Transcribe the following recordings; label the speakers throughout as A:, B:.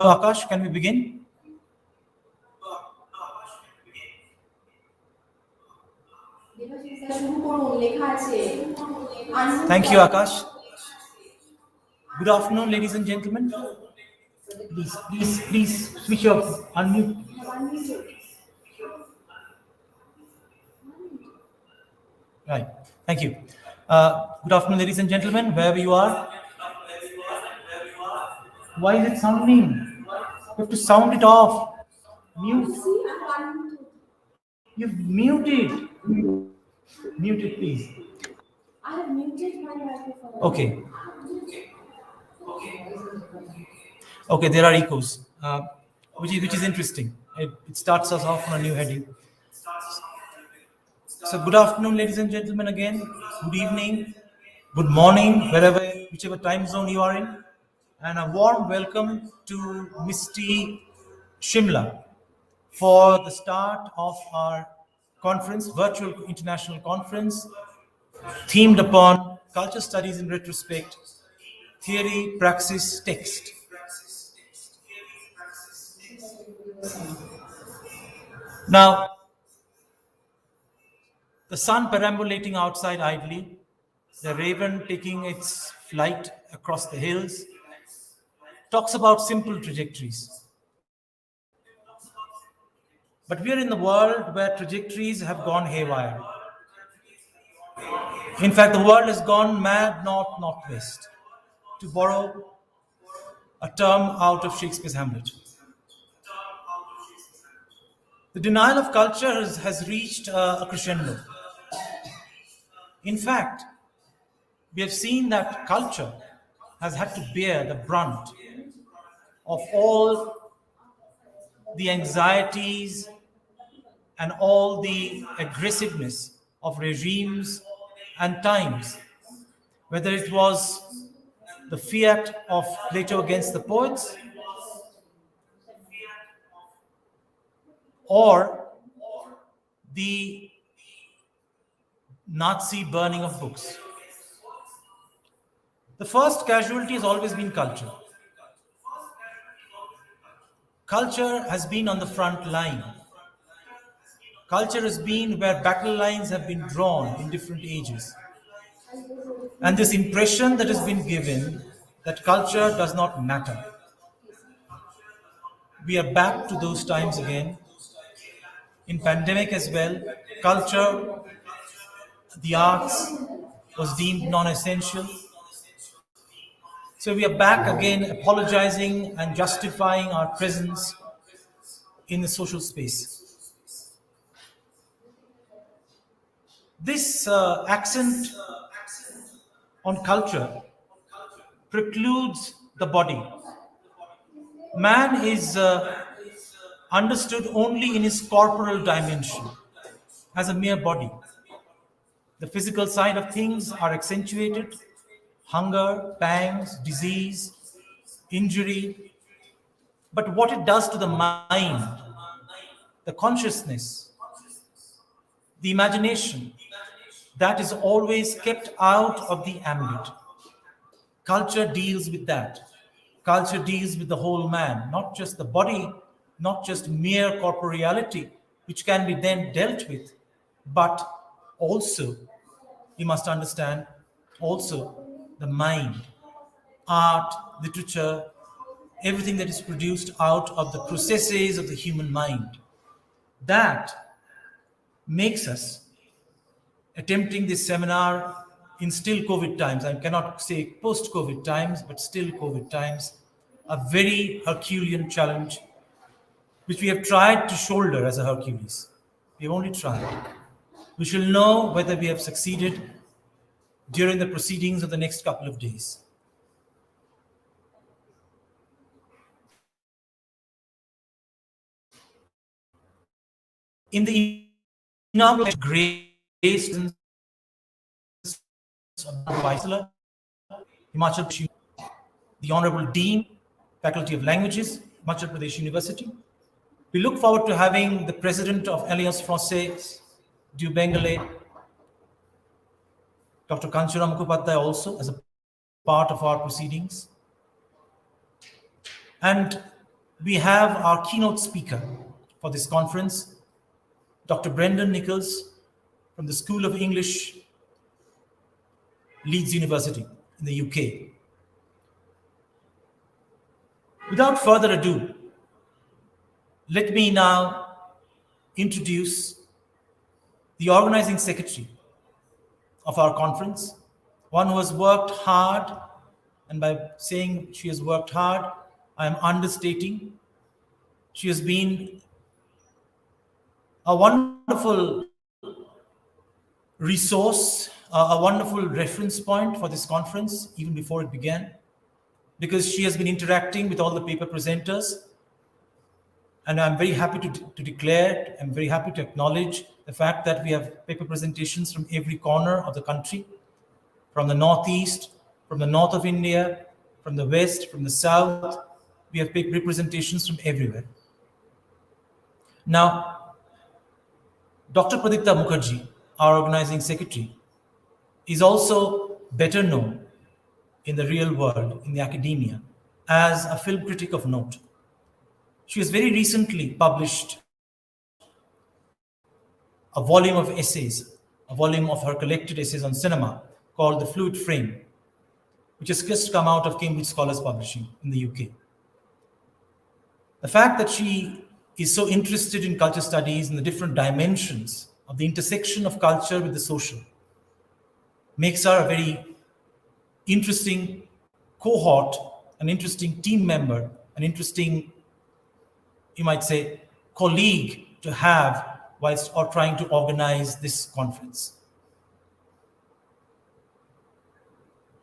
A: Akash, can we begin? Thank you, Akash. Good afternoon, ladies and gentlemen. Please switch off, unmute. Right. Thank you. Good afternoon, ladies and gentlemen, wherever you are. Why is it sounding? You have to sound it off. Mute. You've muted. Mute it, please.
B: I have muted my microphone.
A: Okay. Okay, there are echoes, which is interesting. It starts us off on a new heading. So good afternoon, ladies and gentlemen, again. Good evening, good morning, whichever time zone you are in. And a warm welcome to Misty Shimla for the start of our conference, virtual international conference, themed upon culture studies in retrospect, theory, praxis, text. Now, the sun perambulating outside idly, the raven taking its flight across the hills, talks about simple trajectories. But we are in the world where trajectories have gone haywire. In fact, the world has gone mad north-northwest, to borrow a term out of Shakespeare's Hamlet. The denial of culture has reached a crescendo. In fact, we have seen that culture has had to bear the brunt of all the anxieties and all the aggressiveness of regimes and times, whether it was the fiat of Plato against the poets or the Nazi burning of books. The first casualty has always been culture. Culture has been on the front line. Culture has been where battle lines have been drawn in different ages. And this impression that has been given that culture does not matter. We are back to those times again. In pandemic as well, culture, the arts was deemed non-essential. So we are back again apologizing and justifying our presence in the social space. This accent on culture precludes the body. Man is understood only in his corporal dimension, as a mere body. The physical side of things are accentuated: hunger, pangs, disease, injury. But what it does to the mind, the consciousness, the imagination, that is always kept out of the ambit. Culture deals with that. Culture deals with the whole man, not just the body, not just mere corporeality, which can be then dealt with, but also, you must understand, also the mind, art, literature, everything that is produced out of the processes of the human mind. That makes us, attempting this seminar in still COVID times, I cannot say post-COVID times, but still COVID times, a very Herculean challenge, which we have tried to shoulder as a Hercules. We have only tried. We shall know whether we have succeeded during the proceedings of the next couple of days. In the inaugural grace of Viceroy, Himachal Pradesh, the Honorable Dean, Faculty of Languages, Himachal Pradesh University. We look forward to having the President of Alliance Française du Bengalais, Dr. Kanchuram Mukhopadhyay, also as a part of our proceedings. And we have our keynote speaker for this conference, Dr. Brendan Nichols from the School of English, Leeds University in the UK. Without further ado, let me now introduce the organizing secretary of our conference, one who has worked hard, and by saying she has worked hard, I am understating. She has been a wonderful resource, a wonderful reference point for this conference, even before it began, because she has been interacting with all the paper presenters. And I'm very happy to declare, I'm very happy to acknowledge the fact that we have paper presentations from every corner of the country, from the Northeast, from the north of India, from the West, from the South. We have paper representations from everywhere. Now, Dr. Pradipta Mukherjee, our organizing secretary, is also better known in the real world, in the academia, as a film critic of note. She has very recently published a volume of essays, a volume of her collected essays on cinema called The Fluid Frame, which has just come out of Cambridge Scholars Publishing in the UK. The fact that she is so interested in culture studies and the different dimensions of the intersection of culture with the social makes her a very interesting cohort, an interesting team member, an interesting, you might say, colleague to have whilst or trying to organize this conference.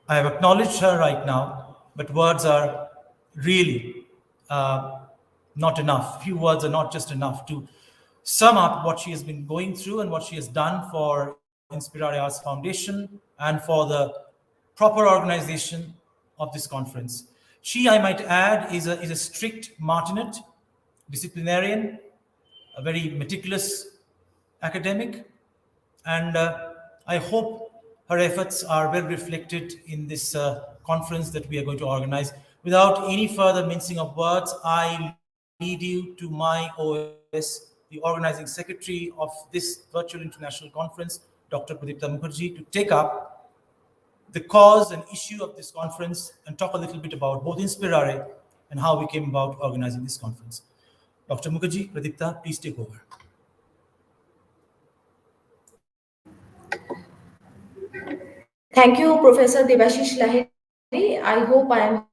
A: I have acknowledged her right now, but words are really not enough. Few words are not just enough to sum up what she has been going through and what she has done for Inspirare Arts Foundation and for the proper organization of this conference. She, I might add, is a strict Martinet, disciplinarian, a very meticulous academic, and I hope her efforts are well reflected in this conference that we are going to organize. Without any further mincing of words, I lead you to my OS, the organizing secretary of this virtual international conference, Dr. Pradipta Mukherjee, to take up the cause and issue of this conference and talk a little bit about both Inspirare and how we came about organizing this conference. Dr. Mukherjee, Pradipta, please take over.
B: Thank you, Professor Debashish Lahiri. I hope I am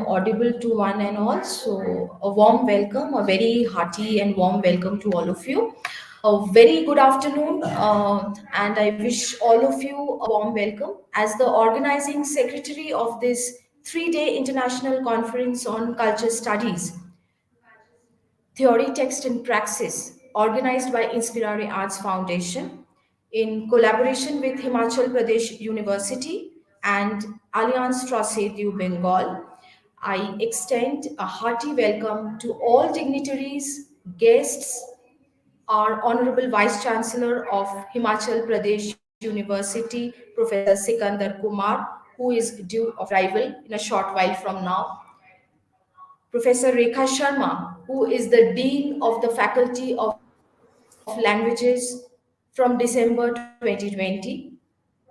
B: audible to one and all. So, a warm welcome, a very hearty and warm welcome to all of you. A very good afternoon, and I wish all of you a warm welcome. As the organizing secretary of this 3-day international conference on culture studies, Theory, Text and Praxis, organized by Inspirare Arts Foundation in collaboration with Himachal Pradesh University and Alliance Française du Bengal. I extend a hearty welcome to all dignitaries, guests, our Honorable Vice Chancellor of Himachal Pradesh University, Professor Sikandar Kumar, who is due of arrival in a short while from now. Professor Rekha Sharma, who is the Dean of the Faculty of Languages from December 2020.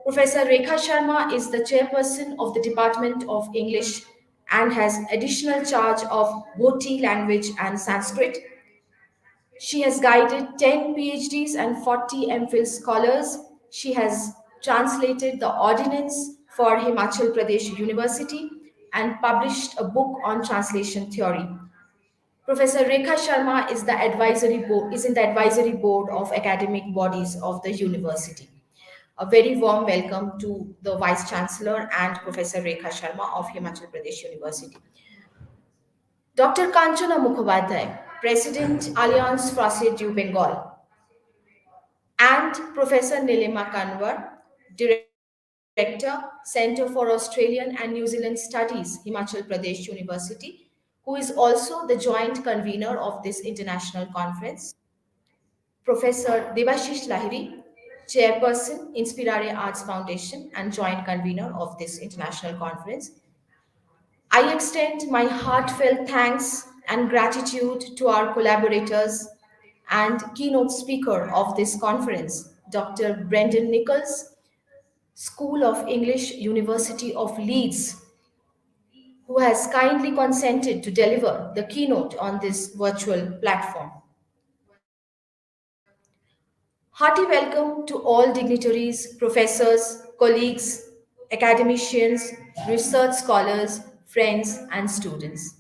B: Professor Rekha Sharma is the chairperson of the Department of English and has additional charge of Bhoti language and Sanskrit. She has guided 10 PhDs and 40 MPhil scholars. She has translated the ordinance for Himachal Pradesh University and published a book on translation theory. Professor Rekha Sharma is in the advisory board of academic bodies of the university. A very warm welcome to the Vice Chancellor and Professor Rekha Sharma of Himachal Pradesh University. Dr. Kanchana Mukhopadhyay, President Alliance Française du Bengal, and Professor Nilima Kanwar, Director, Center for Australian and New Zealand Studies, Himachal Pradesh University, who is also the joint convener of this international conference. Professor Debashish Lahiri, Chairperson, Inspirare Arts Foundation, and joint convener of this international conference. I extend my heartfelt thanks and gratitude to our collaborators and keynote speaker of this conference, Dr. Brendan Nichols, School of English, University of Leeds, who has kindly consented to deliver the keynote on this virtual platform. Hearty welcome to all dignitaries, professors, colleagues, academicians, research scholars, friends, and students.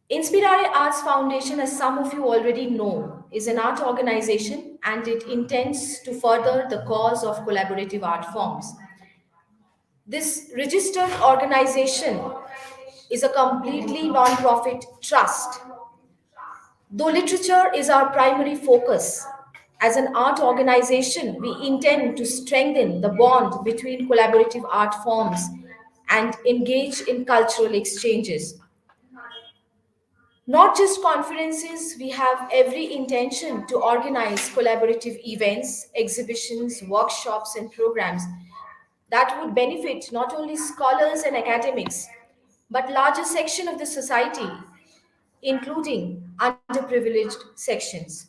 B: Inspirare Arts Foundation, as some of you already know, is an art organization and it intends to further the cause of collaborative art forms. This registered organization is a completely non-profit trust. Though literature is our primary focus, as an art organization, we intend to strengthen the bond between collaborative art forms and engage in cultural exchanges. Not just conferences, we have every intention to organize collaborative events, exhibitions, workshops, and programs that would benefit not only scholars and academics, but larger section of the society, including underprivileged sections.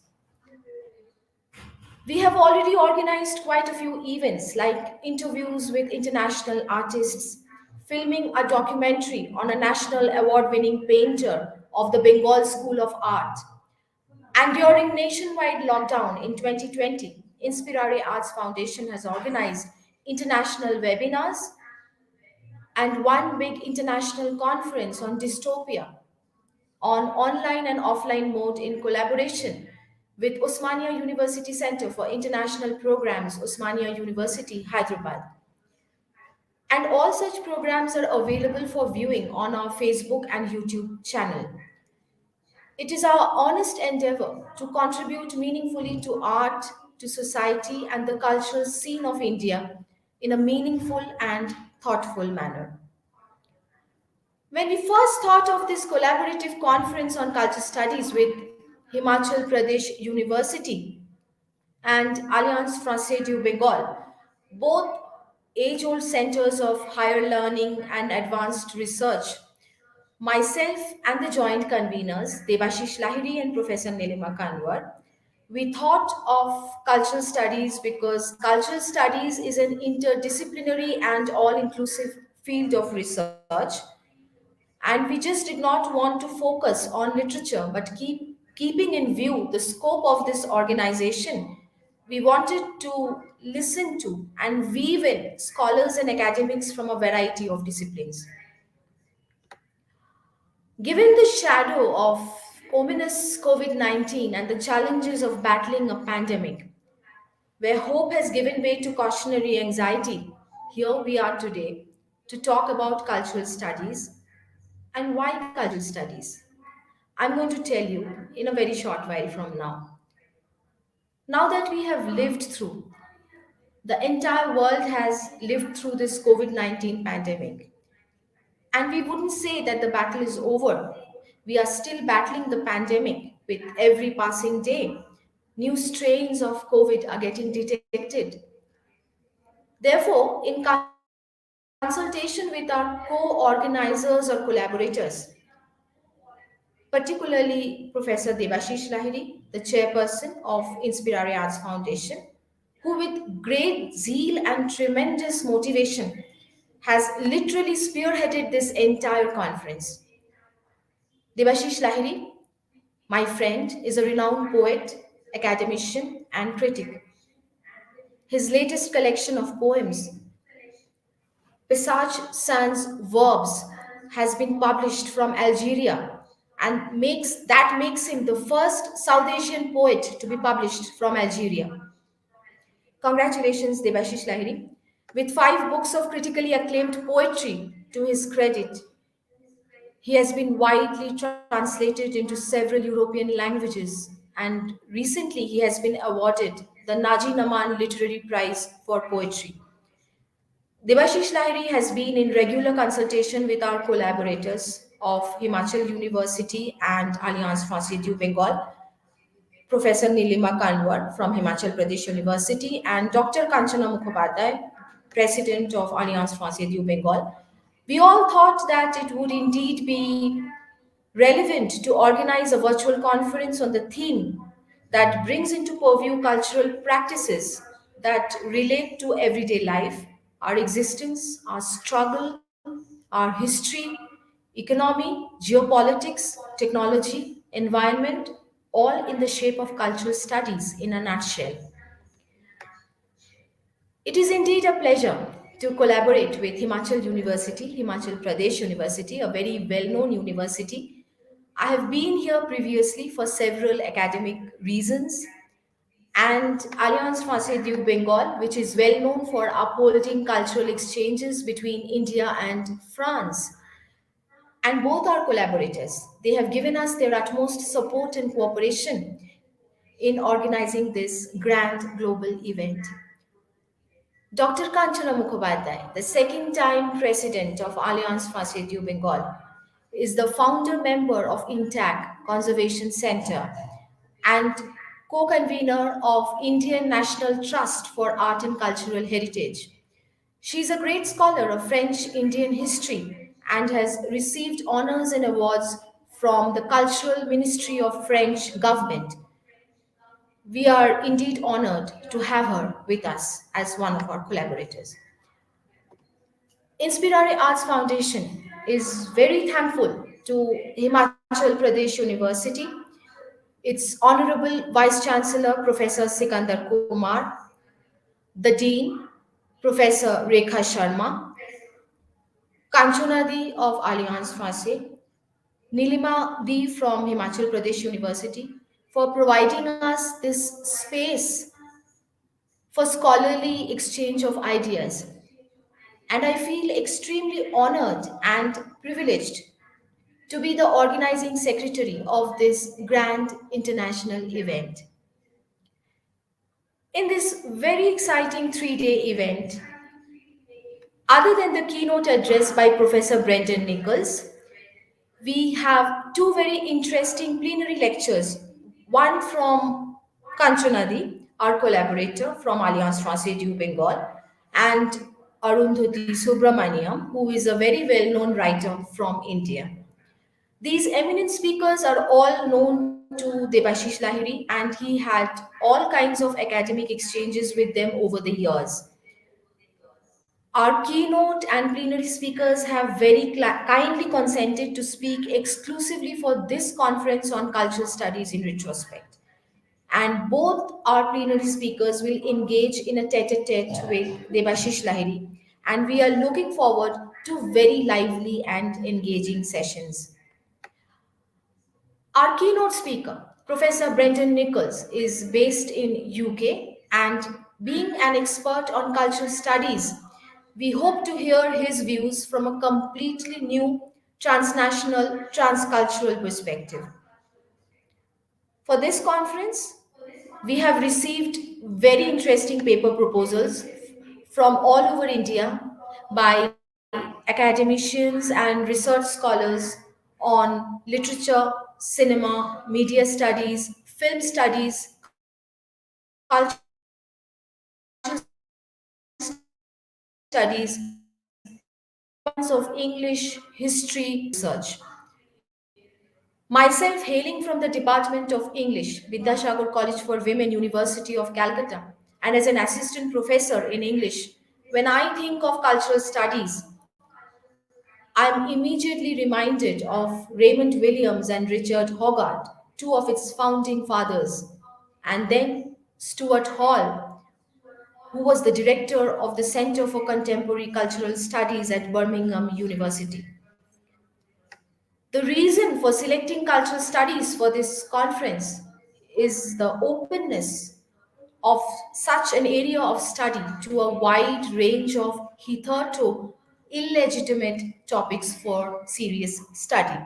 B: We have already organized quite a few events like interviews with international artists, filming a documentary on a national award winning painter of the Bengal School of Art. And during nationwide lockdown in 2020, Inspirare Arts Foundation has organized international webinars and one big international conference on dystopia on online and offline mode in collaboration with Osmania University Center for International Programs, Osmania University, Hyderabad. And all such programs are available for viewing on our Facebook and YouTube channel. It is our honest endeavor to contribute meaningfully to art, to society, and the cultural scene of India in a meaningful and thoughtful manner. When we first thought of this collaborative conference on culture studies with Himachal Pradesh University and Alliance Française du Bengal, both age old centers of higher learning and advanced research, myself and the joint conveners, Debashish Lahiri and Professor Nilima Kanwar, we thought of cultural studies because cultural studies is an interdisciplinary and all inclusive field of research, and we just did not want to focus on literature but keeping in view the scope of this organization. We wanted to listen to and weave in scholars and academics from a variety of disciplines. Given the shadow of ominous COVID 19 and the challenges of battling a pandemic, where hope has given way to cautionary anxiety, here we are today to talk about cultural studies. And why cultural studies? I'm going to tell you in a very short while from now. Now that we have lived through, the entire world has lived through this COVID 19 pandemic, and we wouldn't say that the battle is over. We are still battling the pandemic with every passing day. New strains of COVID are getting detected. Therefore, in consultation with our co organizers or collaborators, particularly Professor Debashish Lahiri, the chairperson of Inspirare Arts Foundation, who with great zeal and tremendous motivation has literally spearheaded this entire conference. Debashish Lahiri, my friend, is a renowned poet, academician, and critic. His latest collection of poems, Passage Sans Verbs, has been published from Algeria and makes him the first South Asian poet to be published from Algeria. Congratulations, Debashish Lahiri. With 5 books of critically acclaimed poetry to his credit, he has been widely translated into several European languages, and recently he has been awarded the Naji Naman Literary Prize for Poetry. Debashish Lahiri has been in regular consultation with our collaborators of Himachal University and Alliance Française du Bengal, Professor Nilima Kanwar from Himachal Pradesh University, and Dr. Kanchana Mukhopadhyay, President of Alliance Francaise du Bengal. We all thought that it would indeed be relevant to organize a virtual conference on the theme that brings into purview cultural practices that relate to everyday life, our existence, our struggle, our history, economy, geopolitics, technology, environment, all in the shape of cultural studies in a nutshell. It is indeed a pleasure to collaborate with Himachal University, Himachal Pradesh University, a very well known university. I have been here previously for several academic reasons, and Alliance Francaise du Bengal, which is well known for upholding cultural exchanges between India and France. And both are collaborators. They have given us their utmost support and cooperation in organizing this grand global event. Dr. Kanchana Mukhopadhyay, the second time president of Alliance Francaise du Bengal, is the founder member of INTAC Conservation Center and co convenor of Indian National Trust for Art and Cultural Heritage. She is a great scholar of French Indian history and has received honors and awards from the Cultural Ministry of French government. We are indeed honored to have her with us as one of our collaborators. Inspirare Arts Foundation is very thankful to Himachal Pradesh University, its Honorable Vice Chancellor Professor Sikandar Kumar, the Dean Professor Rekha Sharma, Kanchana Di of Alliance Francaise, Nilima Di from Himachal Pradesh University for providing us this space for scholarly exchange of ideas. And I feel extremely honored and privileged to be the organizing secretary of this grand international event. In this very exciting 3 day event, other than the keynote address by Professor Brendan Nichols, we have two very interesting plenary lectures. One from Kanchanadi, our collaborator from Alliance Francaise du Bengal, and Arundhati Subramaniam, who is a very well known writer from India. These eminent speakers are all known to Debashish Lahiri, and he had all kinds of academic exchanges with them over the years. Our keynote and plenary speakers have very kindly consented to speak exclusively for this conference on cultural studies in retrospect. And both our plenary speakers will engage in a tete a tete with Debashish Lahiri, and we are looking forward to very lively and engaging sessions. Our keynote speaker, Professor Brendan Nichols, is based in UK, and being an expert on cultural studies, we hope to hear his views from a completely new transnational, transcultural perspective. For this conference, we have received very interesting paper proposals from all over India by academicians and research scholars on literature, cinema, media studies, film studies, cultural studies, departments of English, history, research. Myself hailing from the Department of English, Vidyasagar College for Women, University of Calcutta, and as an assistant professor in English, when I think of cultural studies, I'm immediately reminded of Raymond Williams and Richard Hogarth, two of its founding fathers, and then Stuart Hall, who was the director of the Center for Contemporary Cultural Studies at Birmingham University. The reason for selecting cultural studies for this conference is the openness of such an area of study to a wide range of hitherto illegitimate topics for serious study.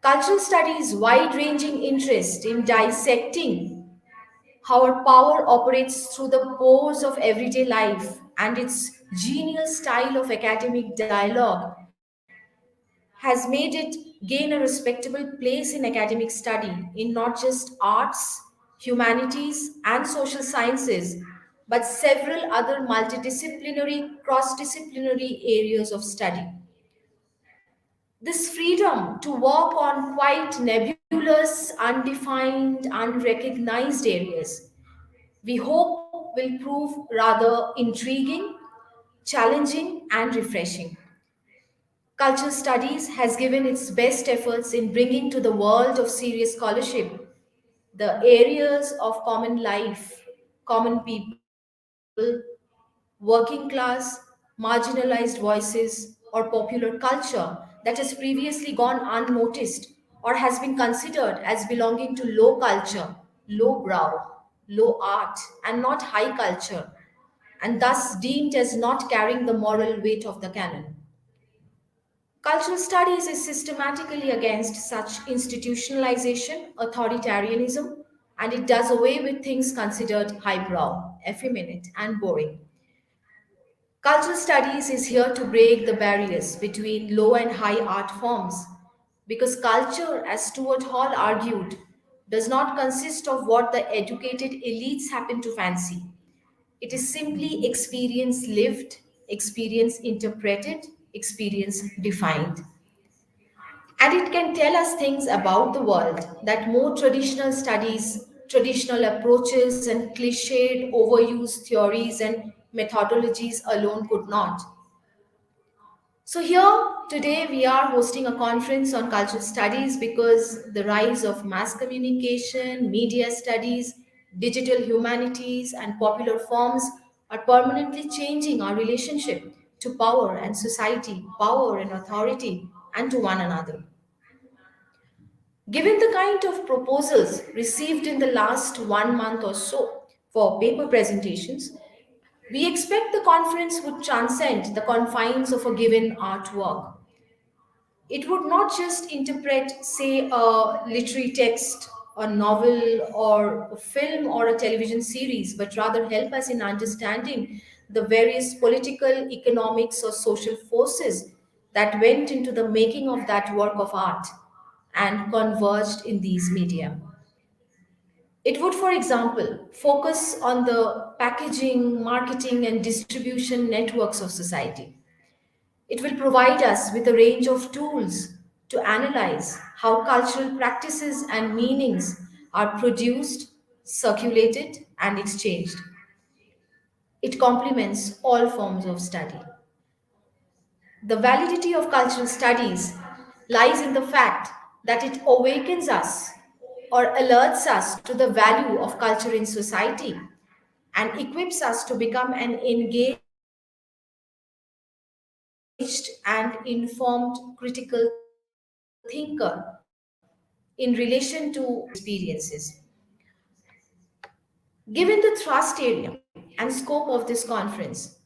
B: Cultural studies' wide ranging interest in dissecting how our power operates through the pores of everyday life and its genial style of academic dialogue has made it gain a respectable place in academic study in not just arts, humanities, and social sciences, but several other multidisciplinary, cross disciplinary areas of study. This freedom to work on quite nebulous, undefined, unrecognized areas, we hope will prove rather intriguing, challenging, and refreshing. Cultural studies has given its best efforts in bringing to the world of serious scholarship the areas of common life, common people, working class, marginalized voices, or popular culture that has previously gone unnoticed or has been considered as belonging to low culture, low brow, low art, and not high culture, and thus deemed as not carrying the moral weight of the canon. Cultural studies is systematically against such institutionalization, authoritarianism, and it does away with things considered highbrow, effeminate, and boring. Cultural studies is here to break the barriers between low and high art forms because culture, as Stuart Hall argued, does not consist of what the educated elites happen to fancy. It is simply experience lived, experience interpreted, experience defined. And it can tell us things about the world that more traditional studies, traditional approaches, and cliched, overused theories and methodologies alone could not. So, here today we are hosting a conference on cultural studies because the rise of mass communication, media studies, digital humanities, and popular forms are permanently changing our relationship to power and society, power and authority, and to one another. Given the kind of proposals received in the last 1 month or so for paper presentations, we expect the conference would transcend the confines of a given artwork. It would not just interpret, say, a literary text, a novel, or a film or a television series, but rather help us in understanding the various political, economics, or social forces that went into the making of that work of art and converged in these media. It would, for example, focus on the packaging, marketing, and distribution networks of society. It will provide us with a range of tools to analyze how cultural practices and meanings are produced, circulated, and exchanged. It complements all forms of study. The validity of cultural studies lies in the fact that it awakens us or alerts us to the value of culture in society and equips us to become an engaged and informed critical thinker in relation to experiences. Given the thrust area and scope of this conference,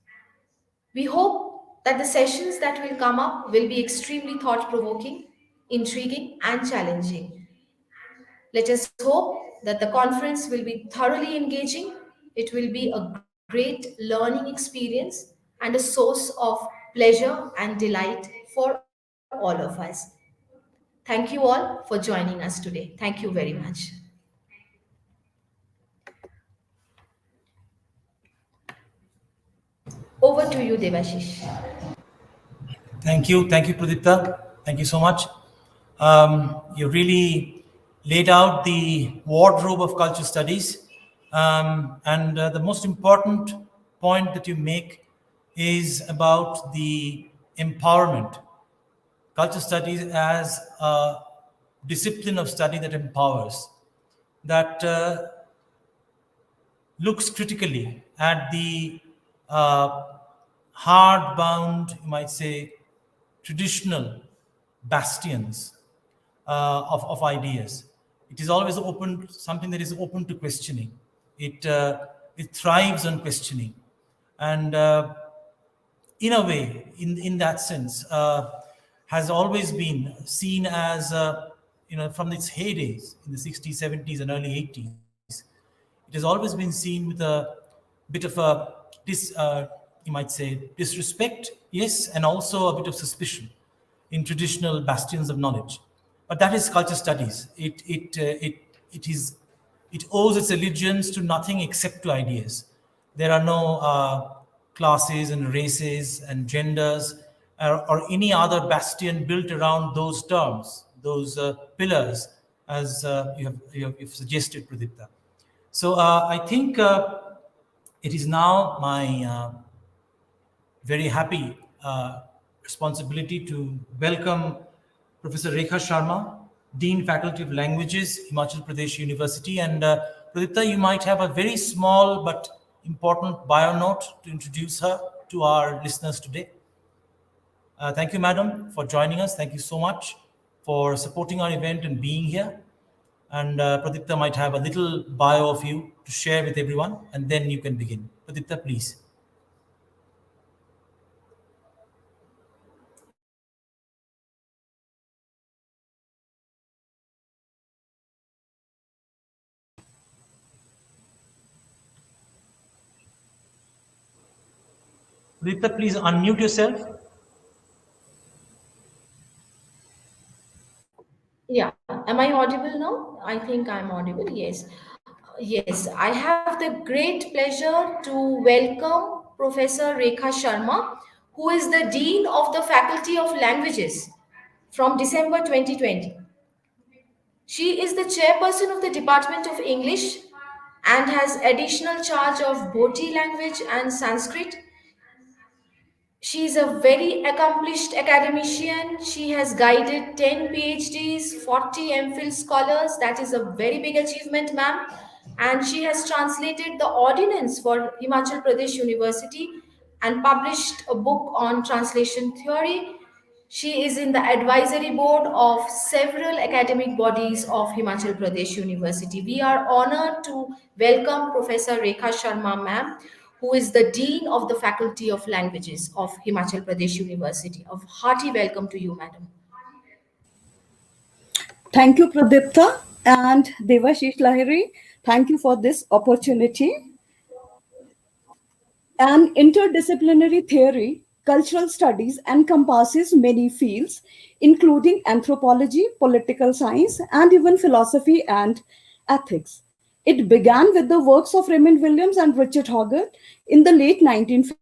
B: we hope that the sessions that will come up will be extremely thought provoking, intriguing, and challenging. Let us hope that the conference will be thoroughly engaging. It will be a great learning experience and a source of pleasure and delight for all of us. Thank you all for joining us today. Thank you very much. Over to you, Devashish.
A: Thank you, Pradipta. Thank you so much. You really laid out the wardrobe of culture studies, and the most important point that you make is about the empowerment. Culture studies as a discipline of study that empowers, that looks critically at the uh, hard bound, you might say, traditional bastions of ideas. It is always open, something that is open to questioning. It thrives on questioning. And in a way, in that sense, has always been seen as, from its heydays in the 60s, 70s, and early 80s. It has always been seen with a bit of a you might say, disrespect, yes, and also a bit of suspicion. in traditional bastions of knowledge. But that is culture studies. It owes its allegiance to nothing except to ideas. There are no classes and races and genders or any other bastion built around those terms, those pillars, as you've suggested, Pradipta. So I think it is now my very happy responsibility to welcome Professor Rekha Sharma, Dean Faculty of Languages, Himachal Pradesh University. And Pradipta, you might have a very small but important bio note to introduce her to our listeners today. Thank you, madam, for joining us. Thank you so much for supporting our event and being here. And Pradipta might have a little bio of you to share with everyone, and then you can begin. Pradipta, please. Pradipta, please unmute yourself.
B: Yeah, am I audible now? I think I'm audible. Yes. Yes, I have the great pleasure to welcome Professor Rekha Sharma, who is the Dean of the Faculty of Languages from December 2020. She is the chairperson of the Department of English and has additional charge of Bhoti language and Sanskrit. She is a very accomplished academician. She has guided 10 PhDs, 40 MPhil scholars. That is a very big achievement, ma'am. And she has translated the ordinance for Himachal Pradesh University and published a book on translation theory. She is in the advisory board of several academic bodies of Himachal Pradesh University. We are honored to welcome Professor Rekha Sharma, ma'am, who is the Dean of the Faculty of Languages of Himachal Pradesh University. A hearty welcome to you, madam.
C: Thank you, Pradipta and Devashish Lahiri. Thank you for this opportunity. An interdisciplinary theory, cultural studies encompasses many fields, including anthropology, political science, and even philosophy and ethics. It began with the works of Raymond Williams and Richard Hoggart in the late 1950s,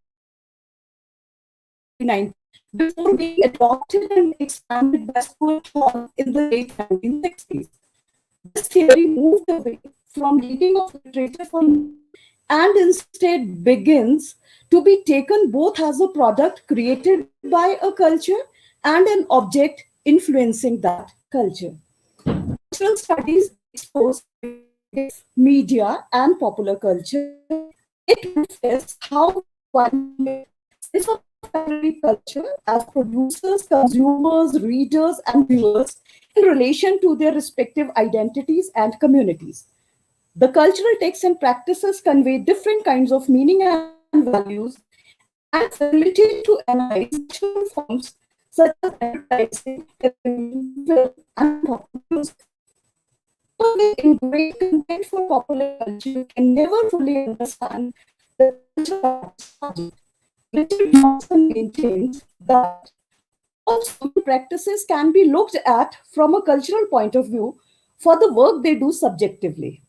C: before being adopted and expanded by Stuart Hall in the late 1960s. This theory moved away from reading of literature for and instead begins to be taken both as a product created by a culture and an object influencing that culture. Cultural studies expose media and popular culture. It manifests how one sense of culture as producers, consumers, readers, and viewers in relation to their respective identities and communities. The cultural texts and practices convey different kinds of meaning and values and facilitate to analyze cultural forms such as advertising, television, and popular music. People with ingrained contempt for popular culture can never fully understand the cultural subject. Richard Johnson maintains that all social practices can be looked at from a cultural point of view for the work they do subjectively.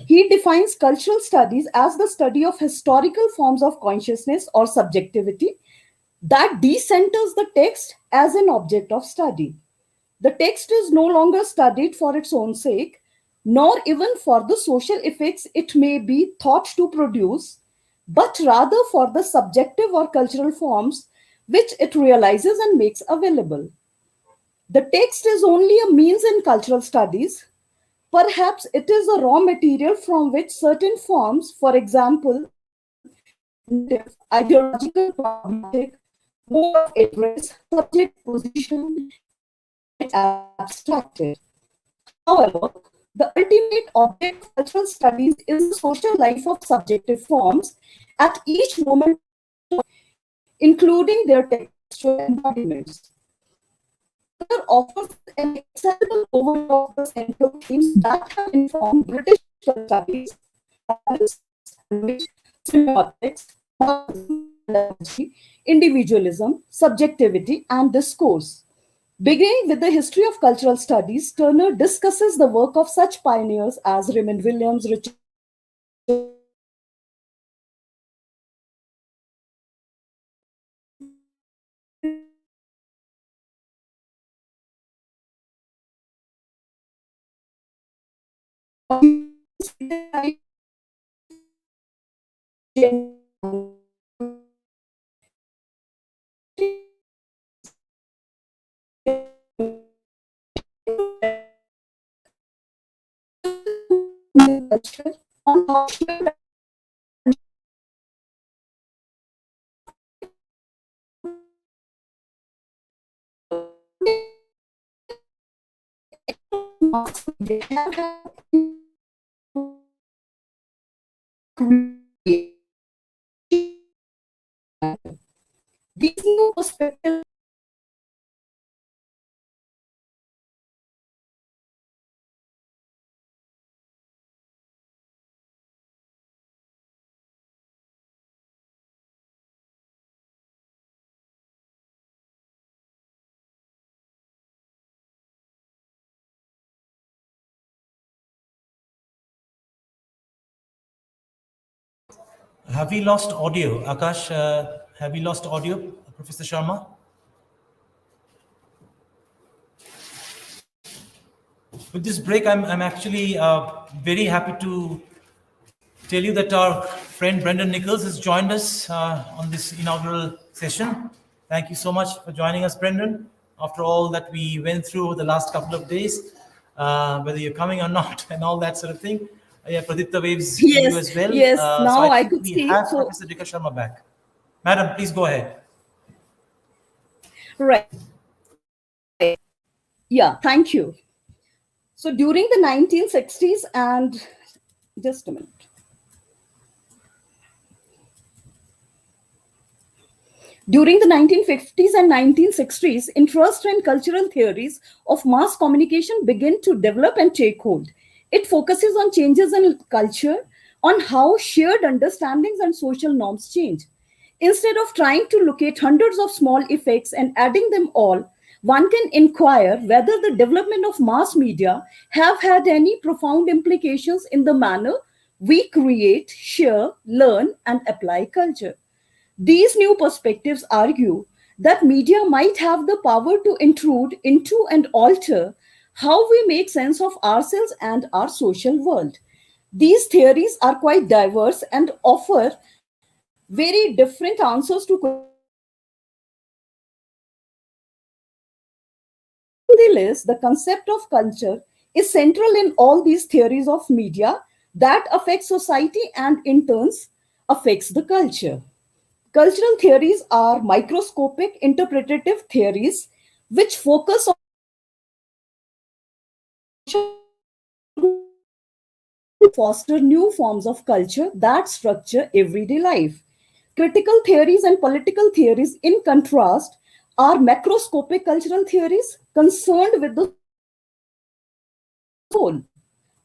C: He defines cultural studies as the study of historical forms of consciousness or subjectivity that decenters the text as an object of study. The text is no longer studied for its own sake, nor even for the social effects it may be thought to produce, but rather for the subjective or cultural forms which it realizes and makes available. The text is only a means in cultural studies. Perhaps it is a raw material from which certain forms, for example, ideological, pragmatic, mode of address, subject position, get abstracted. However, the ultimate object of cultural studies is the social life of subjective forms at each moment, including their textual embodiments. Culture offers an accessible overview of the central themes that have informed British studies, language, semiotics, individualism, subjectivity, and discourse. Beginning with the history of cultural studies, Turner discusses the work of such pioneers as Raymond Williams, Richard culture on how they have created these new perspectives.
A: Have we lost audio? Akash, have we lost audio, Professor Sharma? With this break, I'm actually very happy to tell you that our friend Brendan Nichols has joined us on this inaugural session. Thank you so much for joining us, Brendan. After all that we went through over the last couple of days, whether you're coming or not, and all that sort of thing. Yeah, Pradipta waves to you
C: Yes,
A: as well.
C: yes.
A: So I
C: Now I
A: think
C: could
A: we
C: see.
A: have
C: So,
A: Professor Dika Sharma back. Madam, please go ahead.
C: right. Yeah, thank you. So, during the 1960s and just a minute. During the 1950s and 1960s, interest in cultural theories of mass communication began to develop and take hold. It focuses on changes in culture, on how shared understandings and social norms change. Instead of trying to locate hundreds of small effects and adding them all, one can inquire whether the development of mass media have had any profound implications in the manner we create, share, learn, and apply culture. These new perspectives argue that media might have the power to intrude into and alter how we make sense of ourselves and our social world. These theories are quite diverse and offer very different answers to questions like nonetheless, the concept of culture is central in all these theories of media that affects society and in turns affects the culture. Cultural theories are microscopic interpretative theories which focus on foster new forms of culture that structure everyday life. Critical theories and political theories, in contrast, are macroscopic cultural theories concerned with the soul.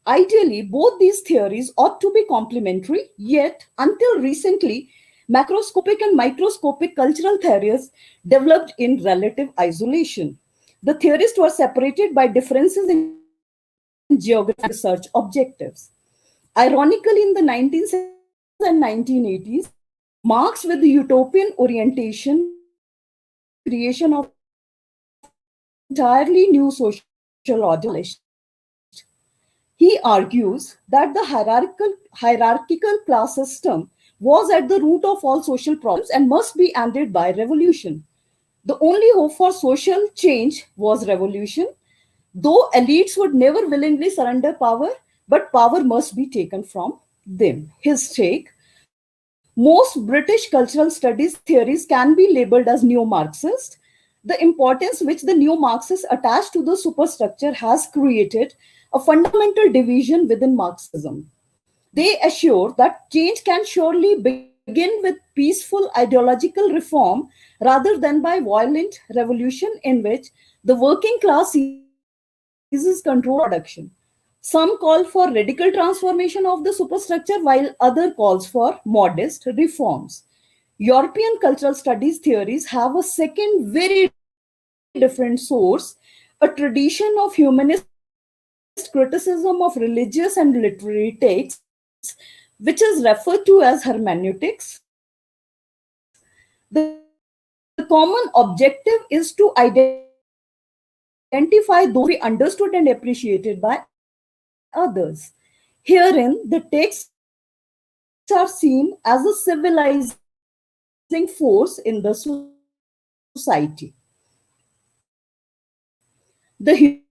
C: Ideally, both these theories ought to be complementary, yet, until recently, macroscopic and microscopic cultural theories developed in relative isolation. The theorists were separated by differences in geographic research objectives. Ironically, in the 1970s and 1980s, Marx, with the utopian orientation, creation of entirely new social order, he argues that the hierarchical class system was at the root of all social problems and must be ended by revolution. The only hope for social change was revolution, though elites would never willingly surrender power, but power must be taken from them. His take: most British cultural studies theories can be labeled as neo Marxist. The importance which the neo Marxists attach to the superstructure has created a fundamental division within Marxism. They assure that change can surely begin with peaceful ideological reform rather than by violent revolution in which the working class seizes control of production. Some call for radical transformation of the superstructure, while other calls for modest reforms. European cultural studies theories have a second very distinct different source, a tradition of humanist criticism of religious and literary texts, which is referred to as hermeneutics. The common objective is to identify those who can be understood and appreciated by others. Herein, the texts are seen as a civilizing force in the society. The human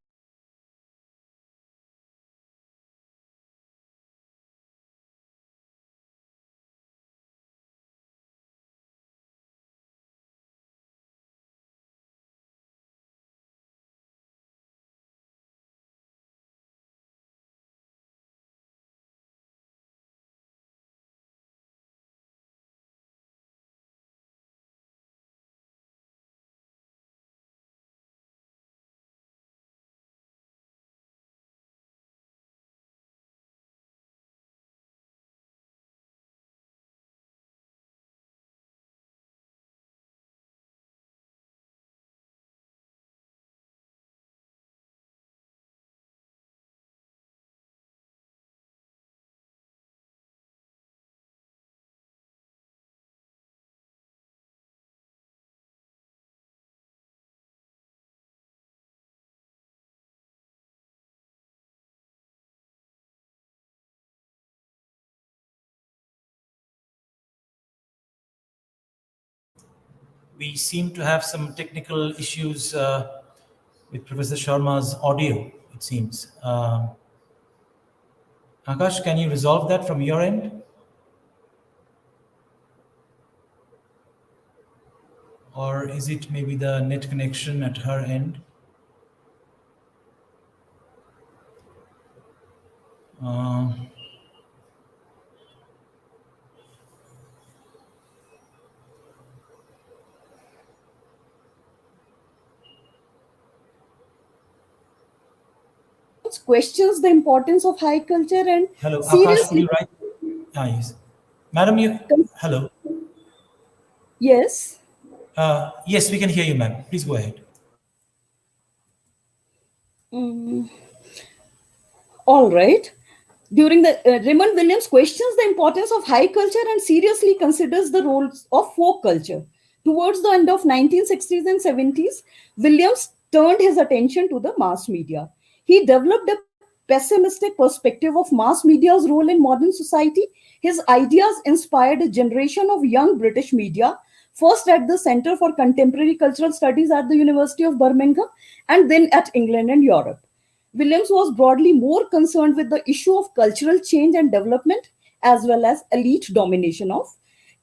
A: We seem to have some technical issues with Professor Sharma's audio, it seems. Akash, can you resolve that from your end? Or is it maybe the net connection at her end? Uh,
C: questions the importance of high culture and
A: Hello, Akash, could
C: seriously.
A: you write? Ah, yes. Madam, you. Hello.
C: Yes.
A: Yes, we can hear you, ma'am. Please go ahead.
C: Mm, all right. During the Raymond Williams questions the importance of high culture and seriously considers the roles of folk culture. Towards the end of 1960s and 70s, Williams turned his attention to the mass media. He developed a pessimistic perspective of mass media's role in modern society. His ideas inspired a generation of young British media, first at the Center for Contemporary Cultural Studies at the University of Birmingham, and then at England and Europe. Williams was broadly more concerned with the issue of cultural change and development as well as elite domination of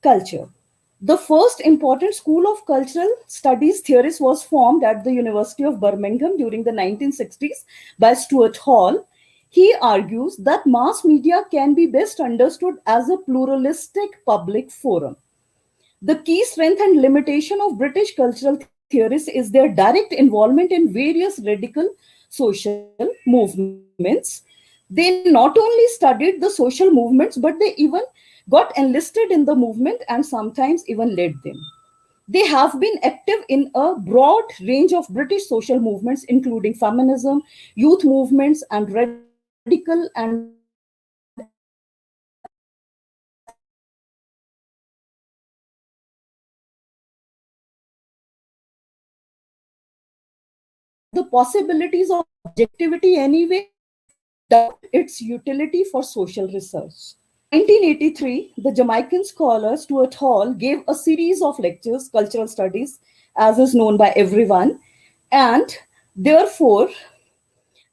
C: culture. The first important school of cultural studies theorists was formed at the University of Birmingham during the 1960s by Stuart Hall. He argues that mass media can be best understood as a pluralistic public forum. The key strength and limitation of British cultural theorists is their direct involvement in various radical social movements. They not only studied the social movements, but they even got enlisted in the movement and sometimes even led them. They have been active in a broad range of British social movements, including feminism, youth movements, and radical and the possibilities of objectivity anyway, doubt its utility for social research. In 1983, the Jamaican scholar Stuart Hall gave a series of lectures, cultural studies, as is known by everyone, and therefore,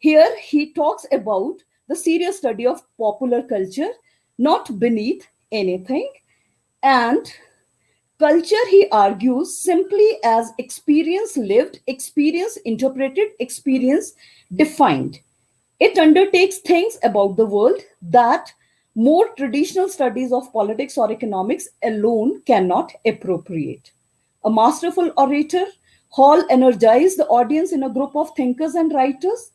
C: here he talks about the serious study of popular culture, not beneath anything, and culture, he argues, simply as experience lived, experience interpreted, experience defined. It undertakes things about the world that more traditional studies of politics or economics alone cannot appropriate. A masterful orator, Hall energized the audience in a group of thinkers and writers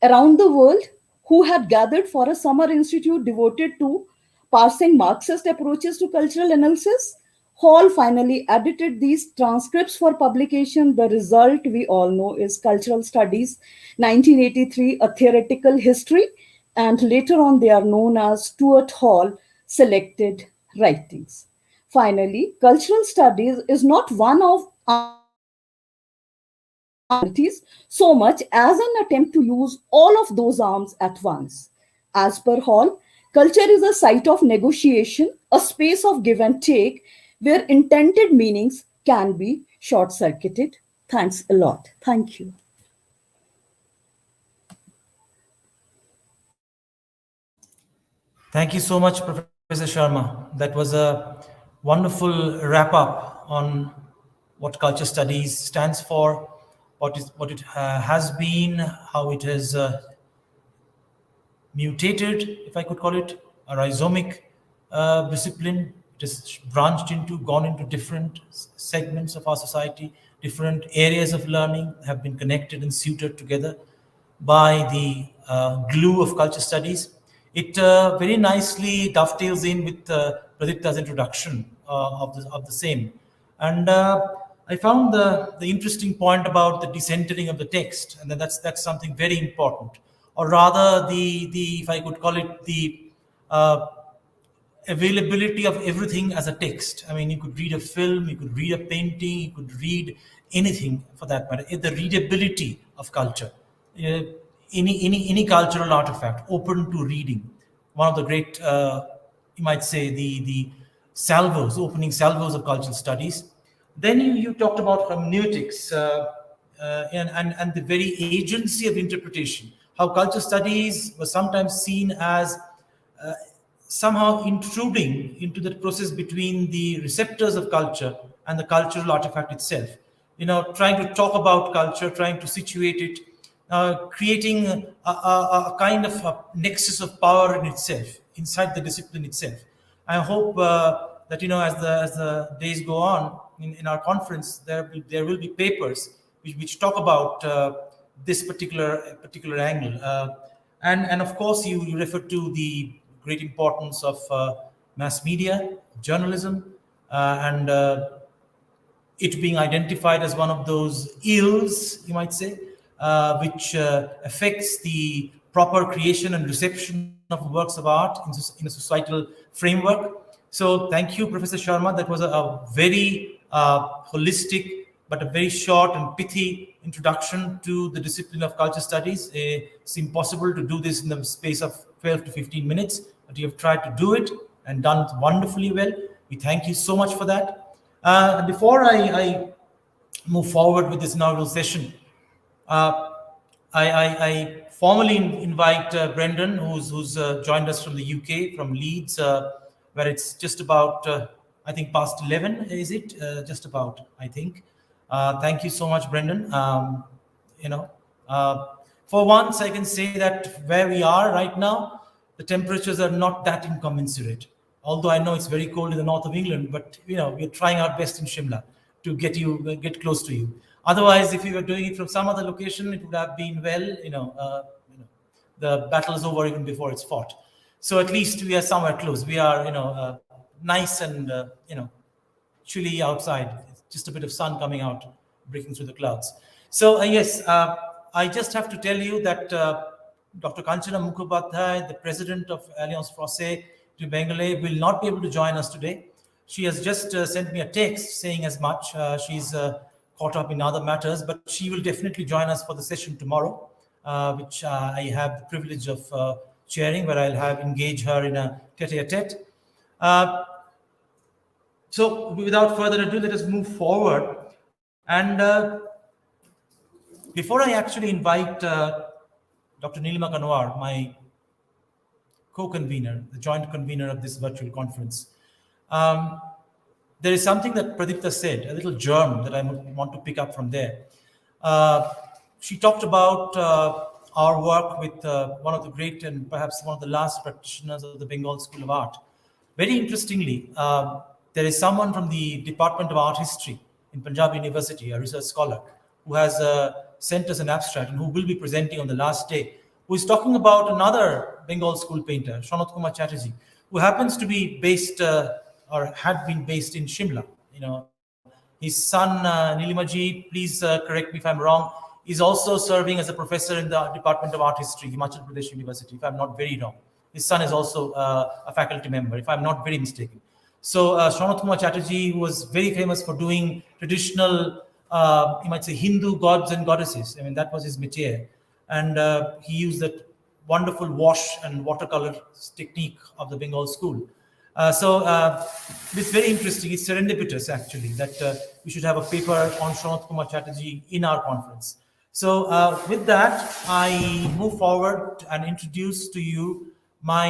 C: around the world who had gathered for a summer institute devoted to parsing Marxist approaches to cultural analysis. Hall finally edited these transcripts for publication. The result we all know is Cultural Studies, 1983, a theoretical history, and later on they are known as Stuart Hall Selected Writings. Finally, Cultural Studies is not one of so much as an attempt to use all of those arms at once. As per Hall, culture is a site of negotiation, a space of give and take, where intended meanings can be short circuited. Thanks a lot. Thank you.
A: Thank you so much, Professor Sharma. That was a wonderful wrap up on what culture studies stands for, what it has been, how it has mutated, if I could call it, a rhizomic discipline. It has branched into, gone into different segments of our society, different areas of learning have been connected and suited together by the glue of culture studies. It very nicely dovetails in with Pradipta's introduction of the same. And I found the interesting point about the decentering of the text, and that's something very important, or rather the if I could call it the availability of everything as a text. I mean, you could read a film, you could read a painting, you could read anything for that matter. The readability of culture, uh, any cultural artifact open to reading. One of the great, you might say, the salvos, opening salvos of cultural studies. Then you talked about hermeneutics and the very agency of interpretation. How culture studies was sometimes seen as somehow intruding into the process between the receptors of culture and the cultural artifact itself. You know, trying to talk about culture, trying to situate it, creating a kind of a nexus of power in itself, inside the discipline itself. I hope that, you know, as the days go on in our conference, there will be papers which talk about this particular angle. And of course, you refer to the great importance of mass media, journalism, and it being identified as one of those ills, you might say, which affects the proper creation and reception of works of art in a societal framework. So thank you, Professor Sharma. That was a very holistic, but a very short and pithy introduction to the discipline of culture studies. It's impossible to do this in the space of 12 to 15 minutes, but you have tried to do it and done it wonderfully well. We thank you so much for that. Before I move forward with this inaugural session, I formally invite Brendan, who's joined us from the UK, from Leeds, where it's just about, I think, past 11, is it? Just about, I think. Thank you so much, Brendan. You know, for once, I can say that where we are right now, the temperatures are not that incommensurate. Although I know it's very cold in the north of England, but you know, we're trying our best in Shimla to get close to you. Otherwise, if we were doing it from some other location, it would have been, well, the battle is over even before it's fought. So at least we are somewhere close. We are, nice and chilly outside. It's just a bit of sun coming out, breaking through the clouds. So yes, I just have to tell you that Dr. Kanchana Mukhopadhyay, the president of Alliance Française du Bengalais, will not be able to join us today. She has just sent me a text saying as much. She's caught up in other matters, but she will definitely join us for the session tomorrow, which I have the privilege of chairing, where I'll engage her in a tete-a-tete. So without further ado, let us move forward. And before I actually invite Dr. Nilima Kanwar, my co-convener, the joint convener of this virtual conference, there is something that Pradipta said, a little germ that I want to pick up from there. She talked about our work with one of the great and perhaps one of the last practitioners of the Bengal School of Art. Very interestingly, there is someone from the Department of Art History in Punjab University, a research scholar, who has sent us an abstract and who will be presenting on the last day, who is talking about another Bengal school painter, Shanat Kumar Chatterjee, who happens to be based or had been based in Shimla. His son Nilimaji, please correct me if I'm wrong, is also serving as a professor in the Department of Art History, Himachal Pradesh University, if I'm not very wrong. His son is also a faculty member, if I'm not very mistaken. So Shronath Kumar Chatterjee was very famous for doing traditional, you might say, Hindu gods and goddesses. I mean, that was his métier. And he used that wonderful wash and watercolor technique of the Bengal school. So it's very interesting. It's serendipitous, actually, that we should have a paper on Shronath Kumar Chatterjee in our conference. So with that, I move forward and introduce to you my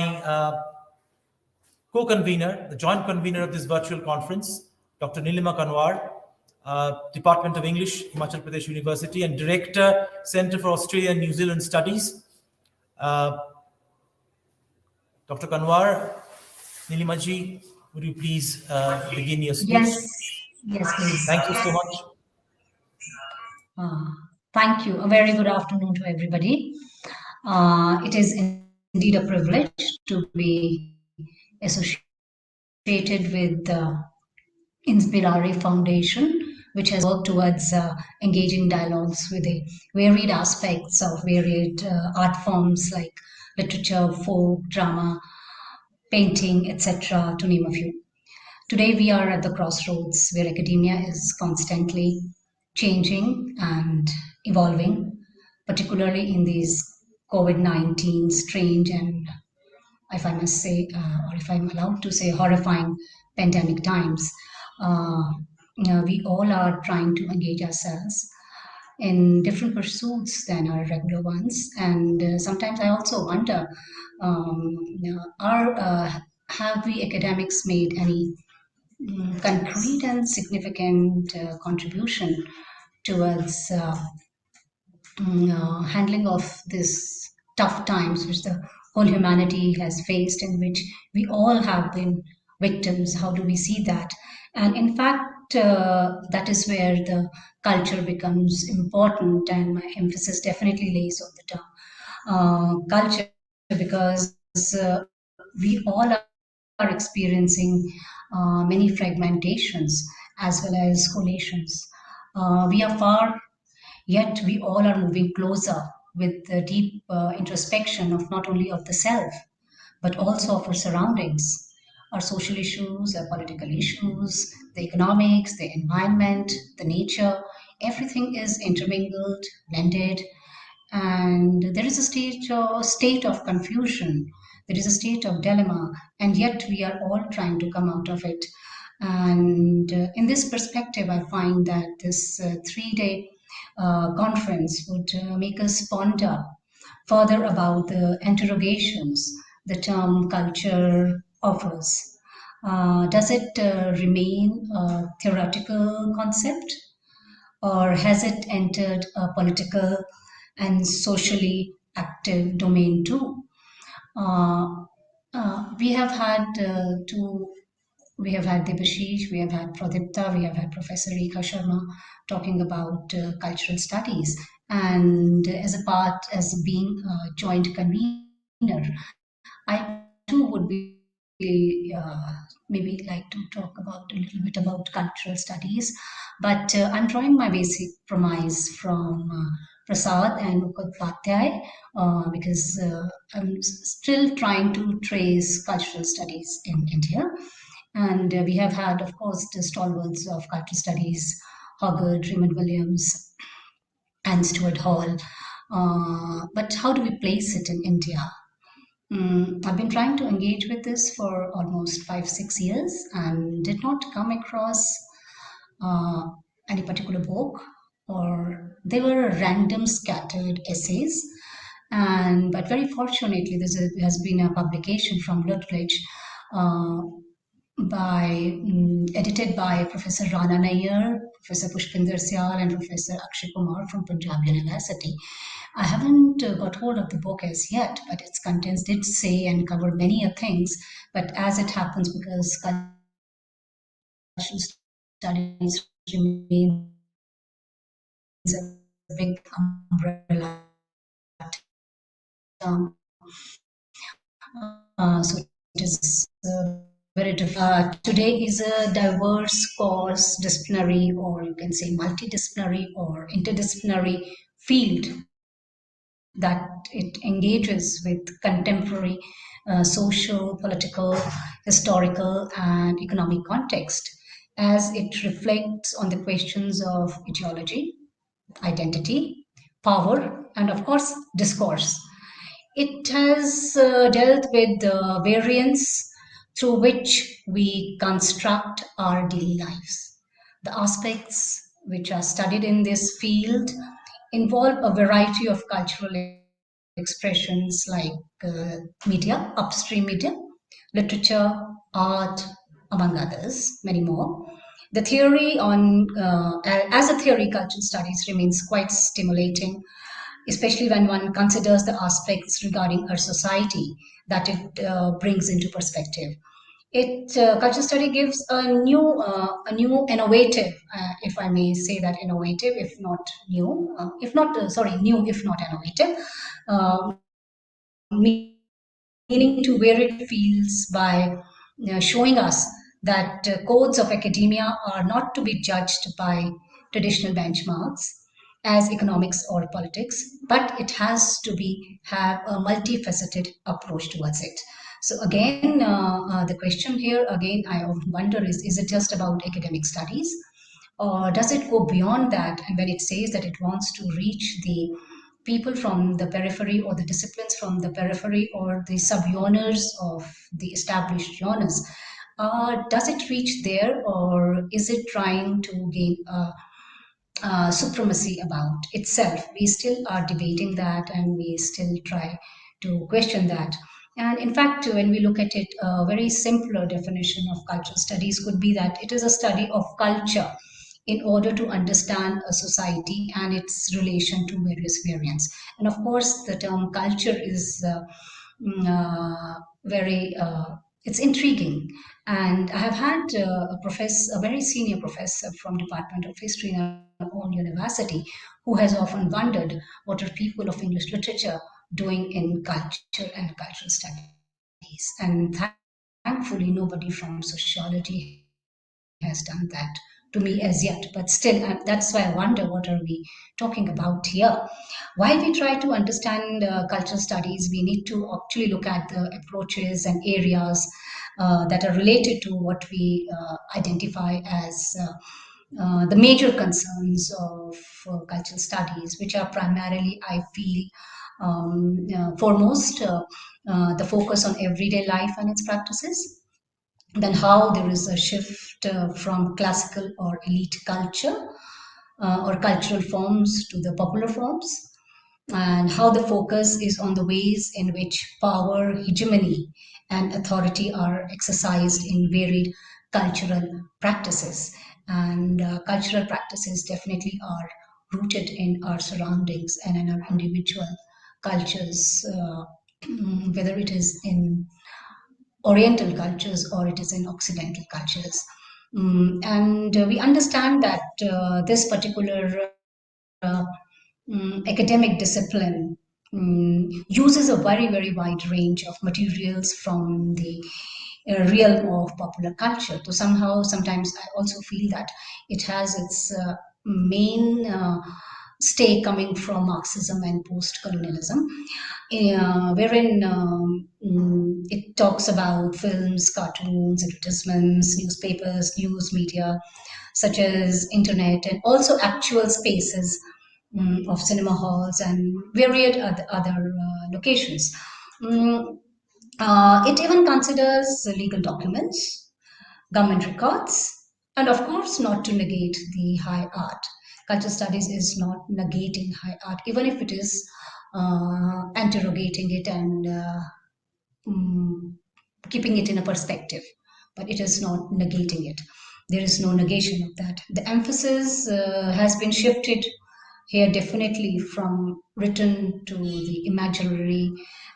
A: co-convener, the joint convener of this virtual conference, Dr. Nilima Kanwar, Department of English, Himachal Pradesh University, and Director, Center for Australia and New Zealand Studies. Dr. Kanwar, Nilimaji, would you please begin your speech?
D: Yes, please.
A: Thank you so much.
D: Thank you. A very good afternoon to everybody. It is indeed a privilege to be associated with the Inspirare Foundation, which has worked towards engaging dialogues with the varied aspects of varied art forms like literature, folk, drama, painting, etc., to name a few. Today, we are at the crossroads where academia is constantly changing and evolving, particularly in these COVID-19 strange and, if I must say, or if I'm allowed to say, horrifying pandemic times. We all are trying to engage ourselves in different pursuits than our regular ones. And sometimes I also wonder, have we academics made any concrete and significant contribution towards handling of this tough times which the whole humanity has faced, in which we all have been victims? How do we see that? And in fact, that is where the culture becomes important, and my emphasis definitely lays on the term culture, because we all are experiencing many fragmentations as well as collations. We are far, yet we all are moving closer with the deep introspection of not only of the self, but also of our surroundings, our social issues, our political issues, the economics, the environment, the nature. Everything is intermingled, blended, and there is a state of confusion, there is a state of dilemma, and yet we are all trying to come out of it. And in this perspective, I find that this 3 day conference would make us ponder further about the interrogations the term culture offers. Does it remain a theoretical concept, or has it entered a political and socially active domain too? Uh, we have had we have had Debashish, we have had Pradipta, we have had Professor Rekha Sharma talking about cultural studies. And as being a joint convener, I too would be maybe like to talk about a little bit about cultural studies, but I'm drawing my basic premise from Prasad and Mukhopadhyay, because I'm still trying to trace cultural studies in India. And we have had, of course, the stalwarts of cultural studies, Hoggard, Raymond Williams, and Stuart Hall. But how do we place it in India? I've been trying to engage with this for almost 5-6 years and did not come across any particular book, or they were random scattered essays. But very fortunately, there has been a publication from Lutwidge, edited by Professor Rana Nair, Professor Pushpinder Syal, and Professor Akshay Kumar from Punjab University. I haven't got hold of the book as yet, but its contents did say and cover many things. But as it happens, because cultural studies remains a big umbrella term, so it is very different. Today is a diverse course disciplinary, or you can say multidisciplinary or interdisciplinary field that it engages with contemporary social, political, historical, and economic context as it reflects on the questions of ideology, identity, power, and of course, discourse. It has dealt with the variants through which we construct our daily lives. The aspects which are studied in this field involve a variety of cultural expressions like media, upstream media, literature, art, among others, many more. The theory as a theory, cultural studies remains quite stimulating, especially when one considers the aspects regarding our society that it brings into perspective. It culture study gives a new innovative, if I may say that innovative, if not new, if not sorry, new if not innovative, meaning to varied fields by showing us that codes of academia are not to be judged by traditional benchmarks as economics or politics, but it has to be have a multifaceted approach towards it. So again, the question here again I often wonder is it just about academic studies, or does it go beyond that? And when it says that it wants to reach the people from the periphery, or the disciplines from the periphery, or the subgenres of the established genres, does it reach there, or is it trying to gain supremacy about itself? We still are debating that, and we still try to question that. And in fact, when we look at it, a very simpler definition of cultural studies could be that it is a study of culture in order to understand a society and its relation to various variants. And of course, the term culture is very it's intriguing. And I have had a very senior professor from Department of History in our own university, who has often wondered what are people of English literature doing in culture and cultural studies. And thankfully, nobody from sociology has done that to me as yet. But still, that's why I wonder what are we talking about here. While we try to understand cultural studies, we need to actually look at the approaches and areas that are related to what we identify as the major concerns of cultural studies, which are primarily, I feel, foremost, the focus on everyday life and its practices, then how there is a shift from classical or elite culture or cultural forms to the popular forms, and how the focus is on the ways in which power, hegemony, and authority are exercised in varied cultural practices. And cultural practices definitely are rooted in our surroundings and in our individual cultures, whether it is in Oriental cultures or it is in Occidental cultures. And we understand that this particular academic discipline uses a very, very wide range of materials from the realm of popular culture. So somehow, sometimes I also feel that it has its main stay coming from Marxism and post-colonialism, wherein it talks about films, cartoons, advertisements, newspapers, news media, such as internet, and also actual spaces of cinema halls and varied other locations. Mm, it even considers legal documents, government records, and of course, not to negate the high art. Culture studies is not negating high art, even if it is interrogating it and mm, keeping it in a perspective, but it is not negating it. There is no negation of that. The emphasis has been shifted here definitely from written to the imaginary,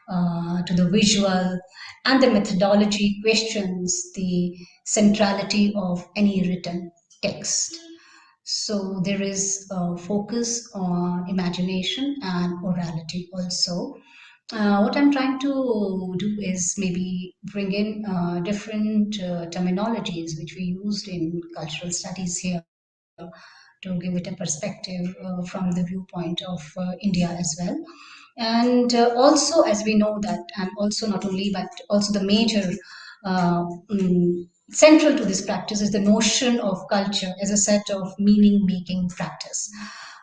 D: to the visual, and the methodology questions the centrality of any written text. So there is a focus on imagination and orality also. what I'm trying to do is maybe bring in different terminologies which we used in cultural studies here to give it a perspective from the viewpoint of India as well. And also, as we know that, and also not only, but also the major central to this practice is the notion of culture as a set of meaning-making practice.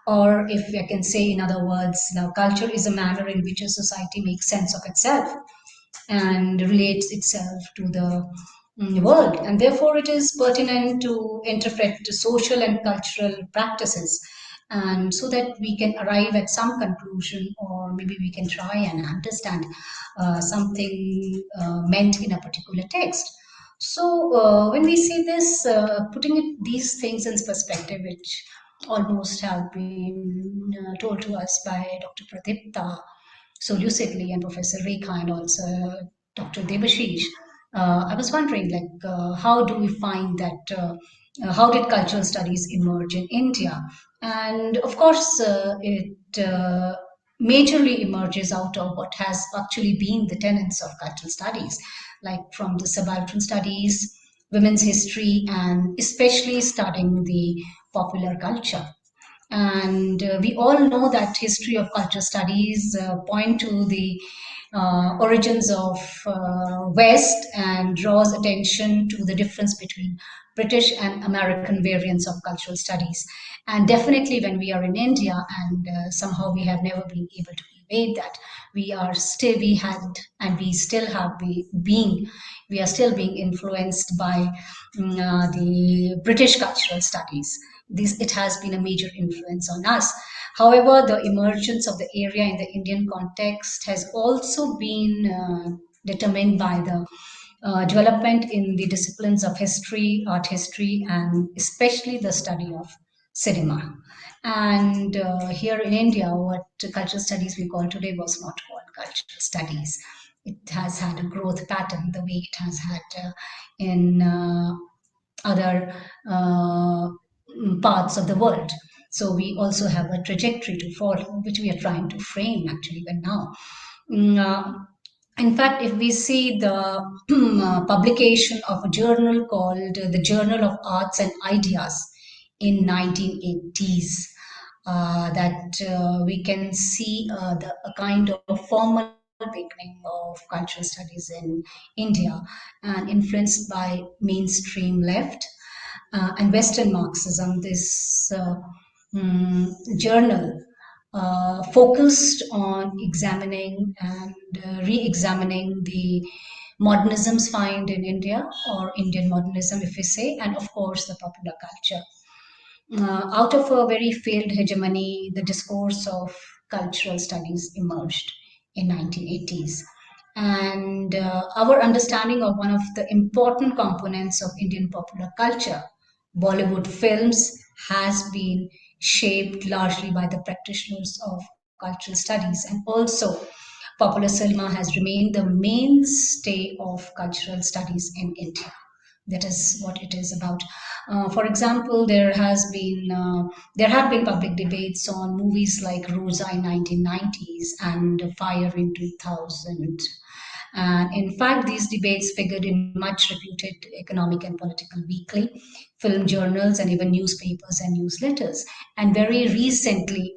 D: Or if I can say in other words, now culture is a manner in which a society makes sense of itself and relates itself to the world. And therefore, it is pertinent to interpret the social and cultural practices, and so that we can arrive at some conclusion, or maybe we can try and understand something meant in a particular text. So, when we see this, putting these things in perspective, which almost have been told to us by Dr. Pradipta so lucidly, and Professor Rekha, and also Dr. Debashish. I was wondering, like, how do we find that? How did cultural studies emerge in India? And of course, it majorly emerges out of what has actually been the tenets of cultural studies, like from the subaltern studies, women's history, and especially studying the popular culture. And we all know that history of culture studies point to the origins of West and draws attention to the difference between British and American variants of cultural studies. And definitely when we are in India, and somehow we have never been able to evade that, we had and we still have we are still being influenced by the British cultural studies. It has been a major influence on us. However, the emergence of the area in the Indian context has also been determined by the development in the disciplines of history, art history, and especially the study of cinema. And here in India, what cultural studies we call today was not called cultural studies. It has had a growth pattern the way it has had in other parts of the world. So we also have a trajectory to follow, which we are trying to frame actually even now. Mm, uh, in fact, if we see the publication of a journal called the Journal of Arts and Ideas in 1980s, that we can see a kind of formal beginning of cultural studies in India, and influenced by mainstream left and Western Marxism. This journal focused on examining and re-examining the modernisms found in India, or Indian modernism, if we say, and of course the popular culture. Out of a very failed hegemony, the discourse of cultural studies emerged in 1980s. And our understanding of one of the important components of Indian popular culture, Bollywood films, has been shaped largely by the practitioners of cultural studies. And also, popular cinema has remained the mainstay of cultural studies in India. That is what it is about. For example, there have been public debates on movies like Rosa in 1990s and Fire in 2000. And in fact, these debates figured in much reputed economic and political weekly, film journals, and even newspapers and newsletters. And very recently,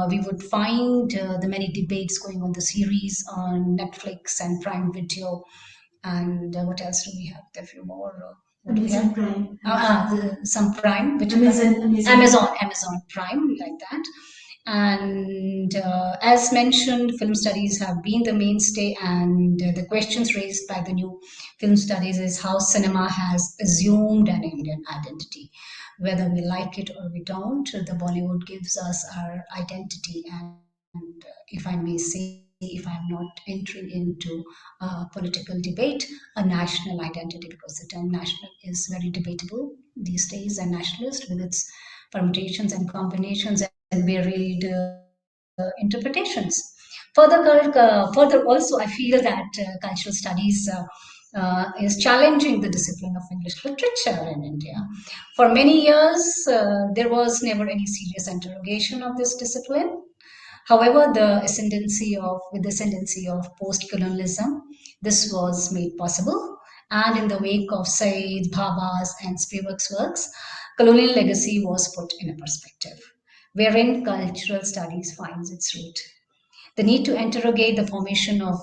D: we would find the many debates going on the series on Netflix and Prime Video. And what else do we have? There are a few more. What do we have?
B: Prime.
D: Some Prime, which Amazon Prime, like that. And as mentioned, film studies have been the mainstay, and the questions raised by the new film studies is how cinema has assumed an Indian identity. Whether we like it or we don't, the Bollywood gives us our identity. And if I may say, if I'm not entering into a political debate, a national identity, because the term national is very debatable these days, and nationalist with its permutations and combinations and varied interpretations. Further, also, I feel that cultural studies is challenging the discipline of English literature in India. For many years, there was never any serious interrogation of this discipline. However, with the ascendancy of post-colonialism, this was made possible. And in the wake of Said, Bhabha's, and Spivak's works, colonial legacy was put in a perspective, wherein cultural studies finds its root. The need to interrogate the formation of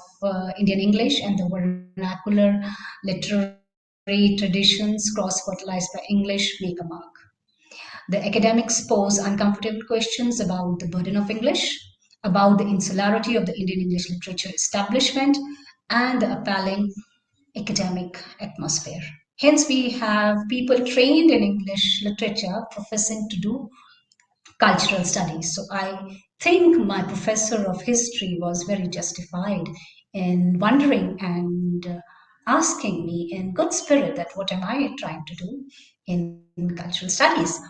D: Indian English and the vernacular literary traditions cross-fertilized by English make a mark. The academics pose uncomfortable questions about the burden of English, about the insularity of the Indian English literature establishment, and the appalling academic atmosphere. Hence, we have people trained in English literature professing to do cultural studies. So I think my professor of history was very justified in wondering and asking me in good spirit that what am I trying to do in cultural studies.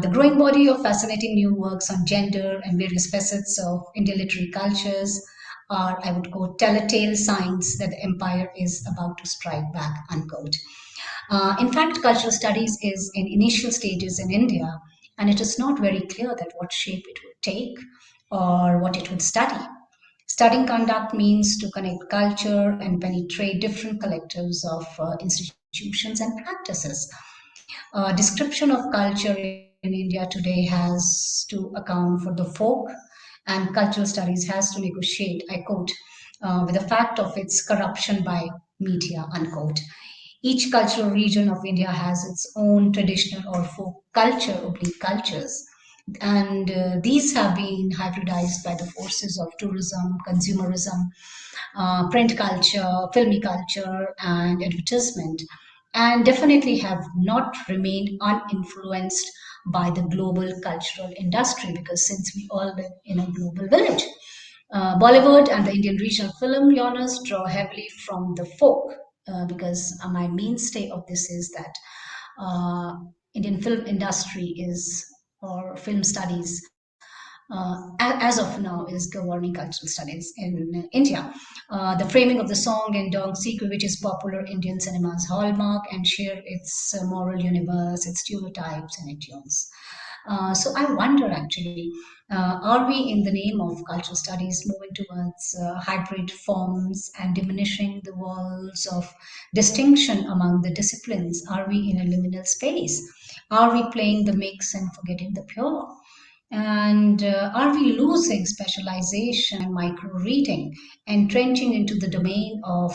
D: The growing body of fascinating new works on gender and various facets of Indian literary cultures are, I would quote, telltale signs that the empire is about to strike back, unquote. In fact, cultural studies is in initial stages in India, and it is not very clear that what shape it would take or what it would study. Studying conduct means to connect culture and penetrate different collectives of institutions and practices. Description of culture in India today has to account for the folk, and cultural studies has to negotiate, I quote, with the fact of its corruption by media, unquote. Each cultural region of India has its own traditional or folk culture, oblique cultures. And these have been hybridized by the forces of tourism, consumerism, print culture, filmy culture, and advertisement, and definitely have not remained uninfluenced by the global cultural industry because since we all live in a global village. Bollywood and the Indian regional film genres draw heavily from the folk because my mainstay of this is that uh, Indian film industry is or film studies as of now is governing cultural studies in India. The framing of the song in Dong Sikh, which is popular Indian cinema's hallmark and share its moral universe, its stereotypes and idioms. So I wonder actually, are we in the name of cultural studies moving towards hybrid forms and diminishing the walls of distinction among the disciplines? Are we in a liminal space? Are we playing the mix and forgetting the pure? And are we losing specialization and micro reading, entrenching into the domain of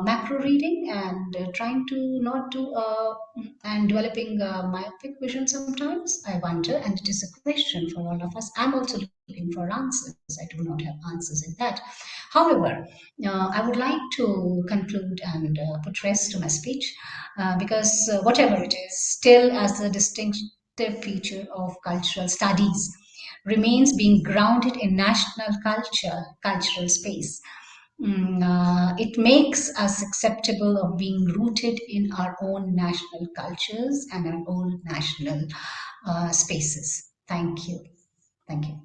D: macro reading and trying to not do and developing myopic vision sometimes? I wonder, and it is a question for all of us. I'm also looking for answers. I do not have answers in that. However, I would like to conclude and put rest to my speech because whatever it is, still as a distinctive feature of cultural studies remains being grounded in national culture, cultural space. It makes us acceptable of being rooted in our own national cultures and our own national spaces. Thank you. Thank you.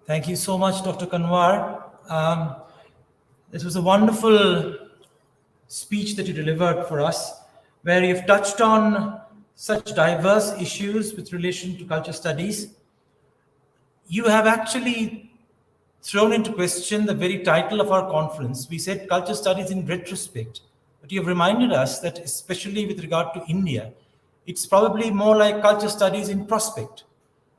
A: Thank you so much, Dr. Kanwar. This was a wonderful speech that you delivered for us, where you've touched on such diverse issues with relation to culture studies. You have actually thrown into question the very title of our conference. We said culture studies in retrospect, but you have reminded us that, especially with regard to India, it's probably more like culture studies in prospect.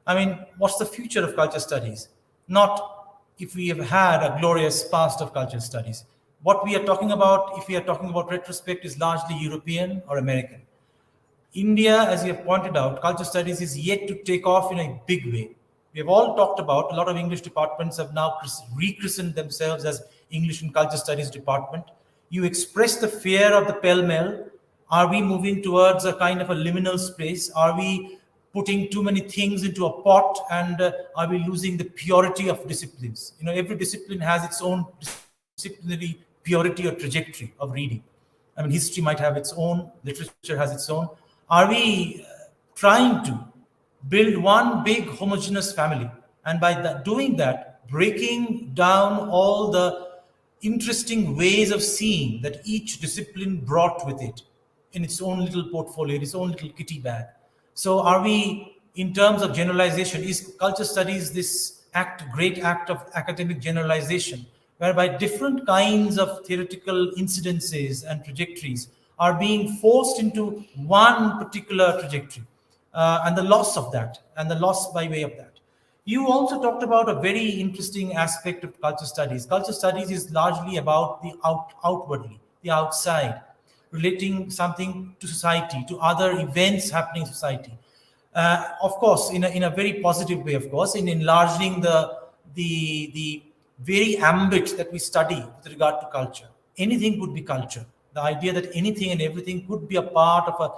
A: I mean, what's the future of culture studies? Not if we have had a glorious past of culture studies. What we are talking about, if we are talking about retrospect, is largely European or American. India, as you have pointed out, culture studies is yet to take off in a big way. We have all talked about, a lot of English departments have now rechristened themselves as English and Culture Studies Department. You express the fear of the pell-mell. Are we moving towards a kind of a liminal space? Are we putting too many things into a pot, and are we losing the purity of disciplines? You know, every discipline has its own disciplinary purity or trajectory of reading. I mean, history might have its own, literature has its own. Are we trying to build one big homogeneous family, and by doing that, breaking down all the interesting ways of seeing that each discipline brought with it in its own little portfolio, in its own little kitty bag? So are we, in terms of generalization, is culture studies this great act of academic generalization, whereby different kinds of theoretical incidences and trajectories are being forced into one particular trajectory, and the loss of that, and the loss by way of that. You also talked about a very interesting aspect of culture studies. Culture studies is largely about the outwardly, the outside, relating something to society, to other events happening in society. Of course, in a very positive way, of course, in enlarging the very ambit that we study with regard to culture. Anything could be culture. The idea that anything and everything could be a part of a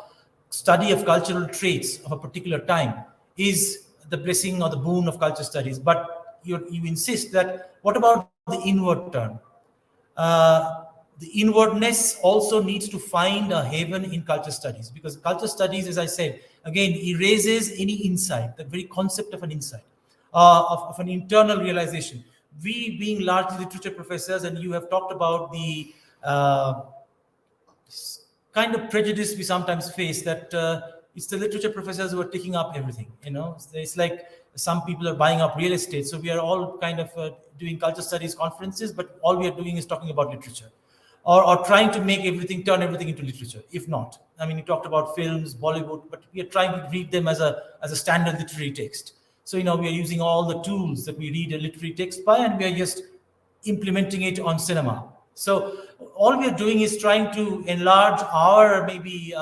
A: study of cultural traits of a particular time is the blessing or the boon of culture studies. But you insist that what about the inward turn? The inwardness also needs to find a haven in culture studies, because culture studies, as I said, again, erases any insight, the very concept of an insight, of an internal realization. We, being largely literature professors, and you have talked about the kind of prejudice we sometimes face, that it's the literature professors who are taking up everything. It's like some people are buying up real estate, so we are all kind of doing culture studies conferences, but all we are doing is talking about literature, or trying to make everything, turn everything into literature. If not, I mean, you talked about films, Bollywood, but we are trying to read them as a standard literary text. So we are using all the tools that we read a literary text by, and we are just implementing it on cinema. So all we are doing is trying to enlarge our maybe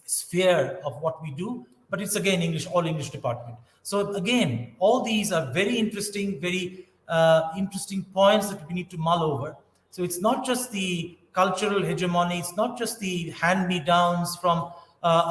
A: sphere of what we do, but it's again all English department. So again, all these are very interesting, very interesting points that we need to mull over. So it's not just the cultural hegemony, it's not just the hand-me-downs from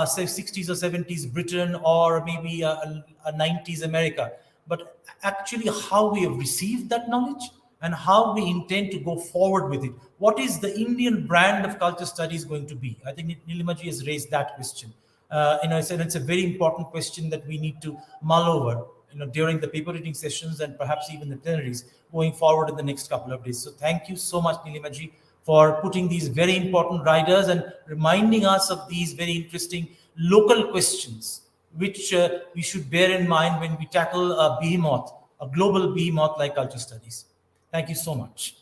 A: say 60s or 70s Britain, or maybe a 90s America, but actually how we have received that knowledge and how we intend to go forward with it. What is the Indian brand of culture studies going to be? I think Nilimaji has raised that question. It's a very important question that we need to mull over, during the paper reading sessions and perhaps even the plenaries going forward in the next couple of days. So thank you so much, Nilimaji, for putting these very important riders and reminding us of these very interesting local questions, which we should bear in mind when we tackle a behemoth, a global behemoth like culture studies. Thank you so much.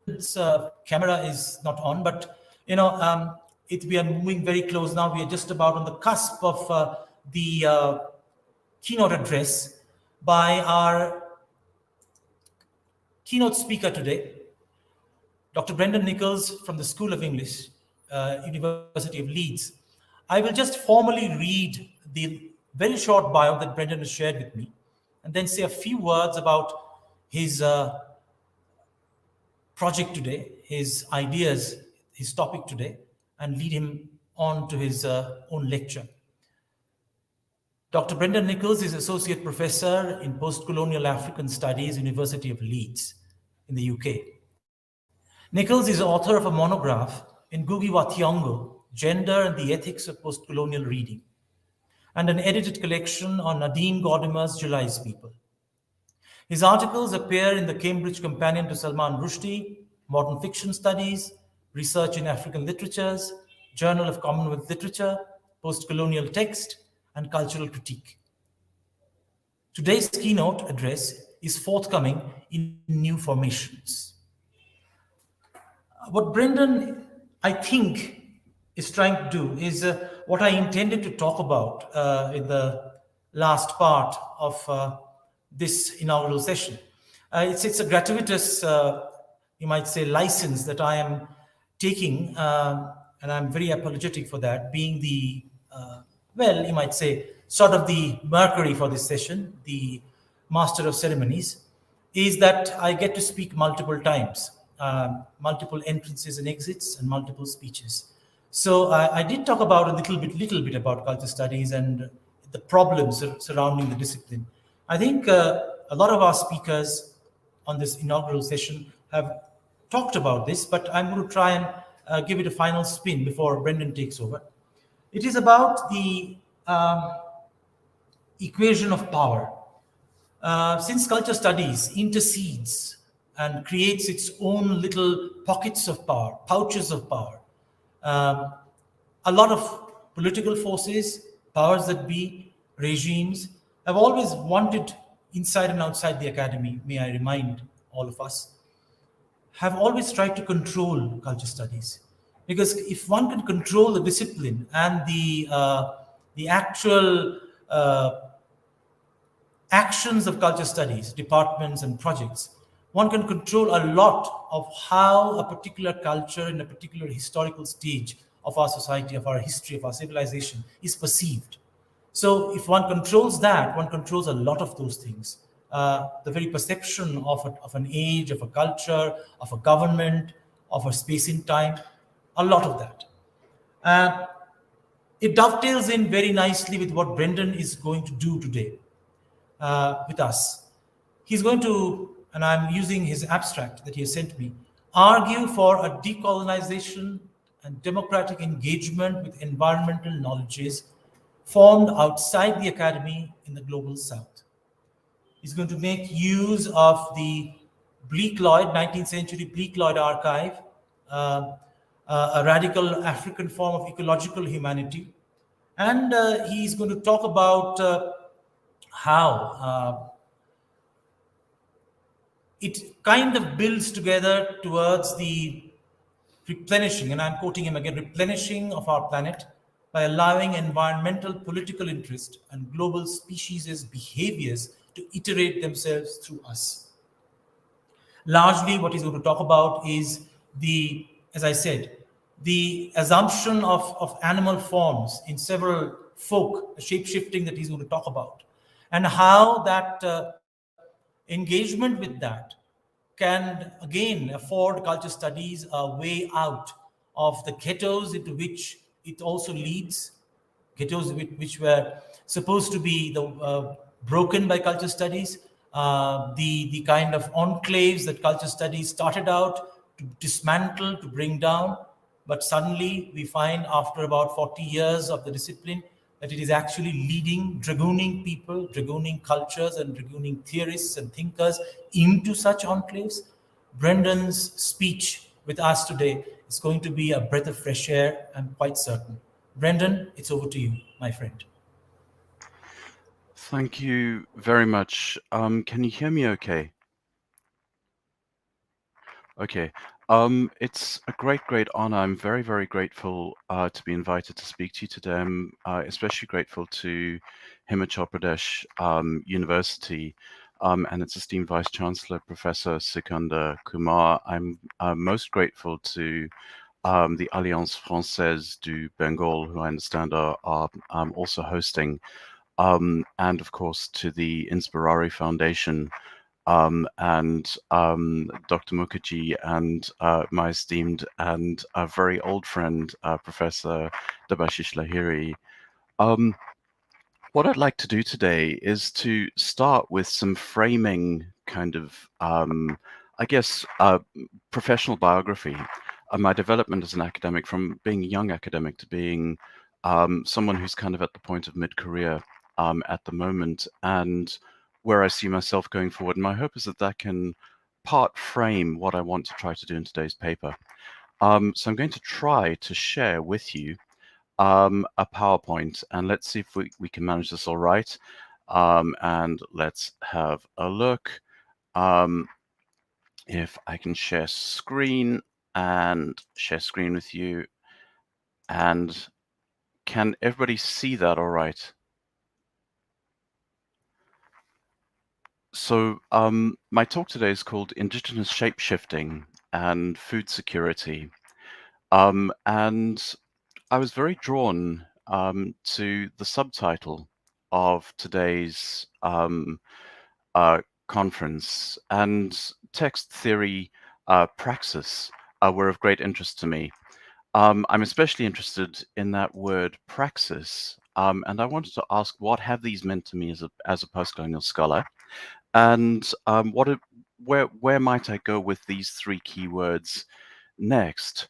A: This camera is not on, but we are moving very close now. We are just about on the cusp of the keynote address by our keynote speaker today, Dr. Brendan Nichols from the School of English, University of Leeds. I will just formally read the very short bio that Brendan has shared with me, and then say a few words about his project today, his ideas, his topic today, and lead him on to his own lecture. Dr. Brendan Nichols is Associate Professor in Post-Colonial African Studies, University of Leeds in the UK. Nichols is author of a monograph in Ngugi wa Thiong'o, Gender and the Ethics of Post-Colonial Reading, and an edited collection on Nadine Gordimer's July's People. His articles appear in the Cambridge Companion to Salman Rushdie, Modern Fiction Studies, Research in African Literatures, Journal of Commonwealth Literature, Post-Colonial Text, and Cultural Critique. Today's keynote address is forthcoming in New Formations. What Brendan, I think, is trying to do is what I intended to talk about in the last part of this inaugural session. It's a gratuitous, you might say, license that I am taking, and I'm very apologetic for that, being the, you might say, sort of the Mercury for this session, the Master of Ceremonies, is that I get to speak multiple times, multiple entrances and exits, and multiple speeches. So I did talk about a little bit about culture studies and the problems surrounding the discipline. I think a lot of our speakers on this inaugural session have talked about this, but I'm going to try and give it a final spin before Brendan takes over. It is about the equation of power. Since culture studies intercedes and creates its own little pockets of power, pouches of power. Um, a lot of political forces, powers that be, regimes have always wanted inside and outside the academy, may I remind all of us, have always tried to control culture studies. Because if one can control the discipline and the actual actions of culture studies, departments and projects, one can control a lot of how a particular culture in a particular historical stage of our society, of our history, of our civilization is perceived. So if one controls that, one controls a lot of those things. The very perception of an age, of a culture, of a government, of a space in time, a lot of that. Uh, it dovetails in very nicely with what Brendan is going to do today with us. He's going to, and I'm using his abstract that he has sent me, argue for a decolonization and democratic engagement with environmental knowledges formed outside the academy in the global south. He's going to make use of the Bleak Lloyd, 19th century Bleak Lloyd archive, uh, a radical African form of ecological humanity. And he's going to talk about how it kind of builds together towards the replenishing, and I'm quoting him again, replenishing of our planet by allowing environmental political interest and global species' behaviors to iterate themselves through us. Largely, what he's going to talk about is the, as I said, the assumption of animal forms in several folk, the shape shifting that he's going to talk about, and how that engagement with that can again afford culture studies a way out of the ghettos into which it also leads, ghettos which were supposed to be broken by culture studies, the kind of enclaves that culture studies started out to dismantle, to bring down, but suddenly we find after about 40 years of the discipline that it is actually leading, dragooning people, dragooning cultures, and dragooning theorists and thinkers into such enclaves. Brendan's speech with us today is going to be a breath of fresh air, I'm quite certain. Brendan, it's over to you, my friend.
E: Thank you very much. Can you hear me okay? Okay. It's a great honor. I'm very grateful to be invited to speak to you today. I'm especially grateful to Himachal Pradesh University and its esteemed Vice Chancellor, Professor Sikandar Kumar. I'm most grateful to the Alliance Française du Bengal, who I understand are also hosting, and of course to the Inspirari Foundation, and Dr. Mukherjee and my esteemed and very old friend, Professor Debashish Lahiri. What I'd like to do today is to start with some framing kind of, I guess, professional biography of my development as an academic, from being a young academic to being someone who's kind of at the point of mid-career at the moment, and where I see myself going forward. And my hope is that that can part frame what I want to try to do in today's paper. So I'm going to try to share with you a PowerPoint, and let's see if we can manage this all right. And let's have a look. If I can share screen with you, and can everybody see that all right? So my talk today is called Indigenous Shapeshifting and Food Security. And I was very drawn to the subtitle of today's conference, and text theory praxis were of great interest to me. I'm especially interested in that word praxis, and I wanted to ask, what have these meant to me as a postcolonial scholar, and where might I go with these three keywords next?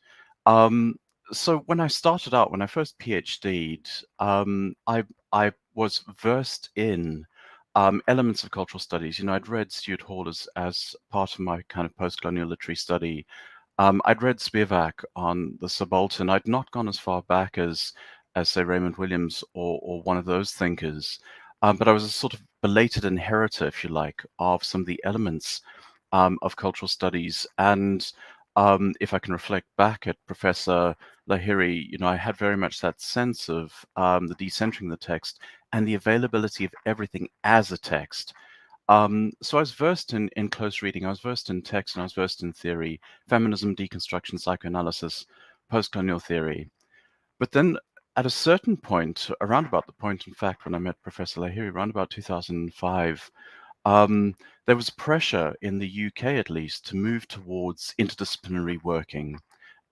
E: So when I started out, when I first PhD'd, I was versed in elements of cultural studies. I'd read Stuart Hall as part of my kind of post-colonial literary study. I'd read Spivak on the subaltern. I'd not gone as far back as say Raymond Williams or one of those thinkers, but I was a sort of belated inheritor, if you like, of some of the elements of cultural studies. And if I can reflect back at Professor Lahiri, I had very much that sense of the decentering the text and the availability of everything as a text. So I was versed in close reading, I was versed in text, and I was versed in theory, feminism, deconstruction, psychoanalysis, post-colonial theory. But then at a certain point, around about the point, in fact, when I met Professor Lahiri, around about 2005, there was pressure in the UK, at least, to move towards interdisciplinary working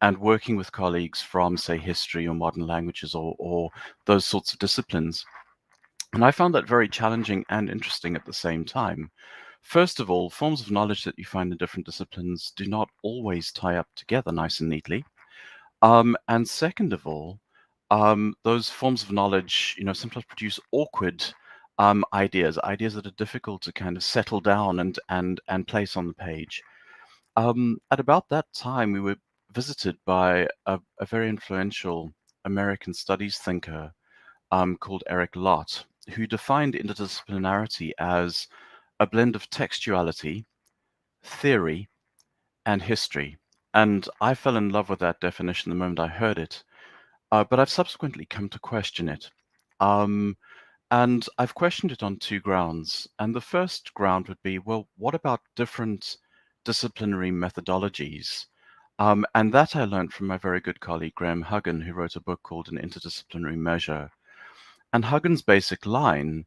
E: and working with colleagues from, say, history or modern languages or those sorts of disciplines. And I found that very challenging and interesting at the same time. First of all, forms of knowledge that you find in different disciplines do not always tie up together nice and neatly. And second of all, those forms of knowledge, sometimes produce awkward ideas that are difficult to kind of settle down and place on the page. At about that time, we were visited by a very influential American studies thinker called Eric Lott, who defined interdisciplinarity as a blend of textuality, theory, and history. And I fell in love with that definition the moment I heard it. But I've subsequently come to question it. Um, and I've questioned it on two grounds. And the first ground would be, well, what about different disciplinary methodologies? And that I learned from my very good colleague, Graham Huggan, who wrote a book called An Interdisciplinary Measure. And Huggan's basic line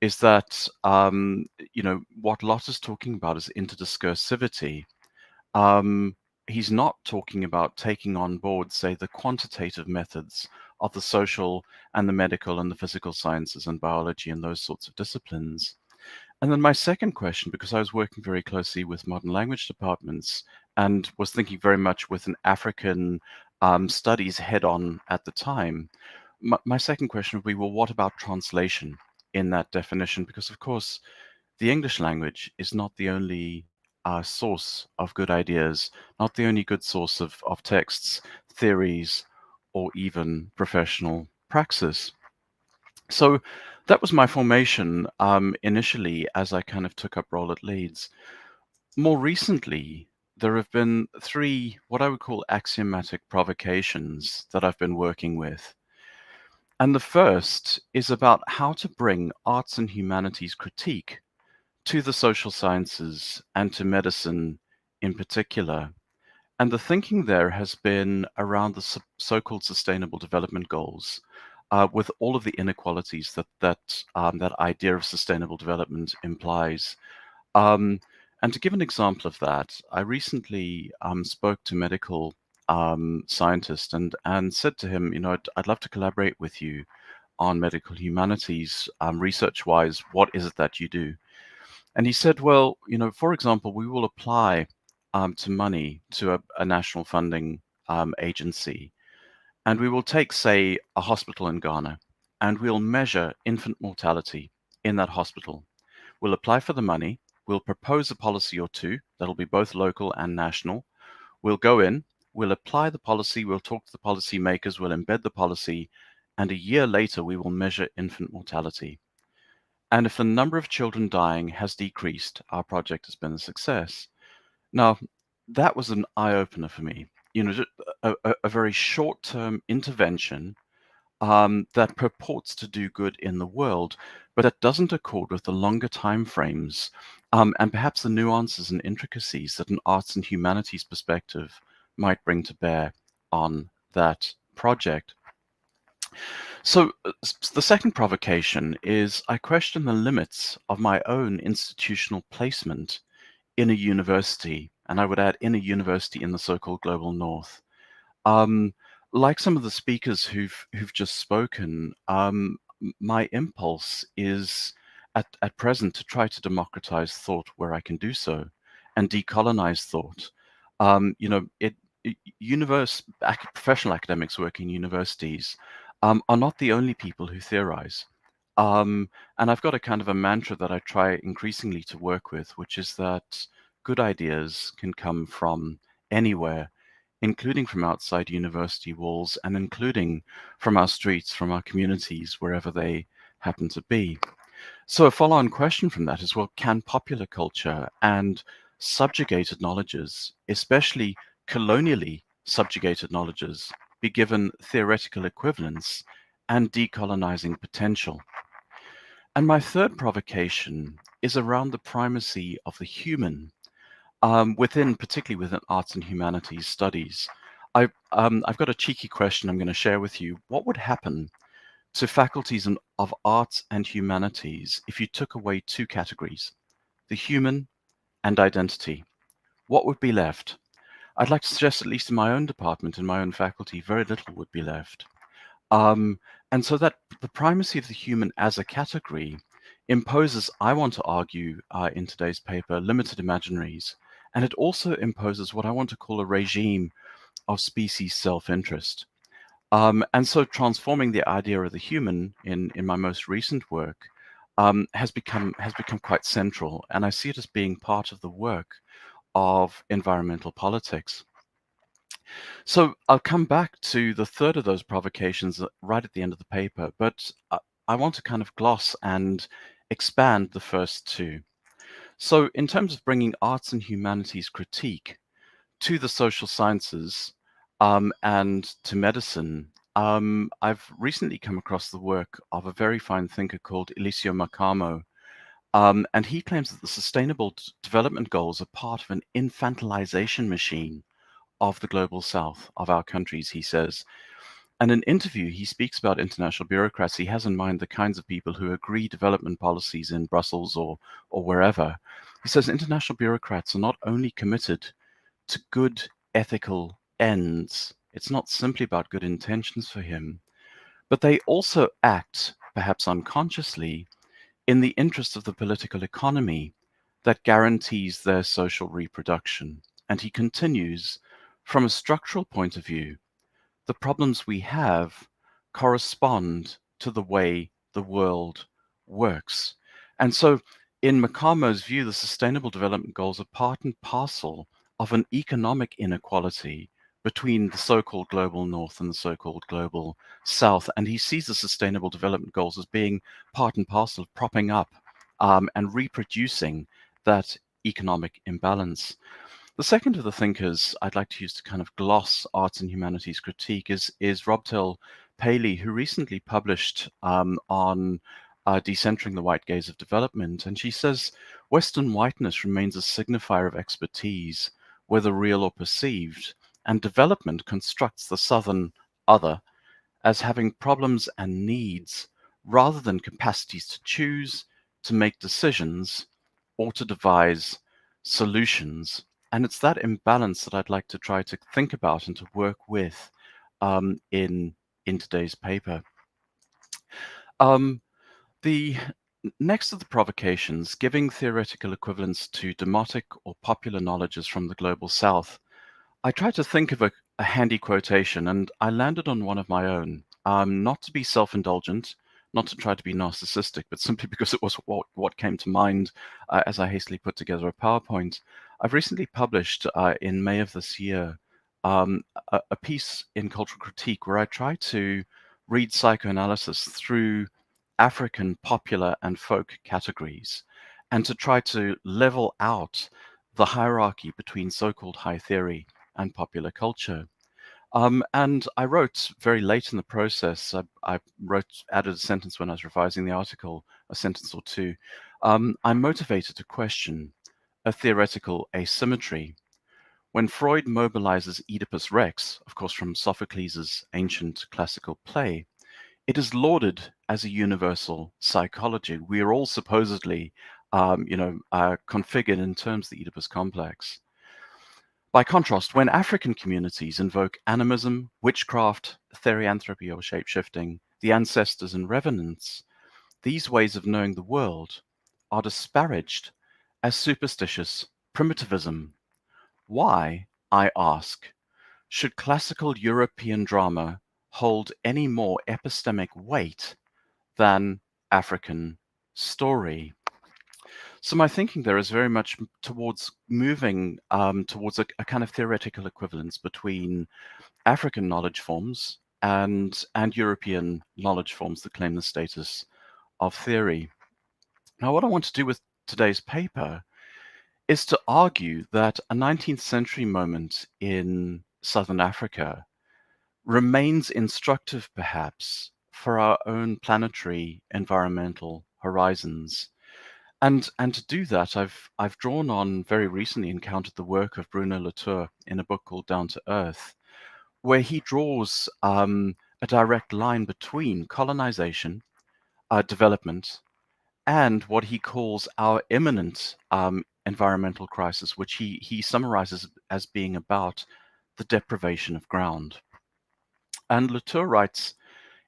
E: is that, what Lott is talking about is interdiscursivity. Um, he's not talking about taking on board, say, the quantitative methods of the social and the medical and the physical sciences and biology and those sorts of disciplines. And then my second question, because I was working very closely with modern language departments and was thinking very much with an African studies head on at the time, my second question would be, well, what about translation in that definition? Because, of course, the English language is not the only source of good ideas, not the only good source of texts, theories, or even professional praxis. So that was my formation initially as I kind of took up role at Leeds. More recently, there have been three what I would call axiomatic provocations that I've been working with. And the first is about how to bring arts and humanities critique to the social sciences and to medicine in particular. And the thinking there has been around the so-called sustainable development goals, with all of the inequalities that idea of sustainable development implies. And to give an example of that, I recently spoke to medical scientist and said to him, I'd love to collaborate with you on medical humanities research-wise. What is it that you do? And he said, well, for example, we will apply to money to a national funding agency, and we will take, say, a hospital in Ghana, and we'll measure infant mortality in that hospital. We'll apply for the money. We'll propose a policy or two that'll be both local and national. We'll go in, we'll apply the policy, we'll talk to the policy makers, we'll embed the policy, and a year later, we will measure infant mortality. And if the number of children dying has decreased, our project has been a success. Now, that was an eye-opener for me. A very short-term intervention that purports to do good in the world, but that doesn't accord with the longer time frames and perhaps the nuances and intricacies that an arts and humanities perspective might bring to bear on that project. So the second provocation is I question the limits of my own institutional placement in a university, and I would add in a university in the so-called global north. Like some of the speakers who've just spoken, my impulse is at present to try to democratize thought where I can do so, and decolonize thought. Professional academics working in universities are not the only people who theorize. And I've got a kind of a mantra that I try increasingly to work with, which is that good ideas can come from anywhere, including from outside university walls and including from our streets, from our communities, wherever they happen to be. So a follow-on question from that is, well, can popular culture and subjugated knowledges, especially colonially subjugated knowledges, be given theoretical equivalence and decolonizing potential? And my third provocation is around the primacy of the human particularly within arts and humanities studies. I've got a cheeky question I'm going to share with you. What would happen to faculties of arts and humanities if you took away two categories, the human and identity? What would be left? I'd like to suggest, at least in my own department, in my own faculty, very little would be left. Um, and so that the primacy of the human as a category imposes, I want to argue in today's paper, limited imaginaries. And it also imposes what I want to call a regime of species self-interest. And so transforming the idea of the human in my most recent work has become quite central. And I see it as being part of the work of environmental politics. So I'll come back to the third of those provocations right at the end of the paper, but I want to kind of gloss and expand the first two. So in terms of bringing arts and humanities critique to the social sciences and to medicine, I've recently come across the work of a very fine thinker called Eliseo Macamo, and he claims that the Sustainable Development Goals are part of an infantilization machine of the global south, of our countries, he says. And in an interview, he speaks about international bureaucrats. He has in mind the kinds of people who agree development policies in Brussels or wherever. He says international bureaucrats are not only committed to good ethical ends, it's not simply about good intentions for him, but they also act, perhaps unconsciously, in the interest of the political economy that guarantees their social reproduction. And he continues, from a structural point of view, the problems we have correspond to the way the world works. And so, in Macamo's view, the Sustainable Development Goals are part and parcel of an economic inequality between the so-called global north and the so-called global south. And he sees the Sustainable Development Goals as being part and parcel of propping up and reproducing that economic imbalance. The second of the thinkers I'd like to use to kind of gloss arts and humanities critique is Robtel Paley, who recently published on decentering the white gaze of development. And she says, Western whiteness remains a signifier of expertise, whether real or perceived, and development constructs the Southern other as having problems and needs rather than capacities to choose, to make decisions, or to devise solutions. And it's that imbalance that I'd like to try to think about and to work with in today's paper. The next of the provocations, giving theoretical equivalence to demotic or popular knowledges from the global south. I tried to think of a handy quotation, and I landed on one of my own. Not to be self-indulgent, not to try to be narcissistic, but simply because it was what came to mind as I hastily put together a PowerPoint. I've recently published in May of this year a piece in Cultural Critique where I try to read psychoanalysis through African popular and folk categories and to try to level out the hierarchy between so-called high theory and popular culture. And I wrote very late in the process, I added a sentence when I was revising the article, a sentence or two. I'm motivated to question a theoretical asymmetry. When Freud mobilizes Oedipus Rex, of course from Sophocles' ancient classical play, it is lauded as a universal psychology. We are all supposedly, configured in terms of the Oedipus complex. By contrast, when African communities invoke animism, witchcraft, therianthropy or shapeshifting, the ancestors and revenants, these ways of knowing the world are disparaged as superstitious primitivism. Why, I ask, should classical European drama hold any more epistemic weight than African story. So my thinking there is very much towards moving towards a kind of theoretical equivalence between African knowledge forms and European knowledge forms that claim the status of theory. Now, what I want to do with today's paper is to argue that a 19th century moment in Southern Africa remains instructive, perhaps, for our own planetary environmental horizons. And to do that, I've drawn on, very recently encountered the work of Bruno Latour in a book called Down to Earth, where he draws a direct line between colonization, development, and what he calls our imminent environmental crisis, which he summarizes as being about the deprivation of ground. And Latour writes,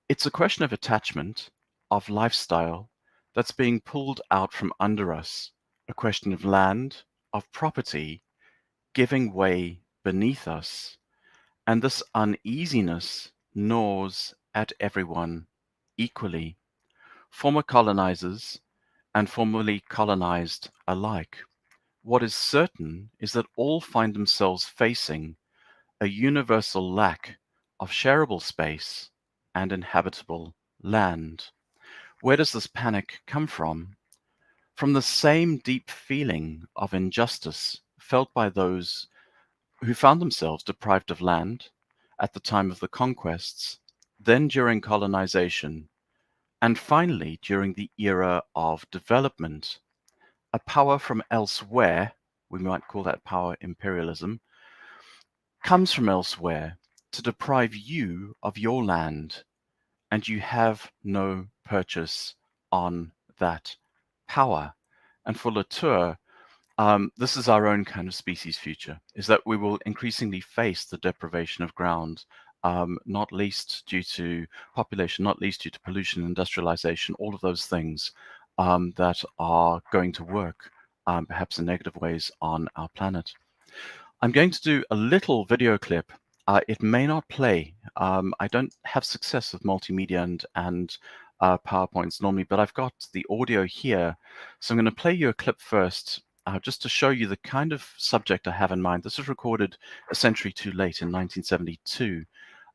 E: it's a question of attachment, of lifestyle, that's being pulled out from under us, a question of land, of property, giving way beneath us. And this uneasiness gnaws at everyone equally, former colonizers and formerly colonized alike. What is certain is that all find themselves facing a universal lack of shareable space and inhabitable land. Where does this panic come from? From the same deep feeling of injustice felt by those who found themselves deprived of land at the time of the conquests, then during colonization, and finally during the era of development. A power from elsewhere, we might call that power imperialism, comes from elsewhere to deprive you of your land, and you have no purchase on that power. And for Latour, this is our own kind of species future, is that we will increasingly face the deprivation of ground, not least due to population, not least due to pollution, industrialization, all of those things that are going to work perhaps in negative ways on our planet. I'm going to do a little video clip. It may not play. I don't have success with multimedia and PowerPoints normally, but I've got the audio here. So I'm going to play you a clip first, just to show you the kind of subject I have in mind. This was recorded a century too late in 1972,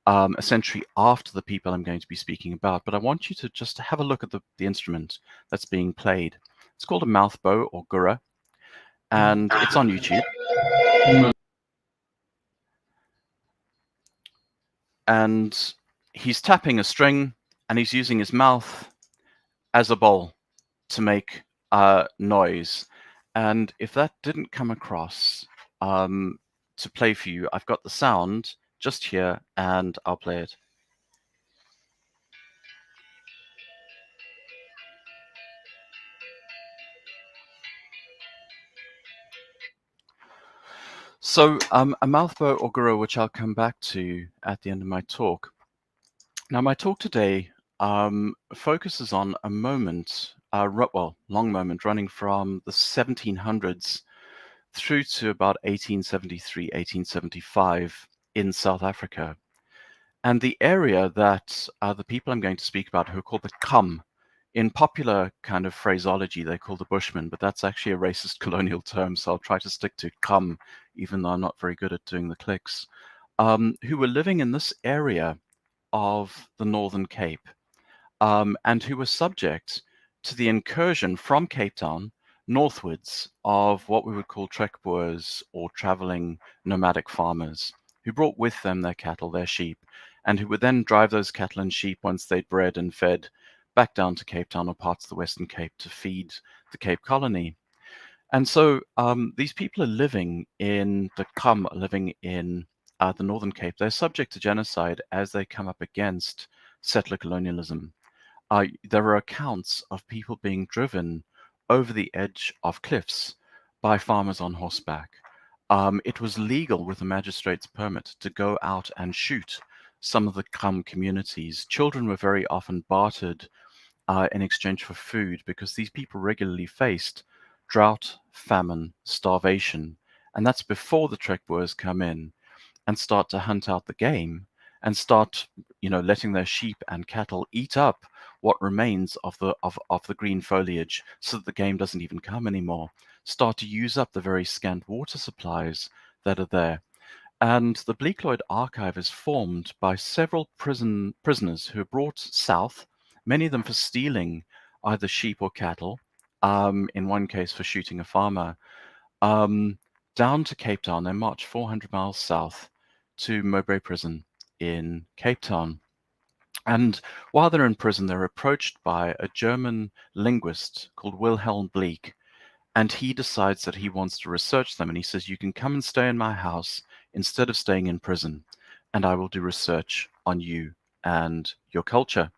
E: a century after the people I'm going to be speaking about. But I want you to just have a look at the instrument that's being played. It's called a mouth bow or gurra, and it's on YouTube. And he's tapping a string and he's using his mouth as a bowl to make noise. And if that didn't come across to play for you, I've got the sound just here and I'll play it. So a mouth bow or gurra, which I'll come back to at the end of my talk. Now, my talk today focuses on a moment, long moment, running from the 1700s through to about 1873, 1875 in South Africa. And the area that the people I'm going to speak about, who are called the Kham, in popular kind of phraseology, they call the Bushmen, but that's actually a racist colonial term, so I'll try to stick to Kham, even though I'm not very good at doing the clicks, who were living in this area of the Northern Cape, and who were subject to the incursion from Cape Town northwards of what we would call trekboers or traveling nomadic farmers, who brought with them their cattle, their sheep, and who would then drive those cattle and sheep once they'd bred and fed back down to Cape Town or parts of the Western Cape to feed the Cape Colony. And so these people are living in the Kham, living in the Northern Cape. They're subject to genocide as they come up against settler colonialism. There are accounts of people being driven over the edge of cliffs by farmers on horseback. It was legal with a magistrate's permit to go out and shoot some of the Kham communities. Children were very often bartered in exchange for food because these people regularly faced drought, famine, starvation. And that's before the trek boers come in and start to hunt out the game and start, letting their sheep and cattle eat up what remains of the green foliage, so that the game doesn't even come anymore, start to use up the very scant water supplies that are there. And the Bleak Lloyd Archive is formed by several prisoners who are brought south, many of them for stealing either sheep or cattle, in one case for shooting a farmer, down to Cape Town. They march 400 miles south to Mowbray Prison in Cape Town. And while they're in prison, they're approached by a German linguist called Wilhelm Bleek, and he decides that he wants to research them. And he says, you can come and stay in my house instead of staying in prison, and I will do research on you and your culture.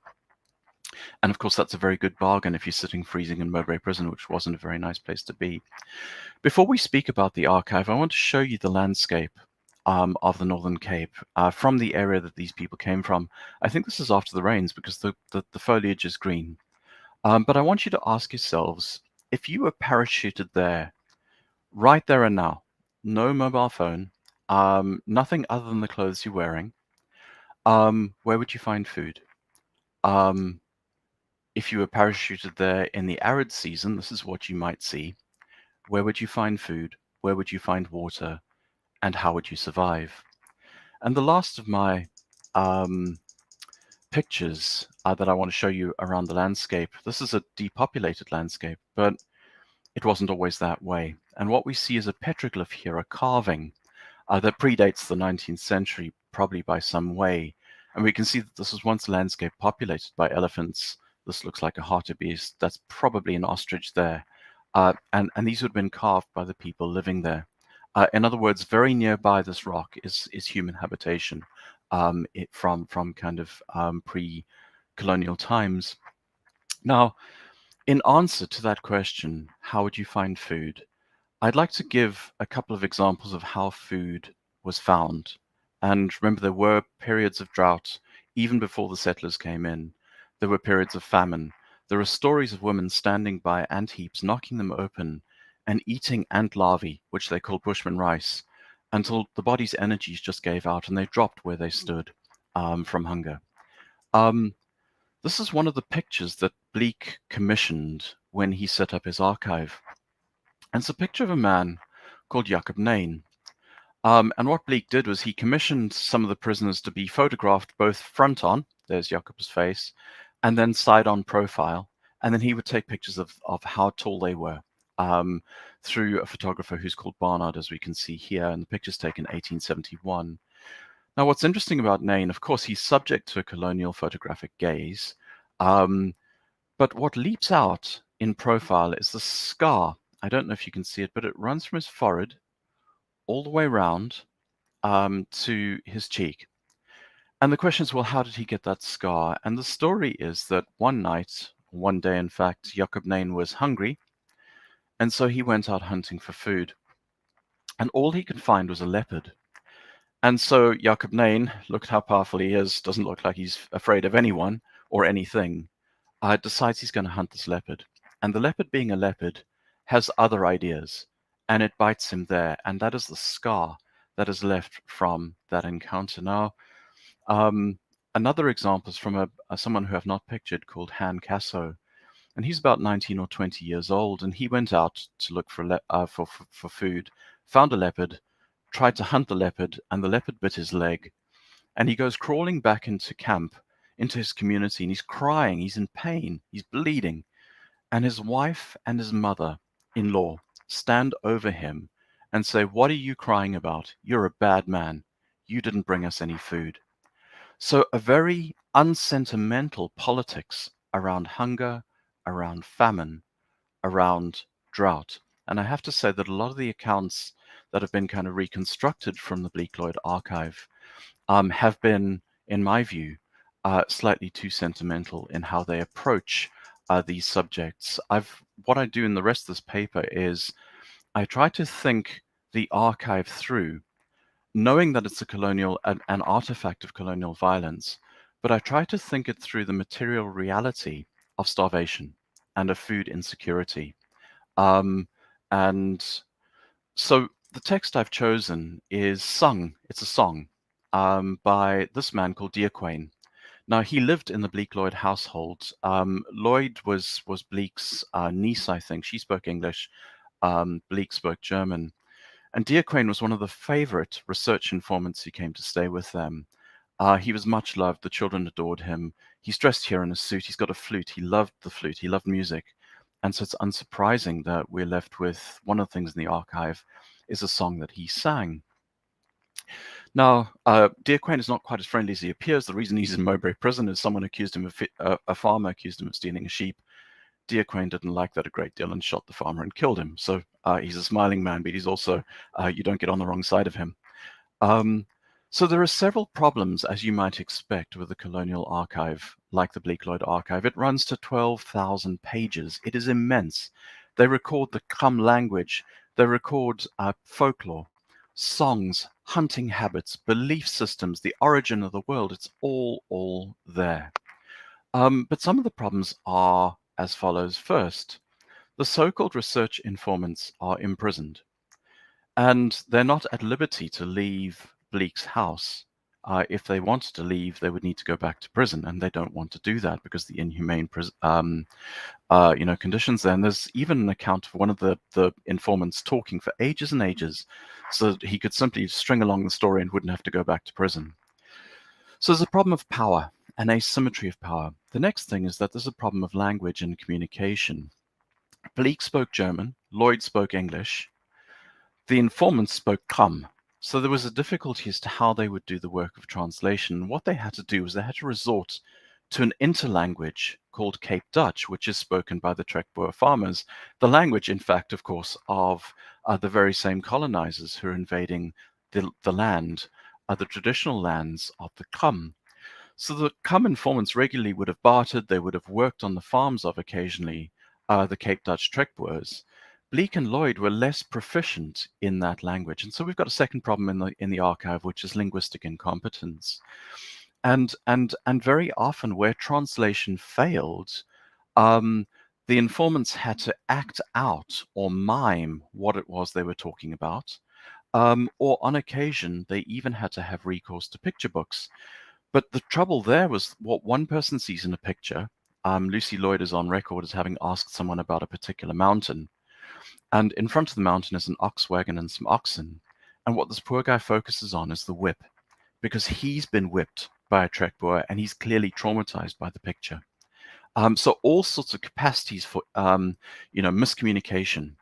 E: And of course, that's a very good bargain if you're sitting freezing in Mowbray Prison, which wasn't a very nice place to be. Before we speak about the archive, I want to show you the landscape of the Northern Cape from the area that these people came from. I think this is after the rains because the foliage is green. But I want you to ask yourselves, if you were parachuted there, right there and now, no mobile phone, nothing other than the clothes you're wearing, where would you find food? If you were parachuted there in the arid season, this is what you might see. Where would you find food? Where would you find water? And how would you survive? And the last of my pictures that I want to show you around the landscape, this is a depopulated landscape, but it wasn't always that way. And what we see is a petroglyph here, a carving that predates the 19th century, probably by some way. And we can see that this was once a landscape populated by elephants. This looks like a hartebeest. That's probably an ostrich there. And these would have been carved by the people living there. In other words, very nearby this rock is human habitation from kind of pre-colonial times. Now, in answer to that question, how would you find food? I'd like to give a couple of examples of how food was found. And remember, there were periods of drought even before the settlers came in. There were periods of famine. There are stories of women standing by ant heaps, knocking them open and eating ant larvae, which they called bushman rice, until the body's energies just gave out and they dropped where they stood from hunger. This is one of the pictures that Bleek commissioned when he set up his archive. And it's a picture of a man called Jacob Nain. And what Bleek did was he commissioned some of the prisoners to be photographed both front on, there's Jacob's face, and then side on profile. And then he would take pictures of how tall they were through a photographer who's called Barnard, as we can see here. And the picture's taken 1871. Now, what's interesting about Nain, of course, he's subject to a colonial photographic gaze. But what leaps out in profile is the scar. I don't know if you can see it, but it runs from his forehead all the way around to his cheek. And the question is, well, how did he get that scar? And the story is that one day, in fact, Jacob Nain was hungry. And so he went out hunting for food. And all he could find was a leopard. And so Jacob Nain, looked how powerful he is, doesn't look like he's afraid of anyone or anything, decides he's going to hunt this leopard. And the leopard, being a leopard, has other ideas, and it bites him there. And that is the scar that is left from that encounter. Now, another example is from someone who I've not pictured called Han Casso. And he's about 19 or 20 years old, and he went out to look for food, found a leopard, tried to hunt the leopard, and the leopard bit his leg. And he goes crawling back into camp, into his community, and he's crying, he's in pain, he's bleeding. And his wife and his mother-in-law stand over him and say, "What are you crying about? You're a bad man. You didn't bring us any food." So a very unsentimental politics around hunger, around famine, around drought. And I have to say that a lot of the accounts that have been kind of reconstructed from the Bleak Lloyd archive have been, in my view, slightly too sentimental in how they approach these subjects. What I do in the rest of this paper is I try to think the archive through, knowing that it's an artifact of colonial violence, but I try to think it through the material reality of starvation and of food insecurity. And so the text I've chosen is sung. It's a song by this man called Dearquain. Now, he lived in the Bleak-Lloyd household. Lloyd was Bleak's niece, I think. She spoke English. Bleak spoke German. And Dear was one of the favorite research informants who came to stay with them. He was much loved. The children adored him. He's dressed here in a suit. He's got a flute. He loved the flute. He loved music. And so it's unsurprising that we're left with one of the things in the archive is a song that he sang. Now, Dear is not quite as friendly as he appears. The reason he's in Mowbray prison is someone accused him of, a farmer accused him of stealing a sheep. Dear didn't like that a great deal and shot the farmer and killed him. So he's a smiling man, but he's also, you don't get on the wrong side of him. So there are several problems, as you might expect, with the colonial archive, like the Bleak-Lloyd archive. It runs to 12,000 pages. It is immense. They record the Kham language. They record folklore, songs, hunting habits, belief systems, the origin of the world. It's all there. But some of the problems are as follows. First, the so-called research informants are imprisoned, and they're not at liberty to leave Bleak's house. If they wanted to leave, they would need to go back to prison, and they don't want to do that because the inhumane conditions there. And there's even an account of one of the informants talking for ages and ages so that he could simply string along the story and wouldn't have to go back to prison. So there's a problem of power, an asymmetry of power. The next thing is that there's a problem of language and communication. Bleak spoke German, Lloyd spoke English, the informants spoke Kham. So there was a difficulty as to how they would do the work of translation. What they had to do was they had to resort to an interlanguage called Cape Dutch, which is spoken by the Trekboer farmers. The language, in fact, of course, of the very same colonizers who are invading the land, the traditional lands of the Kham. So the Kham informants regularly would have bartered, they would have worked on the farms of occasionally the Cape Dutch Trekboers. Bleak and Lloyd were less proficient in that language. And so we've got a second problem in the archive, which is linguistic incompetence. And very often where translation failed, the informants had to act out or mime what it was they were talking about. Or on occasion, they even had to have recourse to picture books. But the trouble there was what one person sees in a picture. Lucy Lloyd is on record as having asked someone about a particular mountain. And in front of the mountain is an ox wagon and some oxen. And what this poor guy focuses on is the whip, because he's been whipped by a Trekboer and he's clearly traumatized by the picture. So all sorts of capacities for, miscommunication.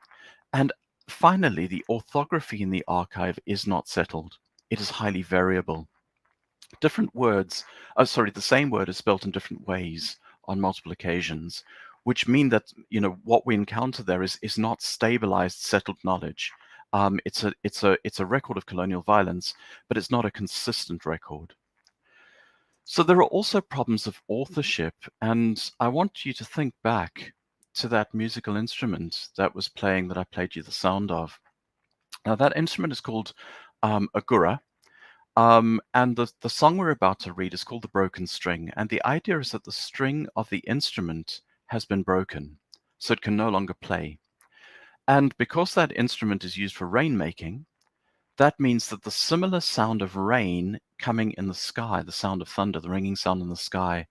E: And finally, the orthography in the archive is not settled. It is highly variable. Different words, the same word is spelt in different ways on multiple occasions, which mean that what we encounter there is not stabilized, settled knowledge. It's a record of colonial violence, but it's not a consistent record. So there are also problems of authorship, and I want you to think back to that musical instrument that was playing, that I played you the sound of. Now that instrument is called a gura. And the song we're about to read is called The Broken String. And the idea is that the string of the instrument has been broken, so it can no longer play. And because that instrument is used for rainmaking, that means that the similar sound of rain coming in the sky, the sound of thunder, the ringing sound in the sky,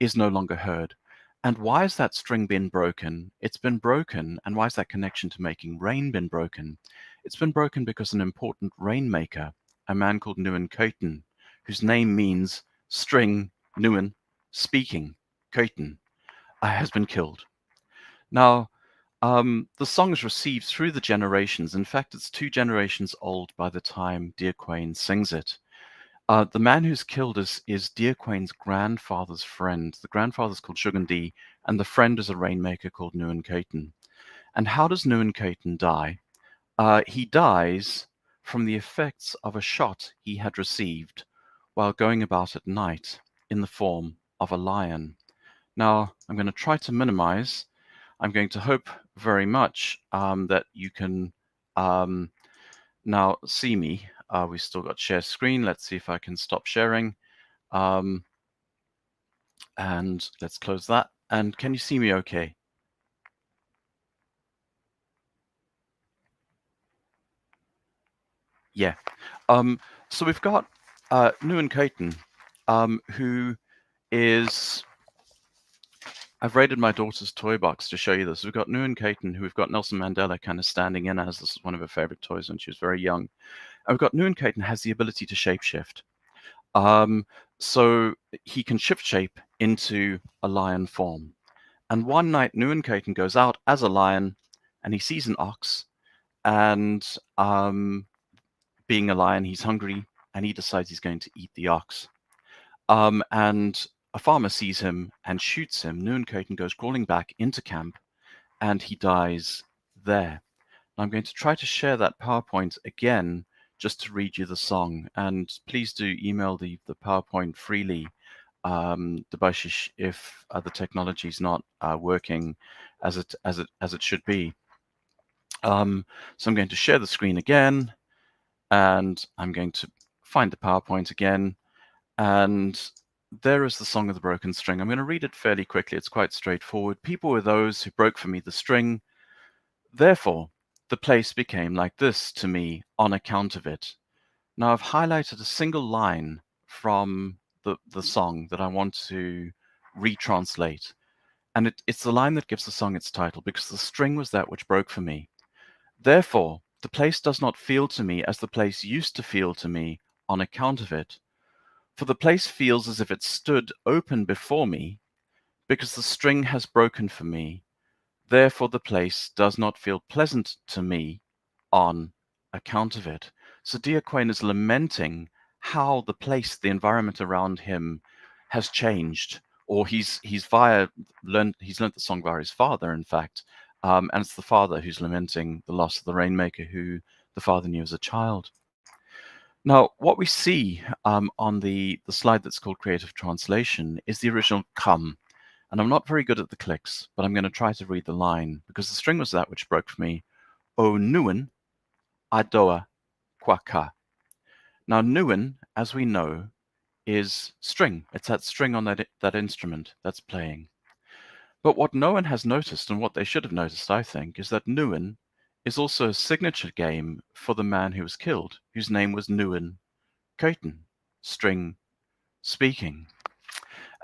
E: is no longer heard. And why has that string been broken? It's been broken. And why is that connection to making rain been broken? It's been broken because an important rainmaker, a man called Nguyen Coyton, whose name means string, Nguyen, speaking, Coyton, has been killed. Now, the song is received through the generations. In fact, it's 2 generations old by the time Dear Quain sings it. The man who's killed is Dear Quain's grandfather's friend. The grandfather's called Shugandi, and the friend is a rainmaker called Nguyen Coyton. And how does Nguyen Coyton die? He dies from the effects of a shot he had received while going about at night in the form of a lion. Now, I'm going to try to minimize. I'm going to hope very much that you can now see me. We've still got share screen. Let's see if I can stop sharing. And let's close that. And can you see me okay? Yeah. So we've got Nguyen Coyton, who is I've raided my daughter's toy box to show you this. We've got Nu and Kaiten, who we've got Nelson Mandela kind of standing in as. This is one of her favorite toys when she was very young. And we've got Nu and Kaiten has the ability to shapeshift. So he can shift shape into a lion form. And one night, Nu and Kaiten goes out as a lion, and he sees an ox. And being a lion, he's hungry, and he decides he's going to eat the ox. And a farmer sees him and shoots him. Nu and Kaiten goes crawling back into camp, and he dies there. I'm going to try to share that PowerPoint again just to read you the song. And please do email the PowerPoint freely, Debashish, if the technology is not working as it should be. So I'm going to share the screen again, and I'm going to find the PowerPoint again. And there is the Song of the Broken String. I'm going to read it fairly quickly. It's quite straightforward. People were those who broke for me the string. Therefore, the place became like this to me on account of it. Now, I've highlighted a single line from the song that I want to retranslate. And it's the line that gives the song its title, because the string was that which broke for me. Therefore, the place does not feel to me as the place used to feel to me on account of it. For the place feels as if it stood open before me, because the string has broken for me. Therefore, the place does not feel pleasant to me on account of it. So Diakwain is lamenting how the place, the environment around him, has changed, or he's learned the song via his father, in fact, and it's the father who's lamenting the loss of the rainmaker, who the father knew as a child. Now, what we see on the slide that's called Creative Translation is the original come. And I'm not very good at the clicks, but I'm going to try to read the line, because the string was that which broke for me. O nuan, adoa, kwaka. Now, nuan, as we know, is string. It's that string on that instrument that's playing. But what no one has noticed, and what they should have noticed, I think, is that nuan is also a signature game for the man who was killed, whose name was Nuan Kaiten, string speaking.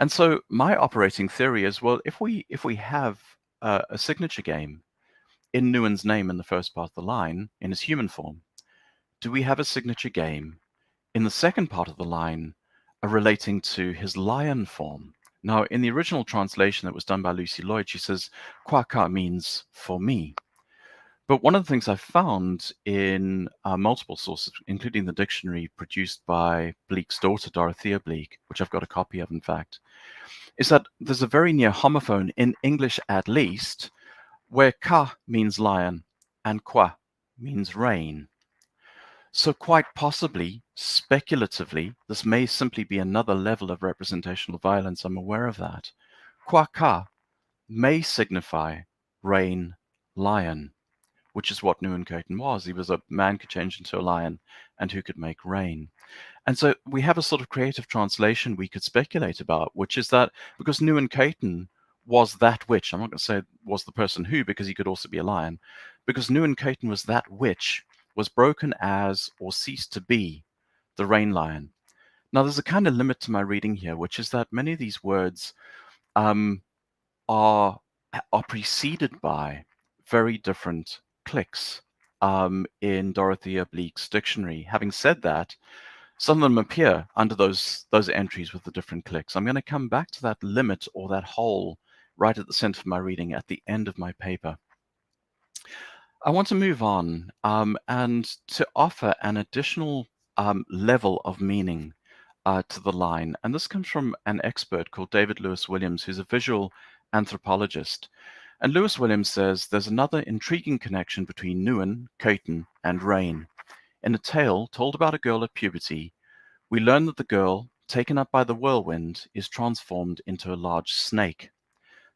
E: And so my operating theory is, well, if we have a signature game in Nuan's name in the first part of the line, in his human form, do we have a signature game in the second part of the line relating to his lion form? Now, in the original translation that was done by Lucy Lloyd, she says, Kwaka means for me. But one of the things I found in multiple sources, including the dictionary produced by Bleek's daughter, Dorothea Bleek, which I've got a copy of, in fact, is that there's a very near homophone, in English at least, where ka means lion and kwa means rain. So quite possibly, speculatively, this may simply be another level of representational violence. I'm aware of that. Kwa ka may signify rain, lion, which is what Nuan Kaiten was. He was a man could change into a lion and who could make rain. And so we have a sort of creative translation we could speculate about, which is that because Nuan Kaiten was that which, I'm not going to say was the person who, because he could also be a lion, because Nuan Kaiten was that which was broken as or ceased to be the rain lion. Now, there's a kind of limit to my reading here, which is that many of these words are preceded by very different clicks in Dorothea Bleek's dictionary. Having said that, some of them appear under those entries with the different clicks. I'm going to come back to that limit or that hole right at the center of my reading at the end of my paper. I want to move on and to offer an additional level of meaning to the line. And this comes from an expert called David Lewis Williams, who's a visual anthropologist. And Lewis Williams says there's another intriguing connection between Nuan, Kaiten, and rain. In a tale told about a girl at puberty, we learn that the girl, taken up by the whirlwind, is transformed into a large snake.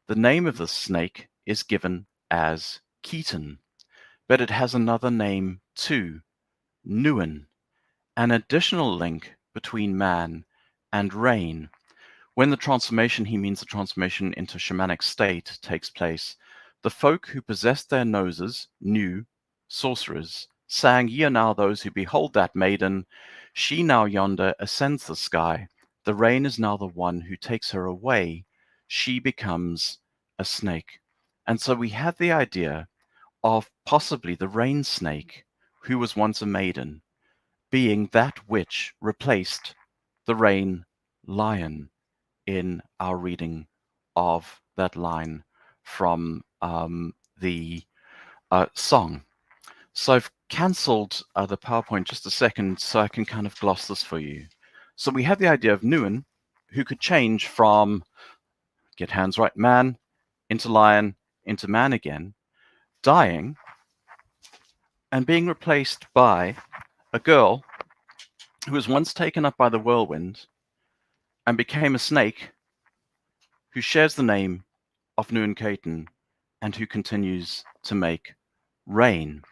E: The name of the snake is given as Keaton, but it has another name too, Nuan, an additional link between man and rain. When the transformation, he means the transformation into shamanic state, takes place, the folk who possessed their noses, Nu, sorcerers, sang, Ye are now those who behold that maiden. She now yonder ascends the sky. The the rain is now the one who takes her away. She becomes a snake. And so we have the idea of possibly the rain snake, who was once a maiden, being that which replaced the rain lion in our reading of that line from the song. So I've cancelled the PowerPoint just a second so I can kind of gloss this for you. So we have the idea of Nuan, who could change from, get hands right, man, into lion, into man again, dying, and being replaced by a girl who was once taken up by the whirlwind and became a snake who shares the name of Nuan Caton and who continues to make rain.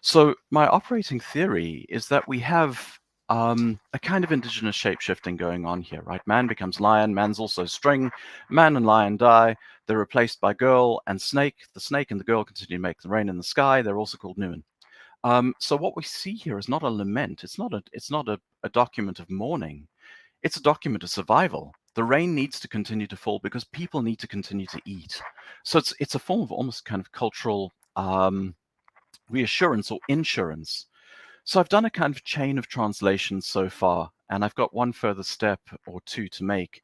E: So my operating theory is that we have a kind of indigenous shapeshifting going on here, right? Man becomes lion, man's also string, man and lion die, they're replaced by girl and snake. The snake and the girl continue to make the rain in the sky. They're also called Nuan. So what we see here is not a lament. It's not a document of mourning. It's a document of survival. The rain needs to continue to fall because people need to continue to eat. So it's a form of almost kind of cultural reassurance or insurance. So I've done a kind of chain of translations so far, and I've got one further step or two to make.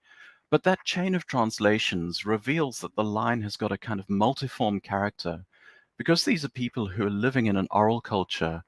E: But that chain of translations reveals that the line has got a kind of multiform character. Because these are people who are living in an oral culture,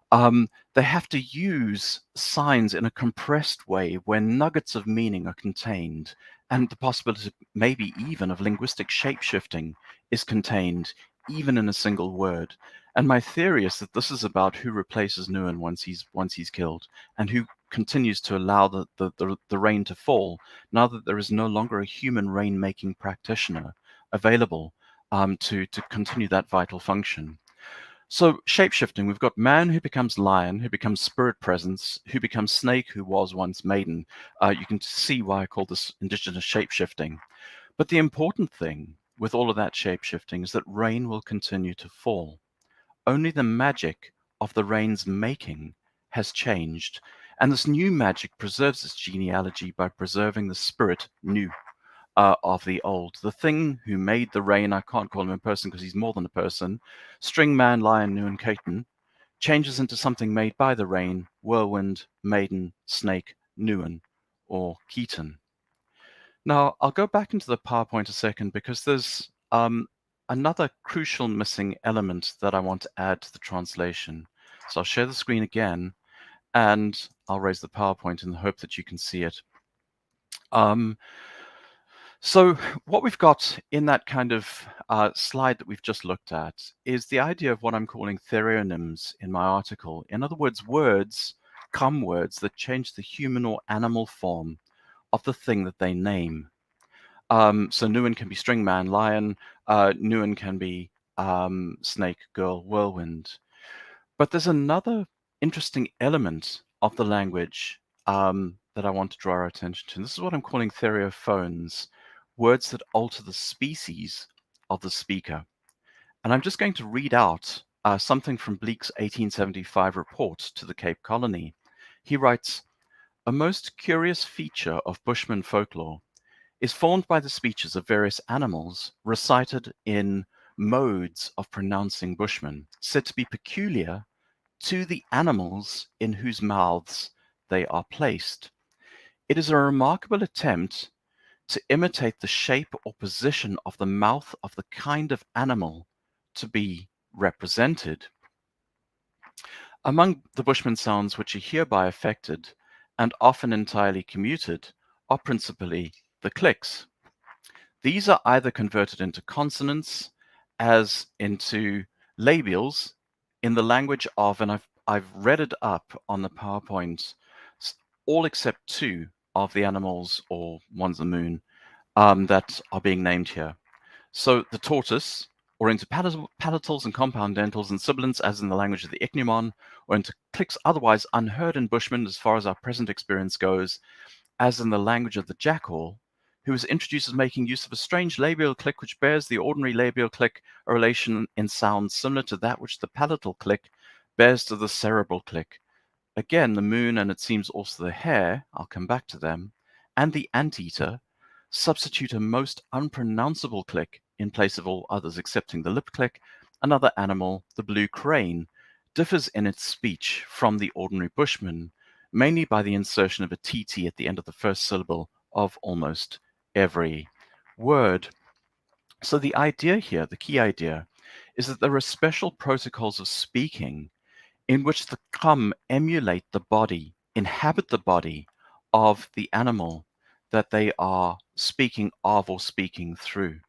E: they have to use signs in a compressed way where nuggets of meaning are contained, and the possibility maybe even of linguistic shapeshifting is contained even in a single word. And my theory is that this is about who replaces Nuan once he's killed, and who continues to allow the rain to fall now that there is no longer a human rain-making practitioner available to continue that vital function. So shapeshifting, we've got man who becomes lion, who becomes spirit presence, who becomes snake, who was once maiden. You can see why I call this indigenous shapeshifting. But the important thing with all of that shapeshifting is that rain will continue to fall. Only the magic of the rain's making has changed, and this new magic preserves its genealogy by preserving the spirit new of the old. The thing who made the rain, I can't call him a person because he's more than a person, string man, lion, Nuan Caton, changes into something made by the rain, whirlwind, maiden, snake, Nuan, or Keaton. Now, I'll go back into the PowerPoint a second because there's another crucial missing element that I want to add to the translation. So I'll share the screen again, and I'll raise the PowerPoint in the hope that you can see it. So what we've got in that kind of slide that we've just looked at is the idea of what I'm calling thereonyms in my article. In other words, words, come words that change the human or animal form of the thing that they name. So Nuan can be string man, lion. Nuan can be snake, girl, whirlwind. But there's another interesting element of the language that I want to draw our attention to. And this is what I'm calling thereophones, words that alter the species of the speaker. And I'm just going to read out something from Bleek's 1875 report to the Cape Colony. He writes, "A most curious feature of Bushman folklore is formed by the speeches of various animals recited in modes of pronouncing Bushmen, said to be peculiar to the animals in whose mouths they are placed. It is a remarkable attempt to imitate the shape or position of the mouth of the kind of animal to be represented. Among the Bushman sounds which are hereby affected, and often entirely commuted, are principally the clicks. These are either converted into consonants as into labials in the language of, and I've read it up on the PowerPoint, all except two of the animals, or one's the moon, that are being named here. So the tortoise, or into palatals and compound dentals and sibilants, as in the language of the ichneumon, or into clicks otherwise unheard in Bushmen as far as our present experience goes, as in the language of the jackal, who was introduced as making use of a strange labial click which bears the ordinary labial click a relation in sound similar to that which the palatal click bears to the cerebral click. Again, the moon, and it seems also the hare, I'll come back to them, and the anteater substitute a most unpronounceable click in place of all others excepting the lip click. Another animal, the blue crane, differs in its speech from the ordinary bushman, mainly by the insertion of a TT at the end of the first syllable of almost every word. So the idea here, the key idea, is that there are special protocols of speaking in which the come emulate the body, inhabit the body of the animal that they are speaking of or speaking through,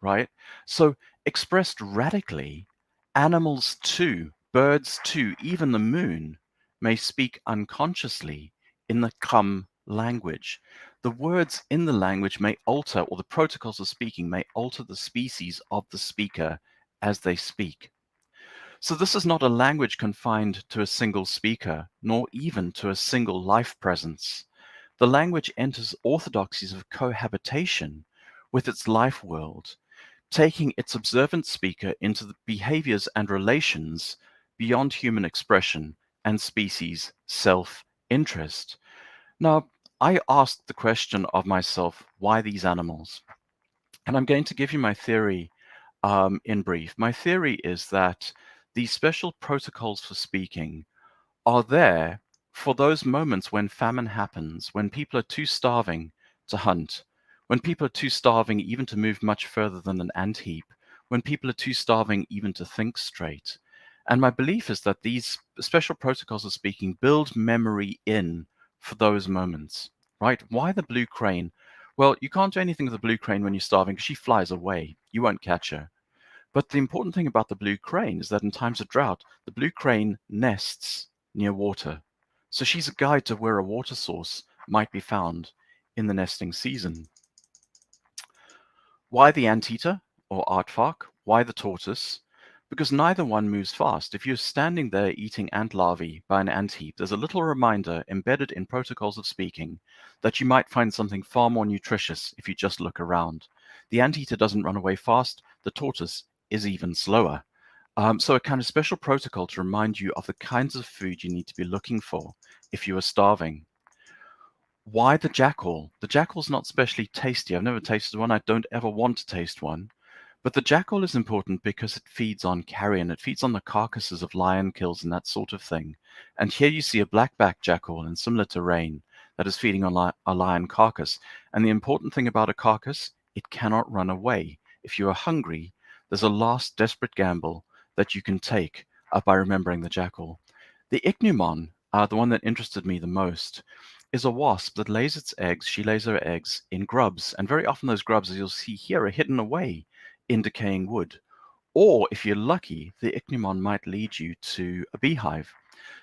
E: right? So expressed radically, animals too, birds too, even the moon may speak unconsciously in the come language. The words in the language may alter, or the protocols of speaking may alter the species of the speaker as they speak. So this is not a language confined to a single speaker, nor even to a single life presence. The language enters orthodoxies of cohabitation with its life world, taking its observant speaker into the behaviors and relations beyond human expression and species self-interest. Now, I asked the question of myself, why these animals? And I'm going to give you my theory in brief. My theory is that these special protocols for speaking are there for those moments when famine happens, when people are too starving to hunt, when people are too starving even to move much further than an ant heap, when people are too starving even to think straight. And my belief is that these special protocols of speaking build memory in for those moments, right? Why the blue crane? Well, you can't do anything with the blue crane when you're starving because she flies away. You won't catch her. But the important thing about the blue crane is that in times of drought, the blue crane nests near water. So she's a guide to where a water source might be found in the nesting season. Why the anteater or aardvark? Why the tortoise? Because neither one moves fast. If you're standing there eating ant larvae by an ant heap, there's a little reminder embedded in protocols of speaking that you might find something far more nutritious if you just look around. The anteater doesn't run away fast. The tortoise is even slower. So a kind of special protocol to remind you of the kinds of food you need to be looking for if you are starving. Why the jackal? The jackal's not specially tasty. I've never tasted one. I don't ever want to taste one. But the jackal is important because it feeds on carrion. It feeds on the carcasses of lion kills and that sort of thing. And here you see a black-backed jackal in similar terrain that is feeding on a lion carcass. And the important thing about a carcass, it cannot run away. If you are hungry, there's a last desperate gamble that you can take by remembering the jackal. The ichneumon, the one that interested me the most, is a wasp that lays its eggs. She lays her eggs in grubs. And very often those grubs, as you'll see here, are hidden away in decaying wood. Or if you're lucky, the ichneumon might lead you to a beehive.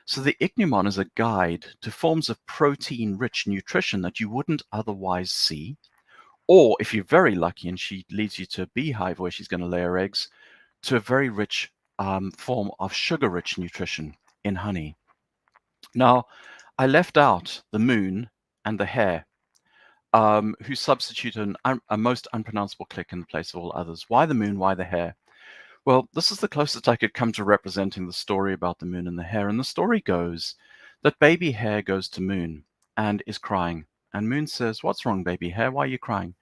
E: So the ichneumon is a guide to forms of protein-rich nutrition that you wouldn't otherwise see. Or if you're very lucky and she leads you to a beehive where she's going to lay her eggs, to a very rich form of sugar-rich nutrition in honey. Now, I left out the moon and the hare, who substitute a most unpronounceable click in the place of all others. Why the moon? Why the hare? Well, this is the closest I could come to representing the story about the moon and the hare. And the story goes that baby hare goes to moon and is crying. And moon says, "What's wrong, baby hare? Why are you crying?"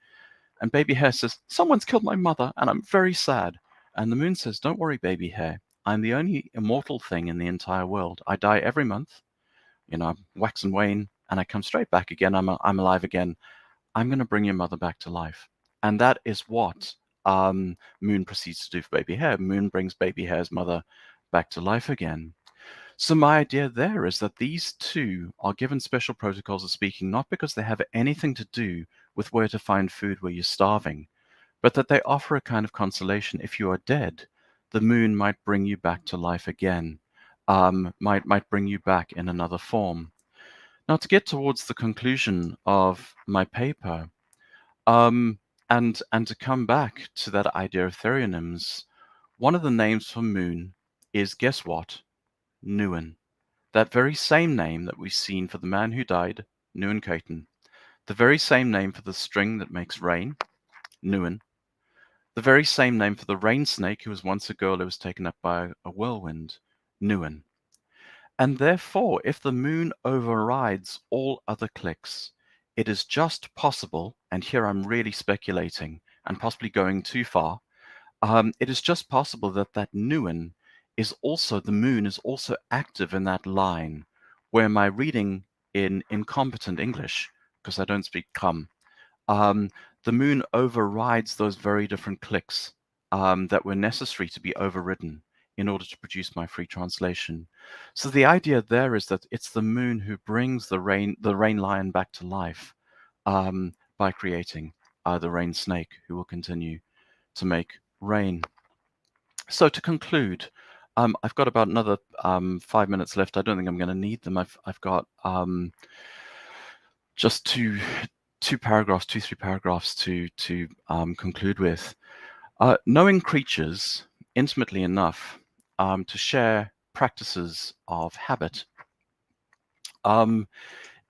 E: And baby hare says, "Someone's killed my mother and I'm very sad." And the moon says, "Don't worry, baby hare. I'm the only immortal thing in the entire world. I die every month, I wax and wane, and I come straight back again. I'm alive again. I'm going to bring your mother back to life." And that is what Moon proceeds to do for baby hare. Moon brings baby hare's mother back to life again. So my idea there is that these two are given special protocols of speaking, not because they have anything to do with where to find food where you're starving, but that they offer a kind of consolation. If you are dead, the moon might bring you back to life again, might bring you back in another form. Now, to get towards the conclusion of my paper, and to come back to that idea of therionyms, one of the names for moon is, guess what? Nuan. That very same name that we've seen for the man who died, Nuan Caton. The very same name for the string that makes rain, Nuan. The very same name for the rain snake who was once a girl who was taken up by a whirlwind, Nuan. And therefore, if the moon overrides all other clicks, it is just possible, and here I'm really speculating and possibly going too far, it is just possible that that nuan is also, the moon is also active in that line where my reading in incompetent English, because I don't speak Kham, um, the moon overrides those very different clicks that were necessary to be overridden in order to produce my free translation. So the idea there is that it's the moon who brings the rain lion back to life by creating the rain snake, who will continue to make rain. So to conclude, I've got about another 5 minutes left. I don't think I'm going to need them. I've got just two, three paragraphs to conclude with. Knowing creatures intimately enough to share practices of habit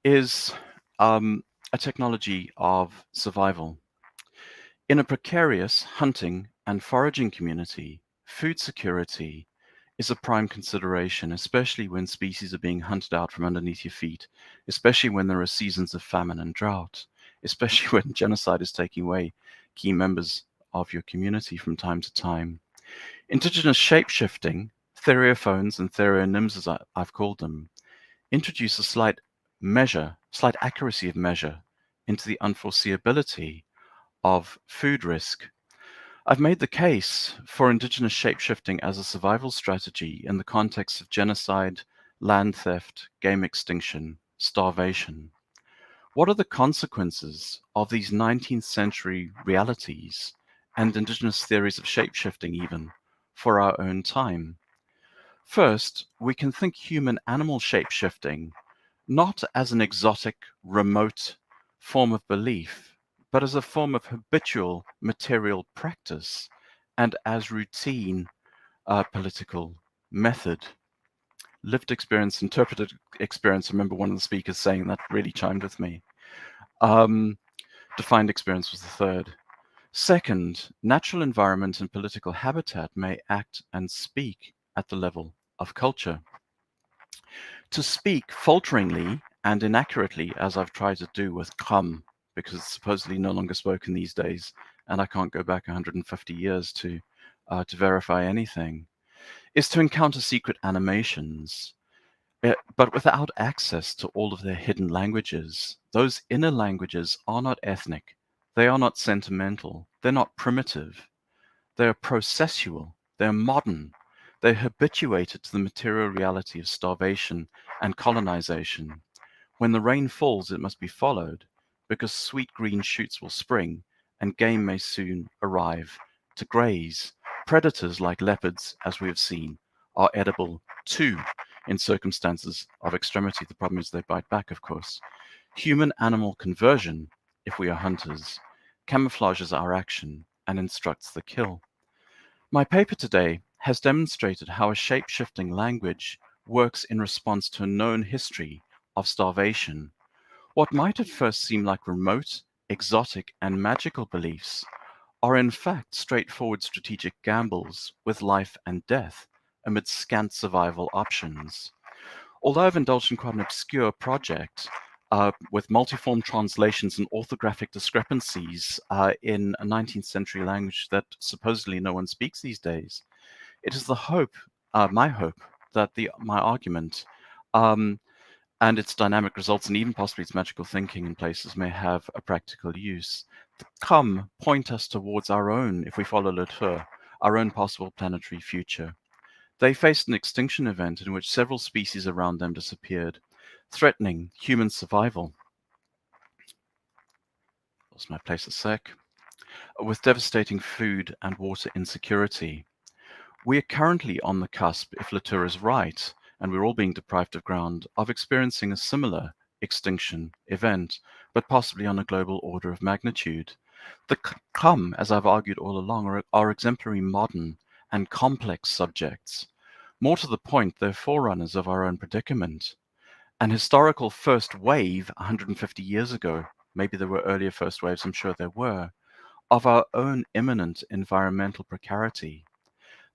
E: is a technology of survival. In a precarious hunting and foraging community, food security is a prime consideration, especially when species are being hunted out from underneath your feet, especially when there are seasons of famine and drought, especially when genocide is taking away key members of your community from time to time. Indigenous shapeshifting, theriophones and therionyms as I've called them, introduce a slight accuracy of measure into the unforeseeability of food risk. I've made the case for indigenous shapeshifting as a survival strategy in the context of genocide, land theft, game extinction, starvation. What are the consequences of these 19th century realities and indigenous theories of shapeshifting even for our own time? First, we can think human-animal shapeshifting not as an exotic, remote form of belief, but as a form of habitual material practice and as routine political method. Lived experience, interpreted experience. I remember one of the speakers saying that really chimed with me. Defined experience was the third. Second, natural environment and political habitat may act and speak at the level of culture. To speak falteringly and inaccurately, as I've tried to do with come, because it's supposedly no longer spoken these days, and I can't go back 150 years to verify anything, is to encounter secret animations, but without access to all of their hidden languages. Those inner languages are not ethnic, they are not sentimental, they're not primitive, they are processual, they're modern, they're habituated to the material reality of starvation and colonization. When the rain falls, it must be followed, because sweet green shoots will spring, and game may soon arrive to graze. Predators like leopards, as we have seen, are edible too in circumstances of extremity. The problem is they bite back, of course. Human-animal conversion, if we are hunters, camouflages our action and instructs the kill. My paper today has demonstrated how a shape-shifting language works in response to a known history of starvation. What might at first seem like remote, exotic, and magical beliefs are in fact straightforward strategic gambles with life and death amid scant survival options. Although I've indulged in quite an obscure project with multiform translations and orthographic discrepancies in a 19th century language that supposedly no one speaks these days, it is the hope, my hope, that my argument and its dynamic results and even possibly its magical thinking in places may have a practical use. Come point us towards our own, if we follow Latour, our own possible planetary future. They faced an extinction event in which several species around them disappeared, threatening human survival. Lost my place a sec. With devastating food and water insecurity. We are currently on the cusp, if Latour is right, and we're all being deprived of ground, of experiencing a similar extinction event, but possibly on a global order of magnitude. The Kham, as I've argued all along, are exemplary modern and complex subjects. More to the point, they're forerunners of our own predicament. An historical first wave 150 years ago, maybe there were earlier first waves, I'm sure there were, of our own imminent environmental precarity.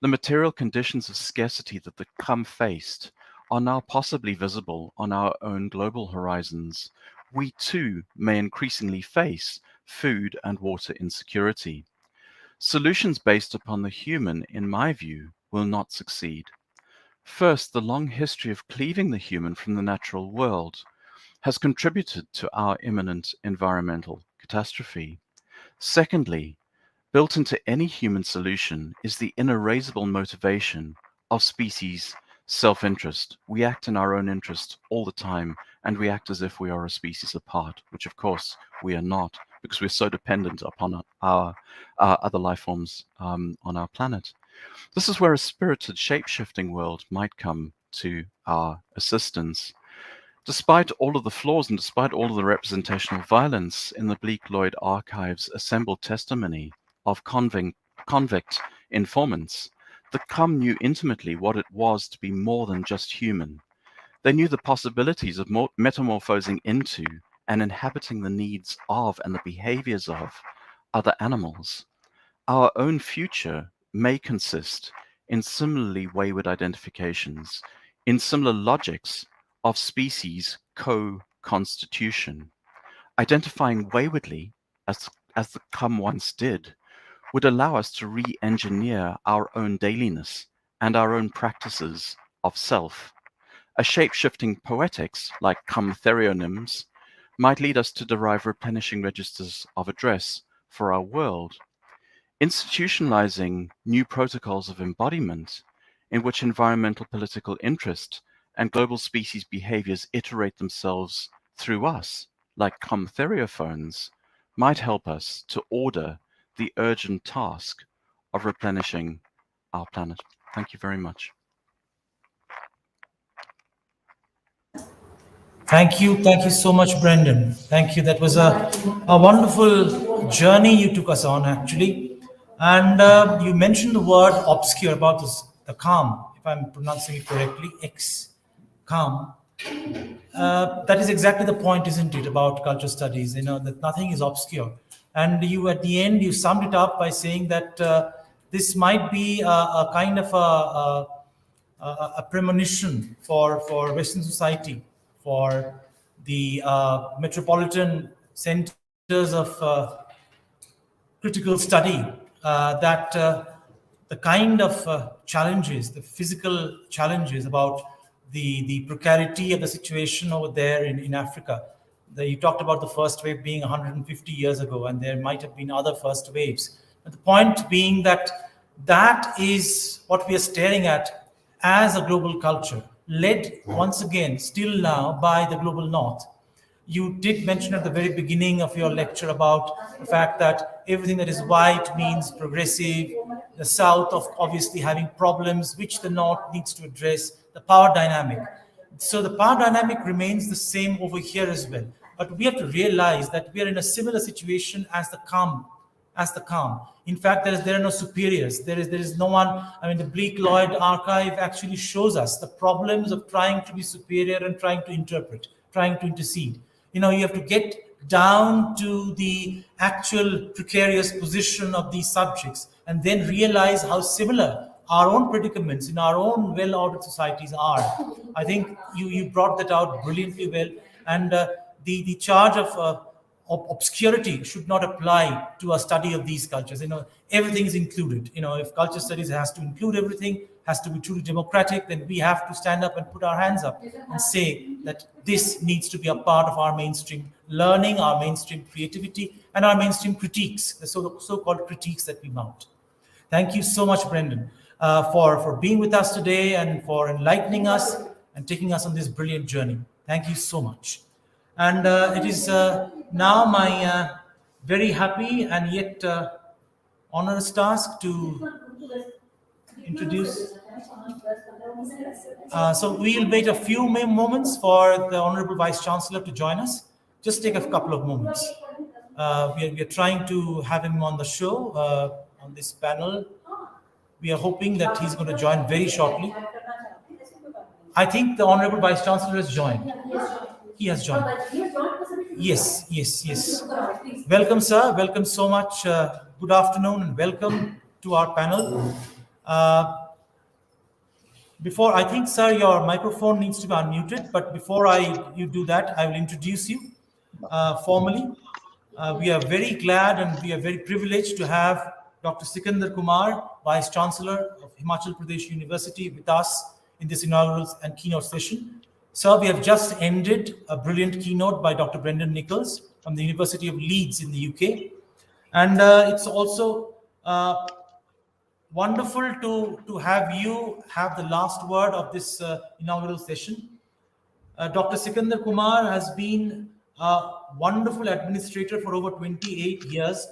E: The material conditions of scarcity that the Kham faced are now possibly visible on our own global horizons, we too may increasingly face food and water insecurity. Solutions based upon the human, in my view, will not succeed. First, the long history of cleaving the human from the natural world has contributed to our imminent environmental catastrophe. Secondly, built into any human solution is the inerasable motivation of species self-interest. We act in our own interest all the time, and we act as if we are a species apart, which of course we are not, because we're so dependent upon our other life forms on our planet. This is where a spirited shape-shifting world might come to our assistance. Despite all of the flaws and despite all of the representational violence in the Bleak Lloyd Archive's assembled testimony of convict informants, the CUM knew intimately what it was to be more than just human. They knew the possibilities of metamorphosing into and inhabiting the needs of and the behaviors of other animals. Our own future may consist in similarly wayward identifications, in similar logics of species co-constitution. Identifying waywardly, as the CUM once did, would allow us to re-engineer our own dailiness and our own practices of self. A shape-shifting poetics, like CUM therionyms, might lead us to derive replenishing registers of address for our world. Institutionalizing new protocols of embodiment in which environmental political interest and global species behaviors iterate themselves through us, like CUM theriophones, might help us to order the urgent task of replenishing our planet. Thank you very much.
A: Thank you so much, Brendan. Thank you. That was a wonderful journey you took us on, actually. And you mentioned the word obscure about this, the calm, if I'm pronouncing it correctly, calm. That is exactly the point, isn't it, about culture studies, that nothing is obscure. And you, at the end, you summed it up by saying that this might be a kind of a premonition for Western society, for the metropolitan centers of critical study, that the kind of challenges, the physical challenges about the precarity of the situation over there in Africa. You talked about the first wave being 150 years ago, and there might have been other first waves. But the point being that that is what we are staring at as a global culture, led once again, still now, by the global north. You did mention at the very beginning of your lecture about the fact that everything that is white means progressive, the south of obviously having problems which the north needs to address, the power dynamic. So the power dynamic remains the same over here as well. But we have to realize that we are in a similar situation as the calm. In fact, there are no superiors. There is no one. I mean, the Bleak Lloyd archive actually shows us the problems of trying to be superior and trying to interpret, trying to intercede. You have to get down to the actual precarious position of these subjects and then realize how similar our own predicaments in our own well-ordered societies are. I think you brought that out brilliantly well. And the charge of obscurity should not apply to a study of these cultures. Everything is included. If culture studies has to include everything, has to be truly democratic, then we have to stand up and put our hands up and say that this needs to be a part of our mainstream learning, our mainstream creativity, and our mainstream critiques, the so-called critiques that we mount. Thank you so much, Brendan, for being with us today and for enlightening us and taking us on this brilliant journey. Thank you so much. And it is now my very happy and yet onerous task to introduce. So we'll wait a few moments for the Honorable Vice Chancellor to join us. Just take a couple of moments. We are trying to have him on the show, on this panel. We are hoping that he's going to join very shortly. I think the Honorable Vice Chancellor has joined. He has joined. Yes. Welcome, sir. Welcome so much. Good afternoon and welcome to our panel. Before, I think, sir, your microphone needs to be unmuted, but before you do that, I will introduce you. formally. We are very glad and we are very privileged to have Dr. Sikandar Kumar, Vice Chancellor of Himachal Pradesh University, with us in this inaugural and keynote session. Sir, we have just ended a brilliant keynote by Dr. Brendan Nichols from the University of Leeds in the UK. And it's also wonderful to have you have the last word of this inaugural session. Dr. Sikandar Kumar has been a wonderful administrator for over 28 years.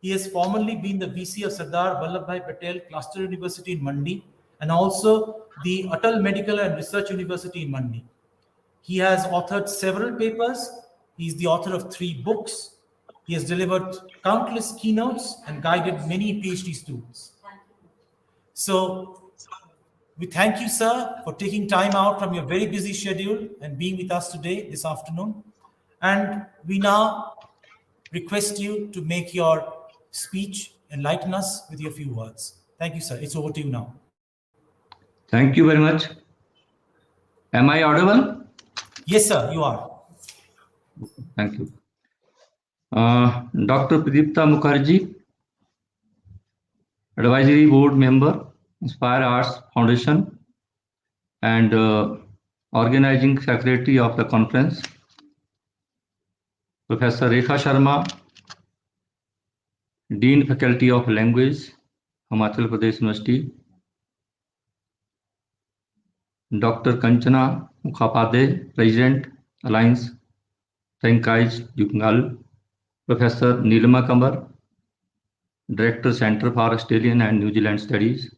A: He has formerly been the VC of Sardar Vallabhbhai Patel Cluster University in Mandi and also the Atal Medical and Research University in Mandi. He has authored several papers. He is the author of 3 books. He has delivered countless keynotes and guided many PhD students. So we thank you, sir, for taking time out from your very busy schedule and being with us today, this afternoon. And we now request you to make your speech, enlighten us with your few words. Thank you, sir. It's over to you now.
F: Thank you very much. Am I audible?
A: Yes, sir, you are.
F: Thank you. Dr. Pradipta Mukherjee, Advisory Board Member, Inspire Arts Foundation, and Organizing Secretary of the conference. Professor Rekha Sharma, Dean Faculty of Language, Himachal Pradesh University. Dr. Kanchana Mukhopadhyay, President, Alliance Franchise Jungal. Professor Neelama Kamar, Director, Center for Australian and New Zealand Studies.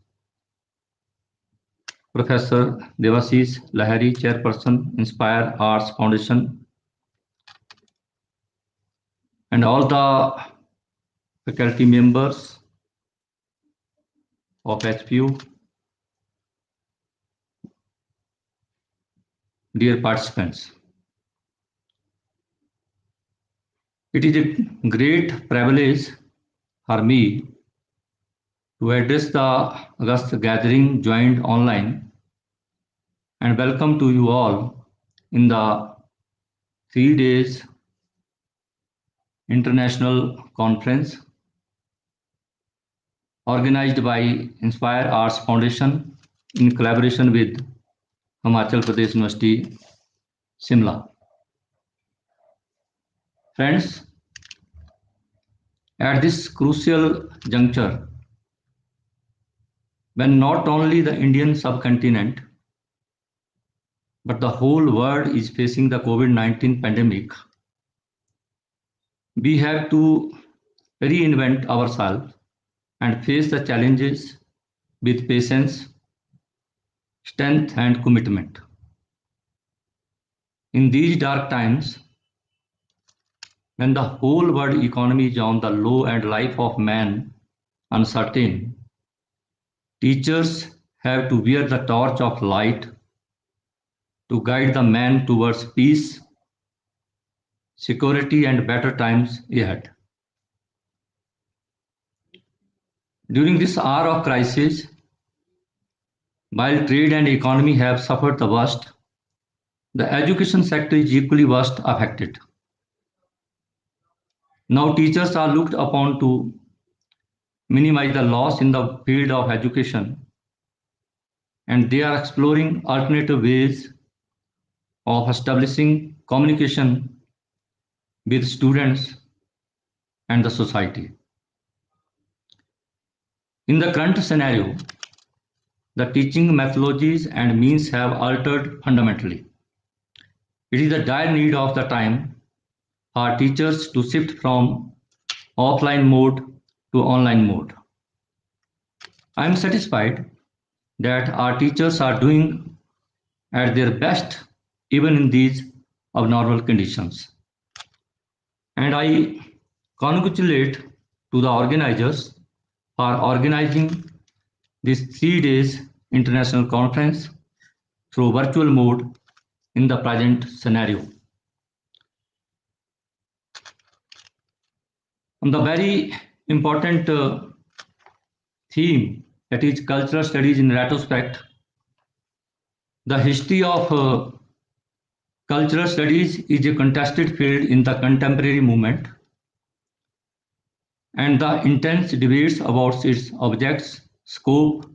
F: Professor Devashish Lahari, Chairperson, Inspire Arts Foundation. And all the faculty members of HPU, dear participants. It is a great privilege for me to address the August gathering joined online and welcome to you all in the 3 days international conference organized by Inspire Arts Foundation in collaboration with Himachal Pradesh University, Shimla. Friends, at this crucial juncture, when not only the Indian subcontinent, but the whole world is facing the COVID-19 pandemic, we have to reinvent ourselves and face the challenges with patience, strength, and commitment. In these dark times, when the whole world economy is on the low and life of man uncertain, teachers have to wear the torch of light to guide the man towards peace, security, and better times ahead. During this hour of crisis, while trade and economy have suffered the worst, the education sector is equally worst affected. Now teachers are looked upon to minimize the loss in the field of education, and they are exploring alternative ways of establishing communication with students and the society. In the current scenario, the teaching methodologies and means have altered fundamentally. It is the dire need of the time for teachers to shift from offline mode to online mode. I am satisfied that our teachers are doing at their best even in these abnormal conditions. And I congratulate to the organizers for organizing this 3 days international conference through virtual mode in the present scenario. On the very important theme, that is cultural studies in retrospect, the history of Cultural studies is a contested field in the contemporary movement, and the intense debates about its objects, scope,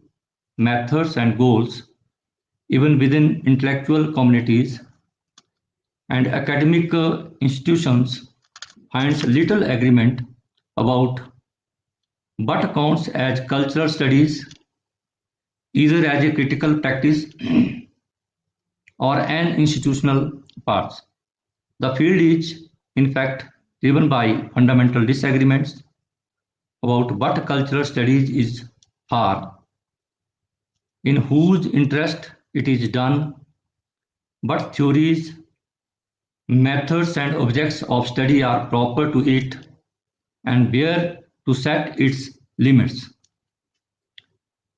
F: methods, and goals, even within intellectual communities and academic institutions, finds little agreement about what counts as cultural studies, either as a critical practice or an institutional part. The field is, in fact, driven by fundamental disagreements about what cultural studies is for, in whose interest it is done, what theories, methods, and objects of study are proper to it, and where to set its limits.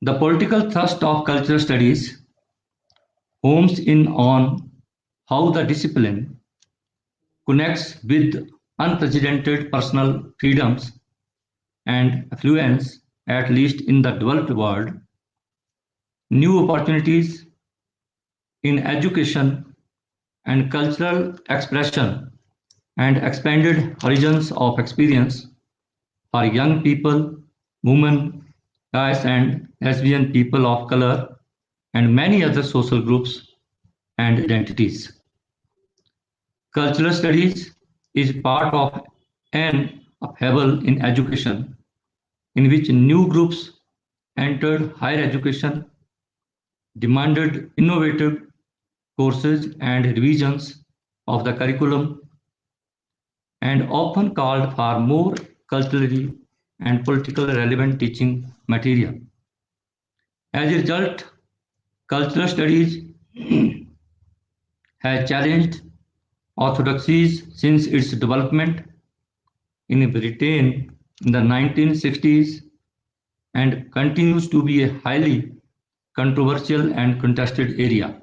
F: The political thrust of cultural studies homes in on how the discipline connects with unprecedented personal freedoms and affluence, at least in the developed world, new opportunities in education and cultural expression, and expanded horizons of experience for young people, women, guys and lesbian people of color, and many other social groups and identities. Cultural studies is part of an upheaval in education in which new groups entered higher education, demanded innovative courses and revisions of the curriculum, and often called for more culturally and politically relevant teaching material. As a result, cultural studies has challenged orthodoxies since its development in Britain in the 1960s and continues to be a highly controversial and contested area.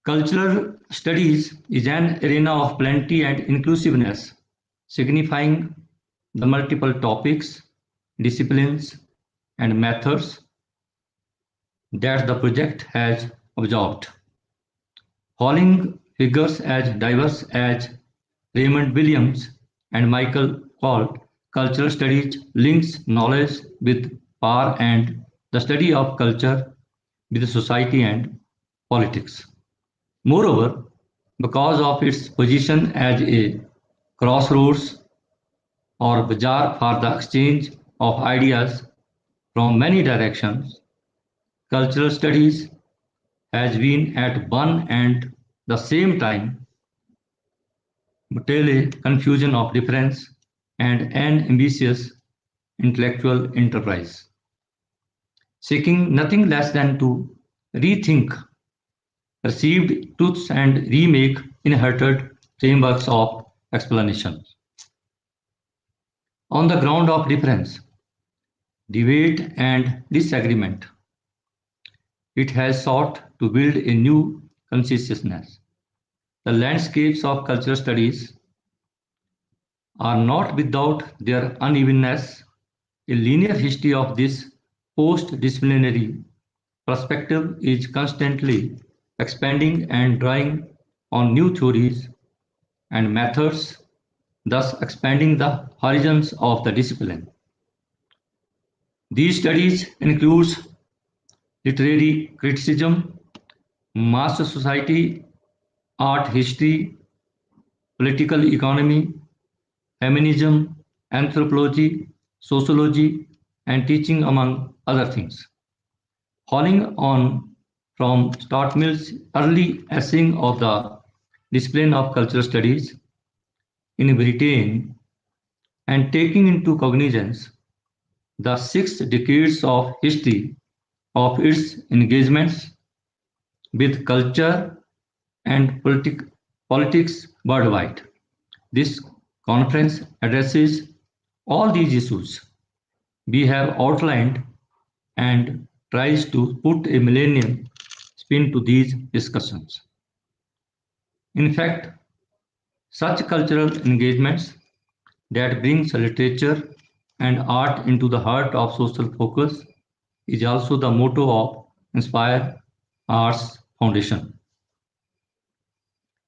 F: Cultural studies is an arena of plenty and inclusiveness, signifying the multiple topics, disciplines, and methods that the project has absorbed. Following figures as diverse as Raymond Williams and Michael Colt, cultural studies links knowledge with power and the study of culture with society and politics. Moreover, because of its position as a crossroads or bazaar for the exchange of ideas from many directions, cultural studies has been at one and the same time a confusion of difference and an ambitious intellectual enterprise, seeking nothing less than to rethink received truths and remake inherited frameworks of explanation. On the ground of difference, debate, and disagreement, it has sought to build a new consciousness. The landscapes of cultural studies are not without their unevenness. A linear history of this post-disciplinary perspective is constantly expanding and drawing on new theories and methods, thus expanding the horizons of the discipline. These studies include literary criticism, mass society, art history, political economy, feminism, anthropology, sociology, and teaching, among other things. Following on from Startmill's early essaying of the discipline of cultural studies in Britain and taking into cognizance the 6 decades of history of its engagements with culture and politics worldwide. This conference addresses all these issues we have outlined and tries to put a millennium spin to these discussions. In fact, such cultural engagements that brings literature and art into the heart of social focus is also the motto of Inspire Arts Foundation.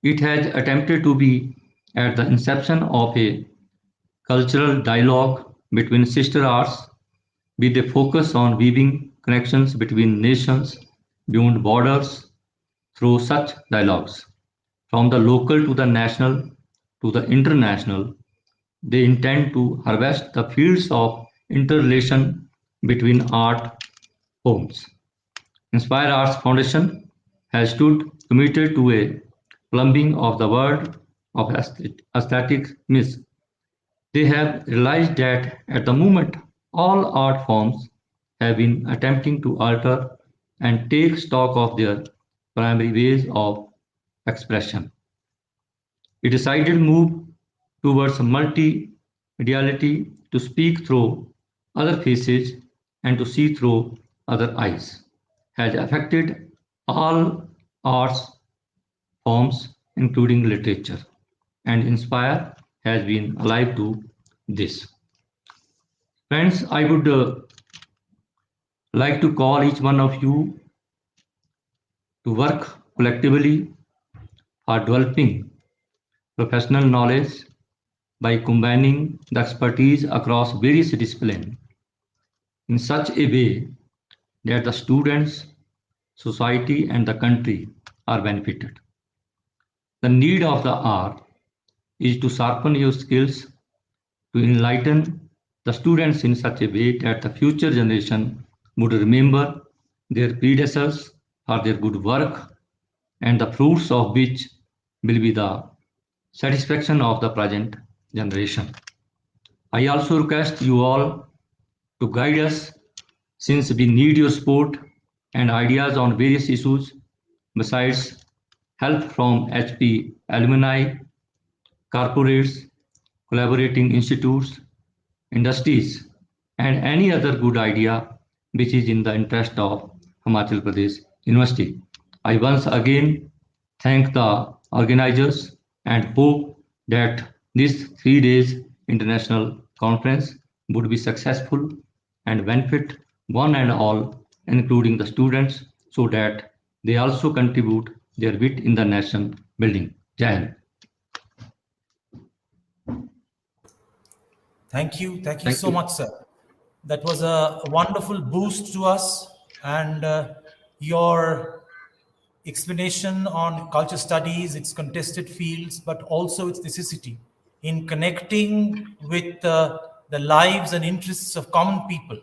F: It has attempted to be at the inception of a cultural dialogue between sister arts with a focus on weaving connections between nations beyond borders through such dialogues. From the local to the national to the international, they intend to harvest the fields of interrelation between art forms. Inspire Arts Foundation has stood committed to a plumbing of the world of aesthetic myths. They have realized that at the moment all art forms have been attempting to alter and take stock of their primary ways of expression. A decided move towards multi-mediality to speak through other faces and to see through other eyes has affected all arts forms, including literature, and Inspire has been alive to this. Friends, I would like to call each one of you to work collectively for developing professional knowledge by combining the expertise across various disciplines in such a way that the students, society, and the country are benefited. The need of the hour is to sharpen your skills, to enlighten the students in such a way that the future generation would remember their predecessors for their good work and the fruits of which will be the satisfaction of the present generation. I also request you all to guide us since we need your support and ideas on various issues besides help from HP alumni, corporates, collaborating institutes, industries, and any other good idea which is in the interest of Himachal Pradesh University. I once again thank the organizers and hope that this 3 days international conference would be successful and benefit one and all, including the students, so that they also contribute their bit in the nation building. Jai Hind.
A: Thank you. Thank you
F: Thank
A: so
F: you.
A: much, sir. That was a wonderful boost to us. And your explanation on culture studies, its contested fields, but also its necessity in connecting with the lives and interests of common people,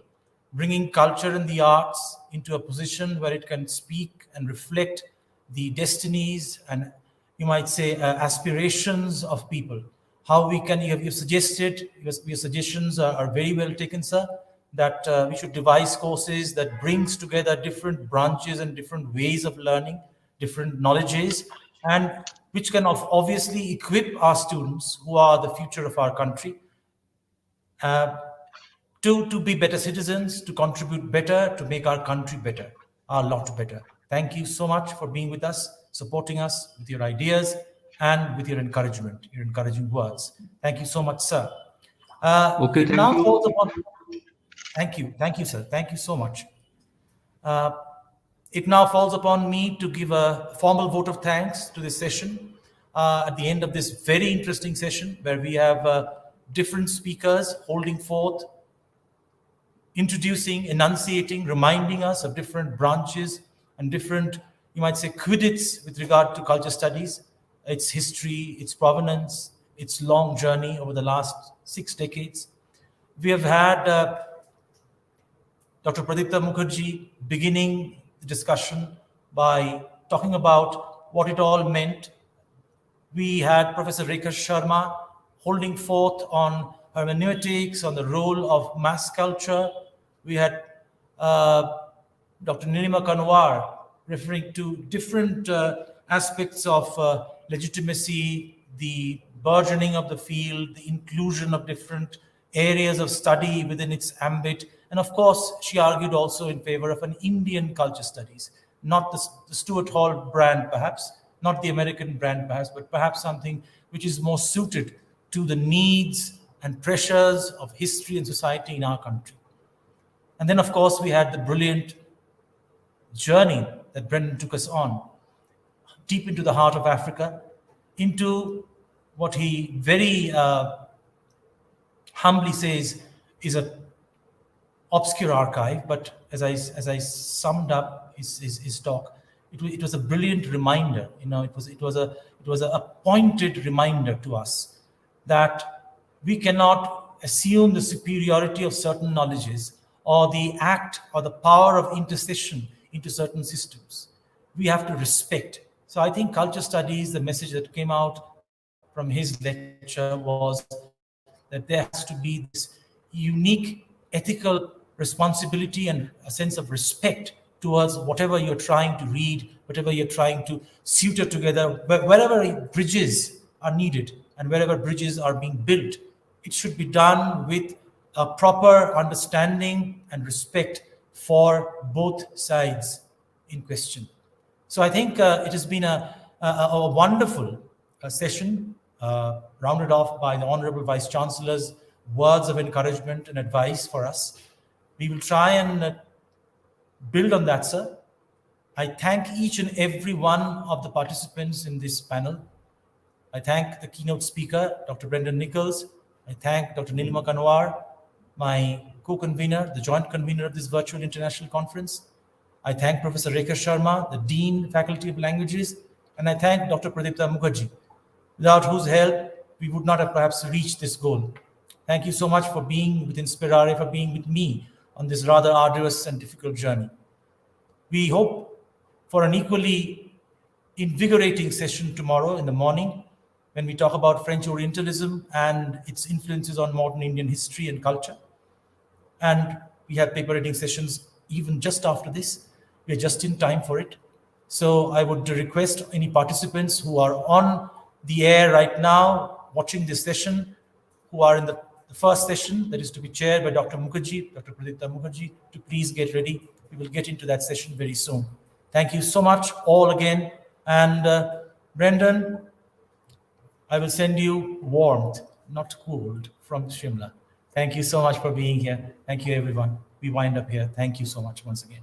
A: bringing culture and the arts into a position where it can speak and reflect the destinies and, you might say, aspirations of people. How we can, you've suggested, your suggestions are very well taken, sir, that we should devise courses that brings together different branches and different ways of learning, different knowledges, and which can obviously equip our students, who are the future of our country, to be better citizens, to contribute better, to make our country better, a lot better. Thank you so much for being with us, supporting us with your ideas and with your encouragement, your encouraging words. Thank you so much, sir.
F: Okay,
A: It
F: thank
A: now
F: you.
A: falls upon. Thank you, sir. Thank you so much. It now falls upon me to give a formal vote of thanks to this session at the end of this very interesting session, where we have different speakers holding forth, introducing, enunciating, reminding us of different branches and different, you might say, credits with regard to culture studies, its history, its provenance, its long journey over the last 6 decades. We have had Dr. Pradipta Mukherjee beginning the discussion by talking about what it all meant. We had Professor Rekha Sharma holding forth on hermeneutics, on the role of mass culture. We had Dr. Nilima Kanwar referring to different aspects of legitimacy, the burgeoning of the field, the inclusion of different areas of study within its ambit. And of course, she argued also in favor of an Indian culture studies, not the Stuart Hall brand perhaps, not the American brand perhaps, but perhaps something which is more suited to the needs and pressures of history and society in our country. And then, of course, we had the brilliant journey that Brendan took us on deep into the heart of Africa, into what he very humbly says is a obscure archive, but as I summed up his talk, it was a brilliant reminder. It was a pointed reminder to us that we cannot assume the superiority of certain knowledges or the act or the power of intercession into certain systems. We have to respect. So I think culture studies, the message that came out from his lecture was that there has to be this unique ethical responsibility and a sense of respect towards whatever you're trying to read, whatever you're trying to suture together, wherever bridges are needed and wherever bridges are being built, it should be done with a proper understanding and respect for both sides in question. So I think it has been a wonderful session, rounded off by the Honorable Vice Chancellor's words of encouragement and advice for us. We will try and build on that, sir. I thank each and every one of the participants in this panel. I thank the keynote speaker, Dr. Brendan Nichols. I thank Dr. Nilima Kanwar, my co-convener, the joint convener of this virtual international conference. I thank Professor Rekha Sharma, the Dean, Faculty of Languages, and I thank Dr. Pradipta Mukherjee, without whose help we would not have perhaps reached this goal. Thank you so much for being with Inspirare, for being with me on this rather arduous and difficult journey. We hope for an equally invigorating session tomorrow in the morning when we talk about French Orientalism and its influences on modern Indian history and culture. And we have paper reading sessions even just after this. We are just in time for it. So I would request any participants who are on the air right now, watching this session, who are in the first session that is to be chaired by Dr. Mukherjee, Dr. Pradipta Mukherjee, to please get ready. We will get into that session very soon. Thank you so much all again. And Brendan, I will send you warmth, not cold, from Shimla. Thank you so much for being here. Thank you, everyone. We wind up here. Thank you so much once again.